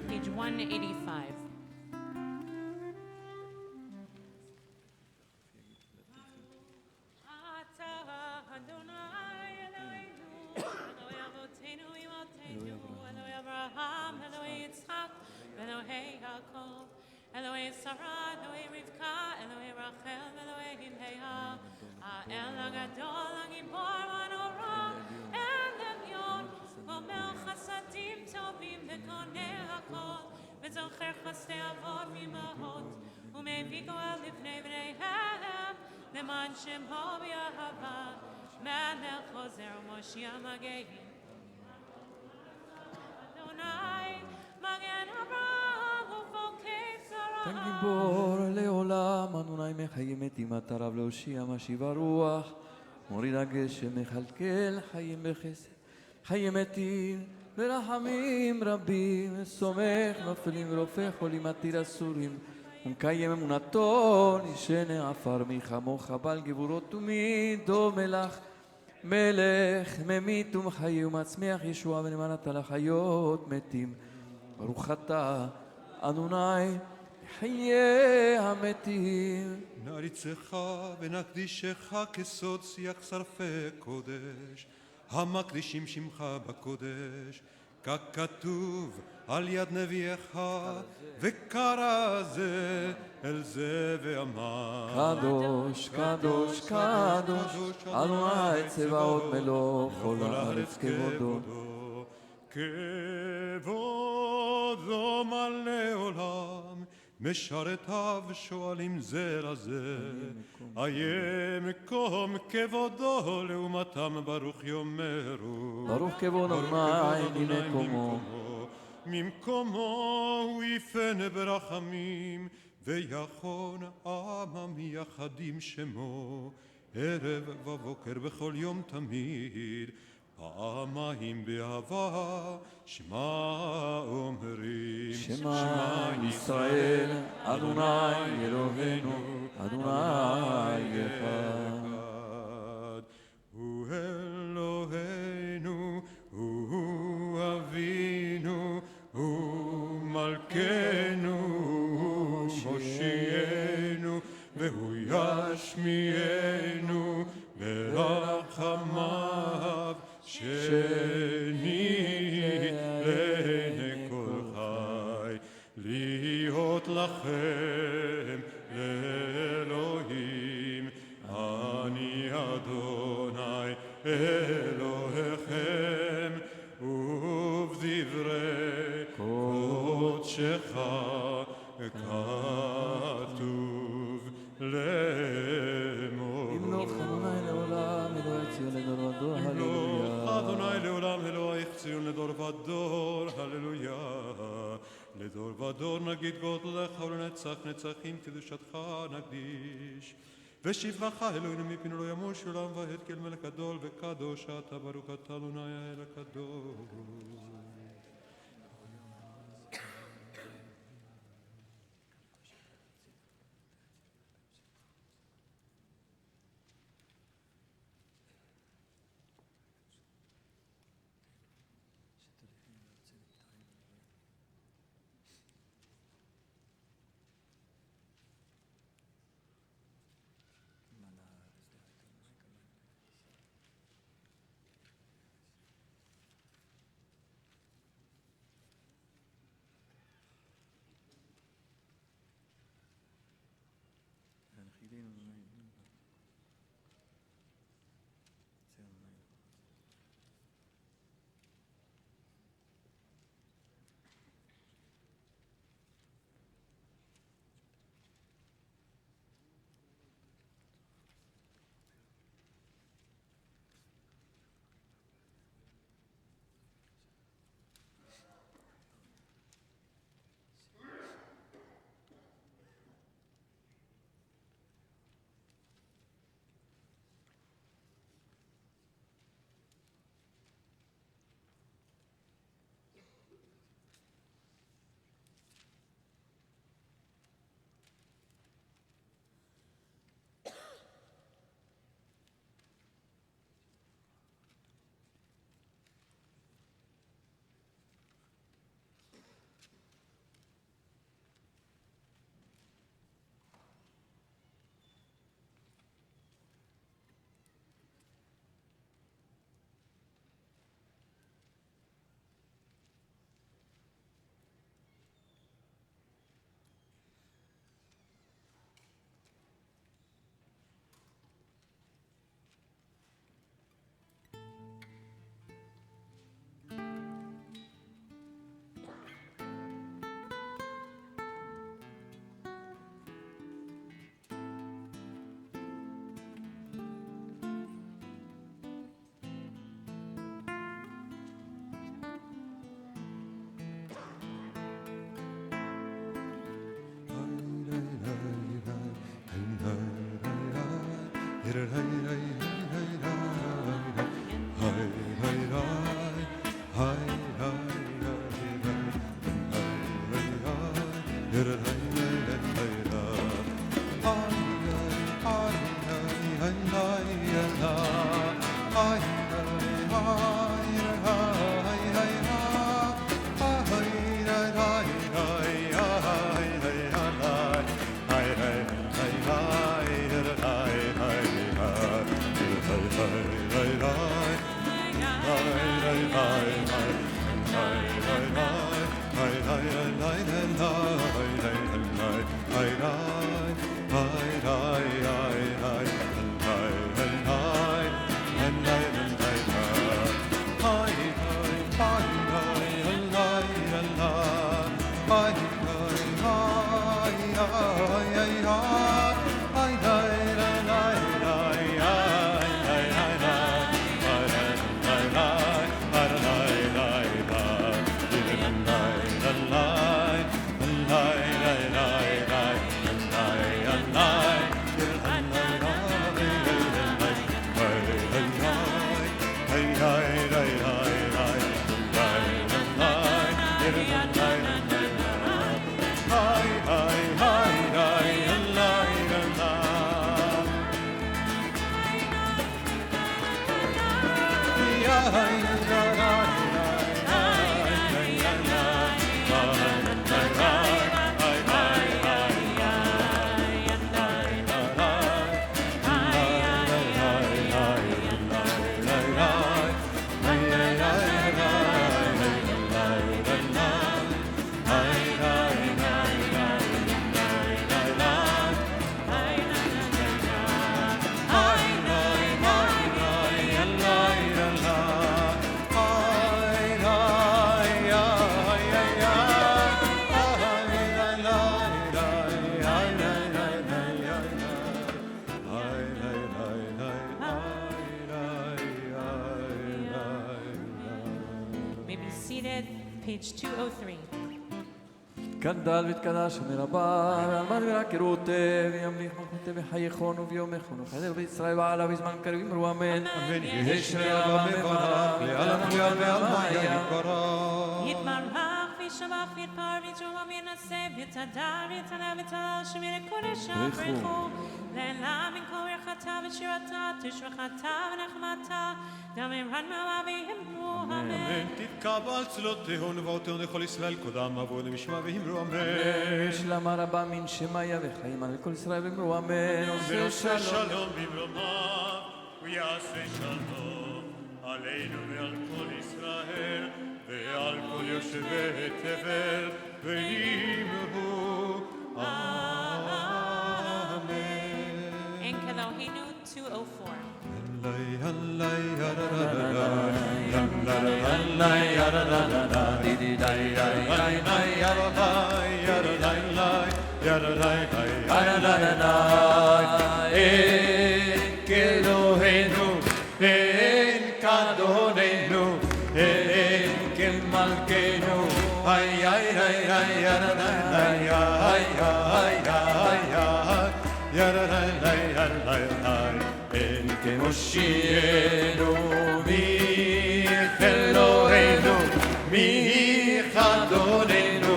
Page 185. Elohei Yaakov, Elohei Sarah, Elohei Rivka, Elohei Rachel, Elohei Leah, El Hagadol, Hagibor, Hanorah, El Elyon, Omer Chasadim Tovim, Vekonei Hakol, Vezocher Chasdei Avot Mimahot, Umevii Goel Lifnei Bneihem, Leman Shemo B'Yahava, Melech Chozer Moshiach Magein. Adonai, Magen Avraham, ופוקי צרה. תן גיבור לעולם, אדוני מחי מתים אתה רב להושיע משיב הרוח, מוריד הגשם מכלכל חיים בחסד, חיים מתים ברחמים רבים, סומך נופלים ורופא חולים מתיר אסורים, ומקיים אמונתו נשנה עפר מחמוך בעל גבורות ומידו מלך ממית ומחיה ומצמיח ישועה ונאמן אתה לחיות מתים ברוך אתה, אדוני, חיי המתים. נריצך ונקדישך כסוד שיח שרפי קודש, המקדישים שמך בקודש, ככתוב על יד נביאך, וקרא זה אל זה ואמר, קדוש, קדוש, קדוש, אדוני צבאות מלוך, כל הארץ כבודו. כבודו מלא עולם, משרתיו שואלים זה לזה, איה מקום כבודו לעומתם ברוך יאמרו, ברוך כבוד אדוני ממקומו, ממקומו הוא יפנה ברחמים, ויחון עמם יחדים שמו, ערב ובוקר בכל יום תמיד, פעמיים באהבה, שמע אומרים, שמע ישראל, אדוני אלוהינו, אדוני אחד. הוא אלוהינו, הוא אבינו, הוא מלכנו, הוא מושיענו, והוא ישמיענו ברחמיו. שני לעיני כל חי, להיות לכם לאלוהים, אני אדוני אלוהיכם, ובדברי קודשך כתוב לאמור. ימלוך אדוני לעולם, אלוהי ציון לדור ודור, הללויה. אדוני לעולם אלוהיך ציון לדור ודור, הללויה. לדור ודור נגיד גודלך ולנצח נצחים קדושתך נקדיש. ושבחך אלוהינו מפינו לא ימוש עולם ועד כי אל מלך גדול וקדוש אתה ברוך אתה אדוני האל הקדוש. Page 203. קנדל והתקדש מרבה, ועלמד ורקרותה, וימליך מלכותה בחייכון וביומכון, וחדר בישראל ועלה בזמן קריב אמרו אמן. אמן יהי שמי רבה מברך, לעלם חויה ועלמיה יתברך. יתברך וישבח ויתפאר ויתרומם וינשא ויתהדר ויתעלה ויתהלל שמי לקודש ברכו. לעילם מן כל ברכתה ושירתה, תשבחתה ונחמתה, גם ירד מאוהבי אמרו אמן. תתקבל צלותיהו נבואותיהו לכל ישראל קודם אבו למשמע ואמרו אמן. שלמה רבה מן שמיה וחיים על כל ישראל ואמרו אמן. ועושה שלום במרומיו ויעשה שלום עלינו ועל כל ישראל ועל כל יושבי תבל ואמרו אמן. Enkelohenu 204. Enkelohenu, Enkadonenu, Enkelmalkenu, ay ay ay ay ay ay ay ay ay ay ay Enkemoshiyenu, Michelohenu, Michadonenu,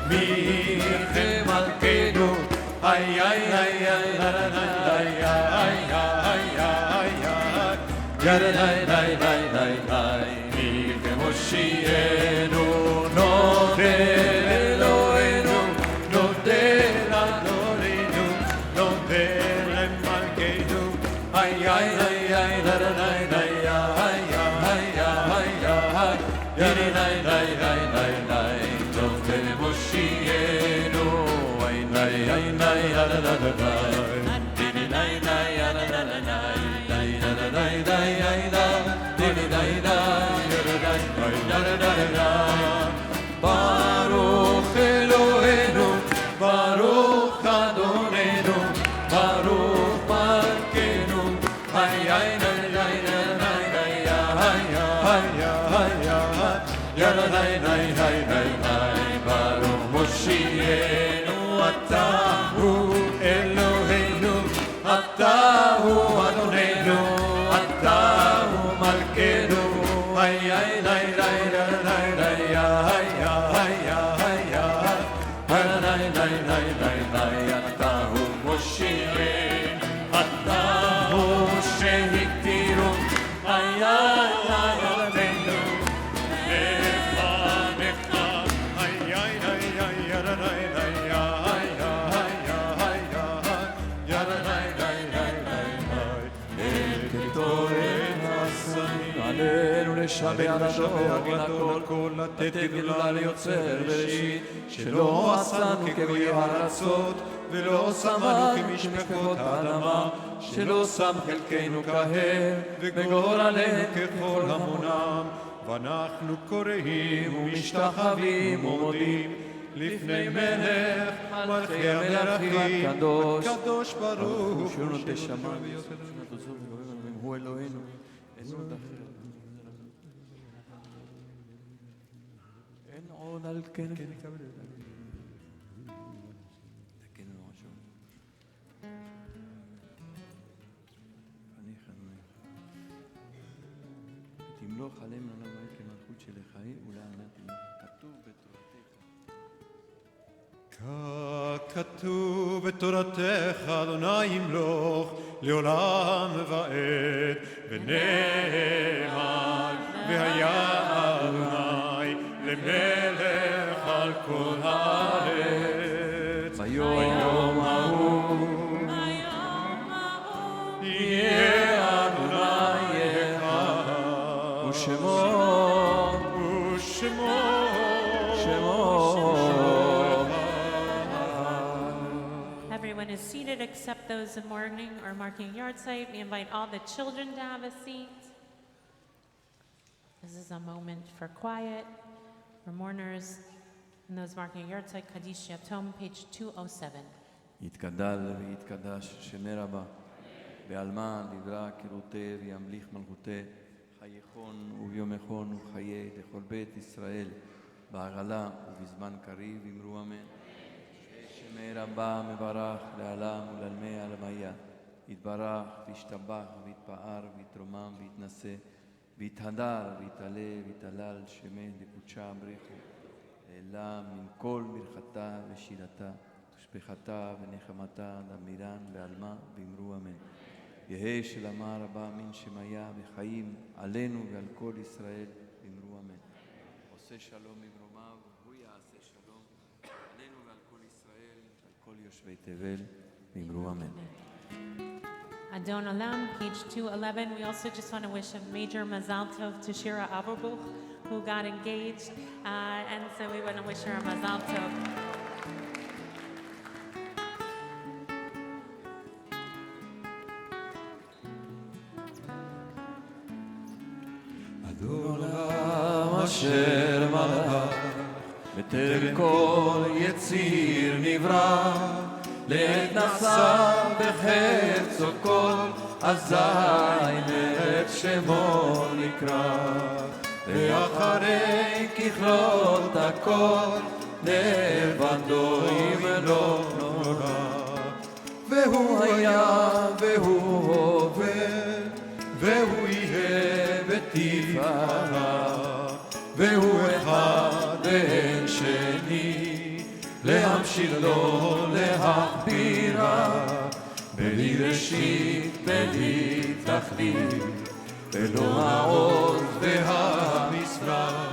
Michemalkenu, ay ay ay ay ay ay ay Michemoshiyenu, Nodel Elohenu, Nodel Adonenu, Nodel Malkeinu, ay ay ay ay ay ay ay ay ay Nodel Moshiyenu, ay ay ay ay Baruch Elohenu, Baruch Adonenu, Baruch Malkeinu, ay ay ay ay ay ay ay ay Baruch Moshienu, Atahu Elohenu, Atahu Adonenu, Atahu Malkeinu, ay ay ay ay לשבח לכל, לתת גדולה ליוצר בראשית, שלא עשנו כגויי הארצות, ולא שמנו כמשפחות האדמה, שלא שם חלקנו כהם, וגורלנו ככל המונם, ואנחנו קוראים ומשתחווים ומודים, לפני מלך מלכי המלכים, הקדוש ברוך הוא שמיים הוא אלוהינו, אין עוד אחר. אין עוד על כן תקן לנו משהו. תמלוך עליהם לעולם ועד כמלכות שלך היא ולענת תמלוך. כתוב בתורתך ככתוב בתורתך, אדוני ימלוך לעולם ועד, ונאמר והיה אדוני למלך על כל הארץ. ביום ההוא יהיה אדוני אחד, ושמו Everyone is seated except those mourning or marking yard site. We invite all the children to have a seat. This is a moment for quiet, for mourners, and those marking yard site. Kaddish Yatom, page 207. יתגדל ויתקדש שמי רבה, בעלמא דברה כרותי וימליך מלכותי, חייכון וביומכון וחיי לכל בית ישראל, בעגלה ובזמן קריב אמרו אמן. שמי רבה מברך לעלם ולעלמי עלמיה, יתברך וישתבח ויתפאר ויתרומם ויתנשא, ויתהדר ויתעלה ויתהלל שמי דקודשה בריחו, לעילה מן כל ברכתה ושירתה, תשבחתה ונחמתה דמירן בעלמה ואמרו אמן. יהי שלמה רבה מן שמיה וחיים עלינו ועל כל ישראל ואמרו אמן. עושה שלום ממרומיו והוא יעשה שלום עלינו ועל כל ישראל ועל כל יושבי תבל ואמרו אמן. Adon Olam, page 211. We also just want to wish a major mazal tov to Shira Averbuch, who got engaged, and so we want to wish her a mazal tov. אשר מלך בטרם כל יציר נברא, לעת נשא בחפצו כל אזי מרד שמו נקרא, ואחרי ככלות הכל לבדו ימלוך נורא. והוא היה והוא הווה והוא יהיה בתפארה, והוא אחד ואין שני, להמשיל לו להכבירה, בלי ראשית בלי תכלית, ולא העוז והמשרה.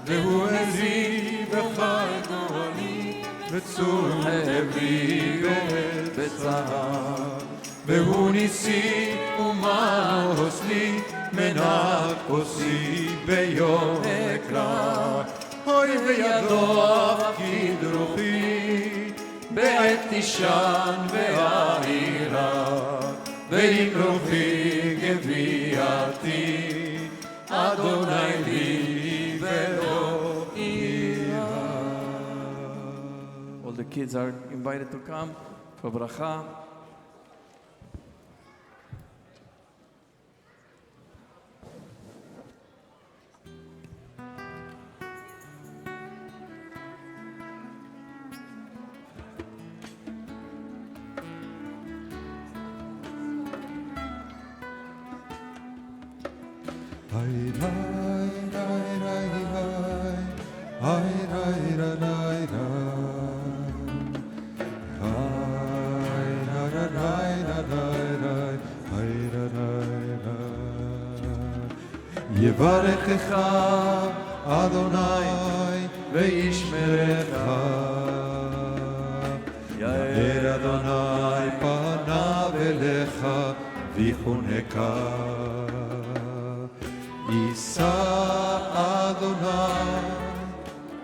והוא עזי וחי גורלי, וצור חברי בצער, והוא ניסי ומנוס לי, מנת כוסי ביום אקרא. אוי וידו אפקיד רוחי, בעת תשען והעירה, ואם רוחי גבייתי, אדוני לי ולא אירא. All the kids are invited to come for bracha. יברכך אדוני וישמרך, יאר אדוני פניו אליך ויחונקה. יישא אדוני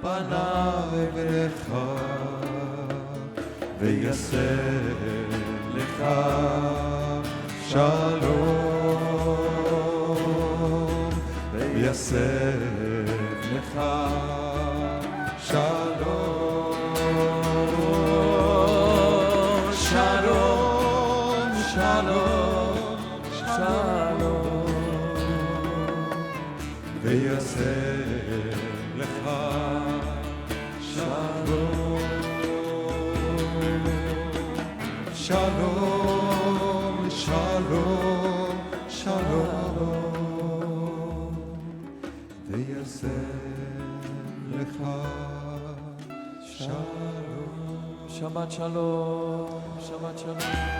פניו אליך ויעשה לך שלום, ויעשה לך שלום. שלום, שלום, שלום, ויעשה לך שלום. שלום, שלום, שלום, ויעשה לך שלום. Shabbat shalom, Shabbat shalom.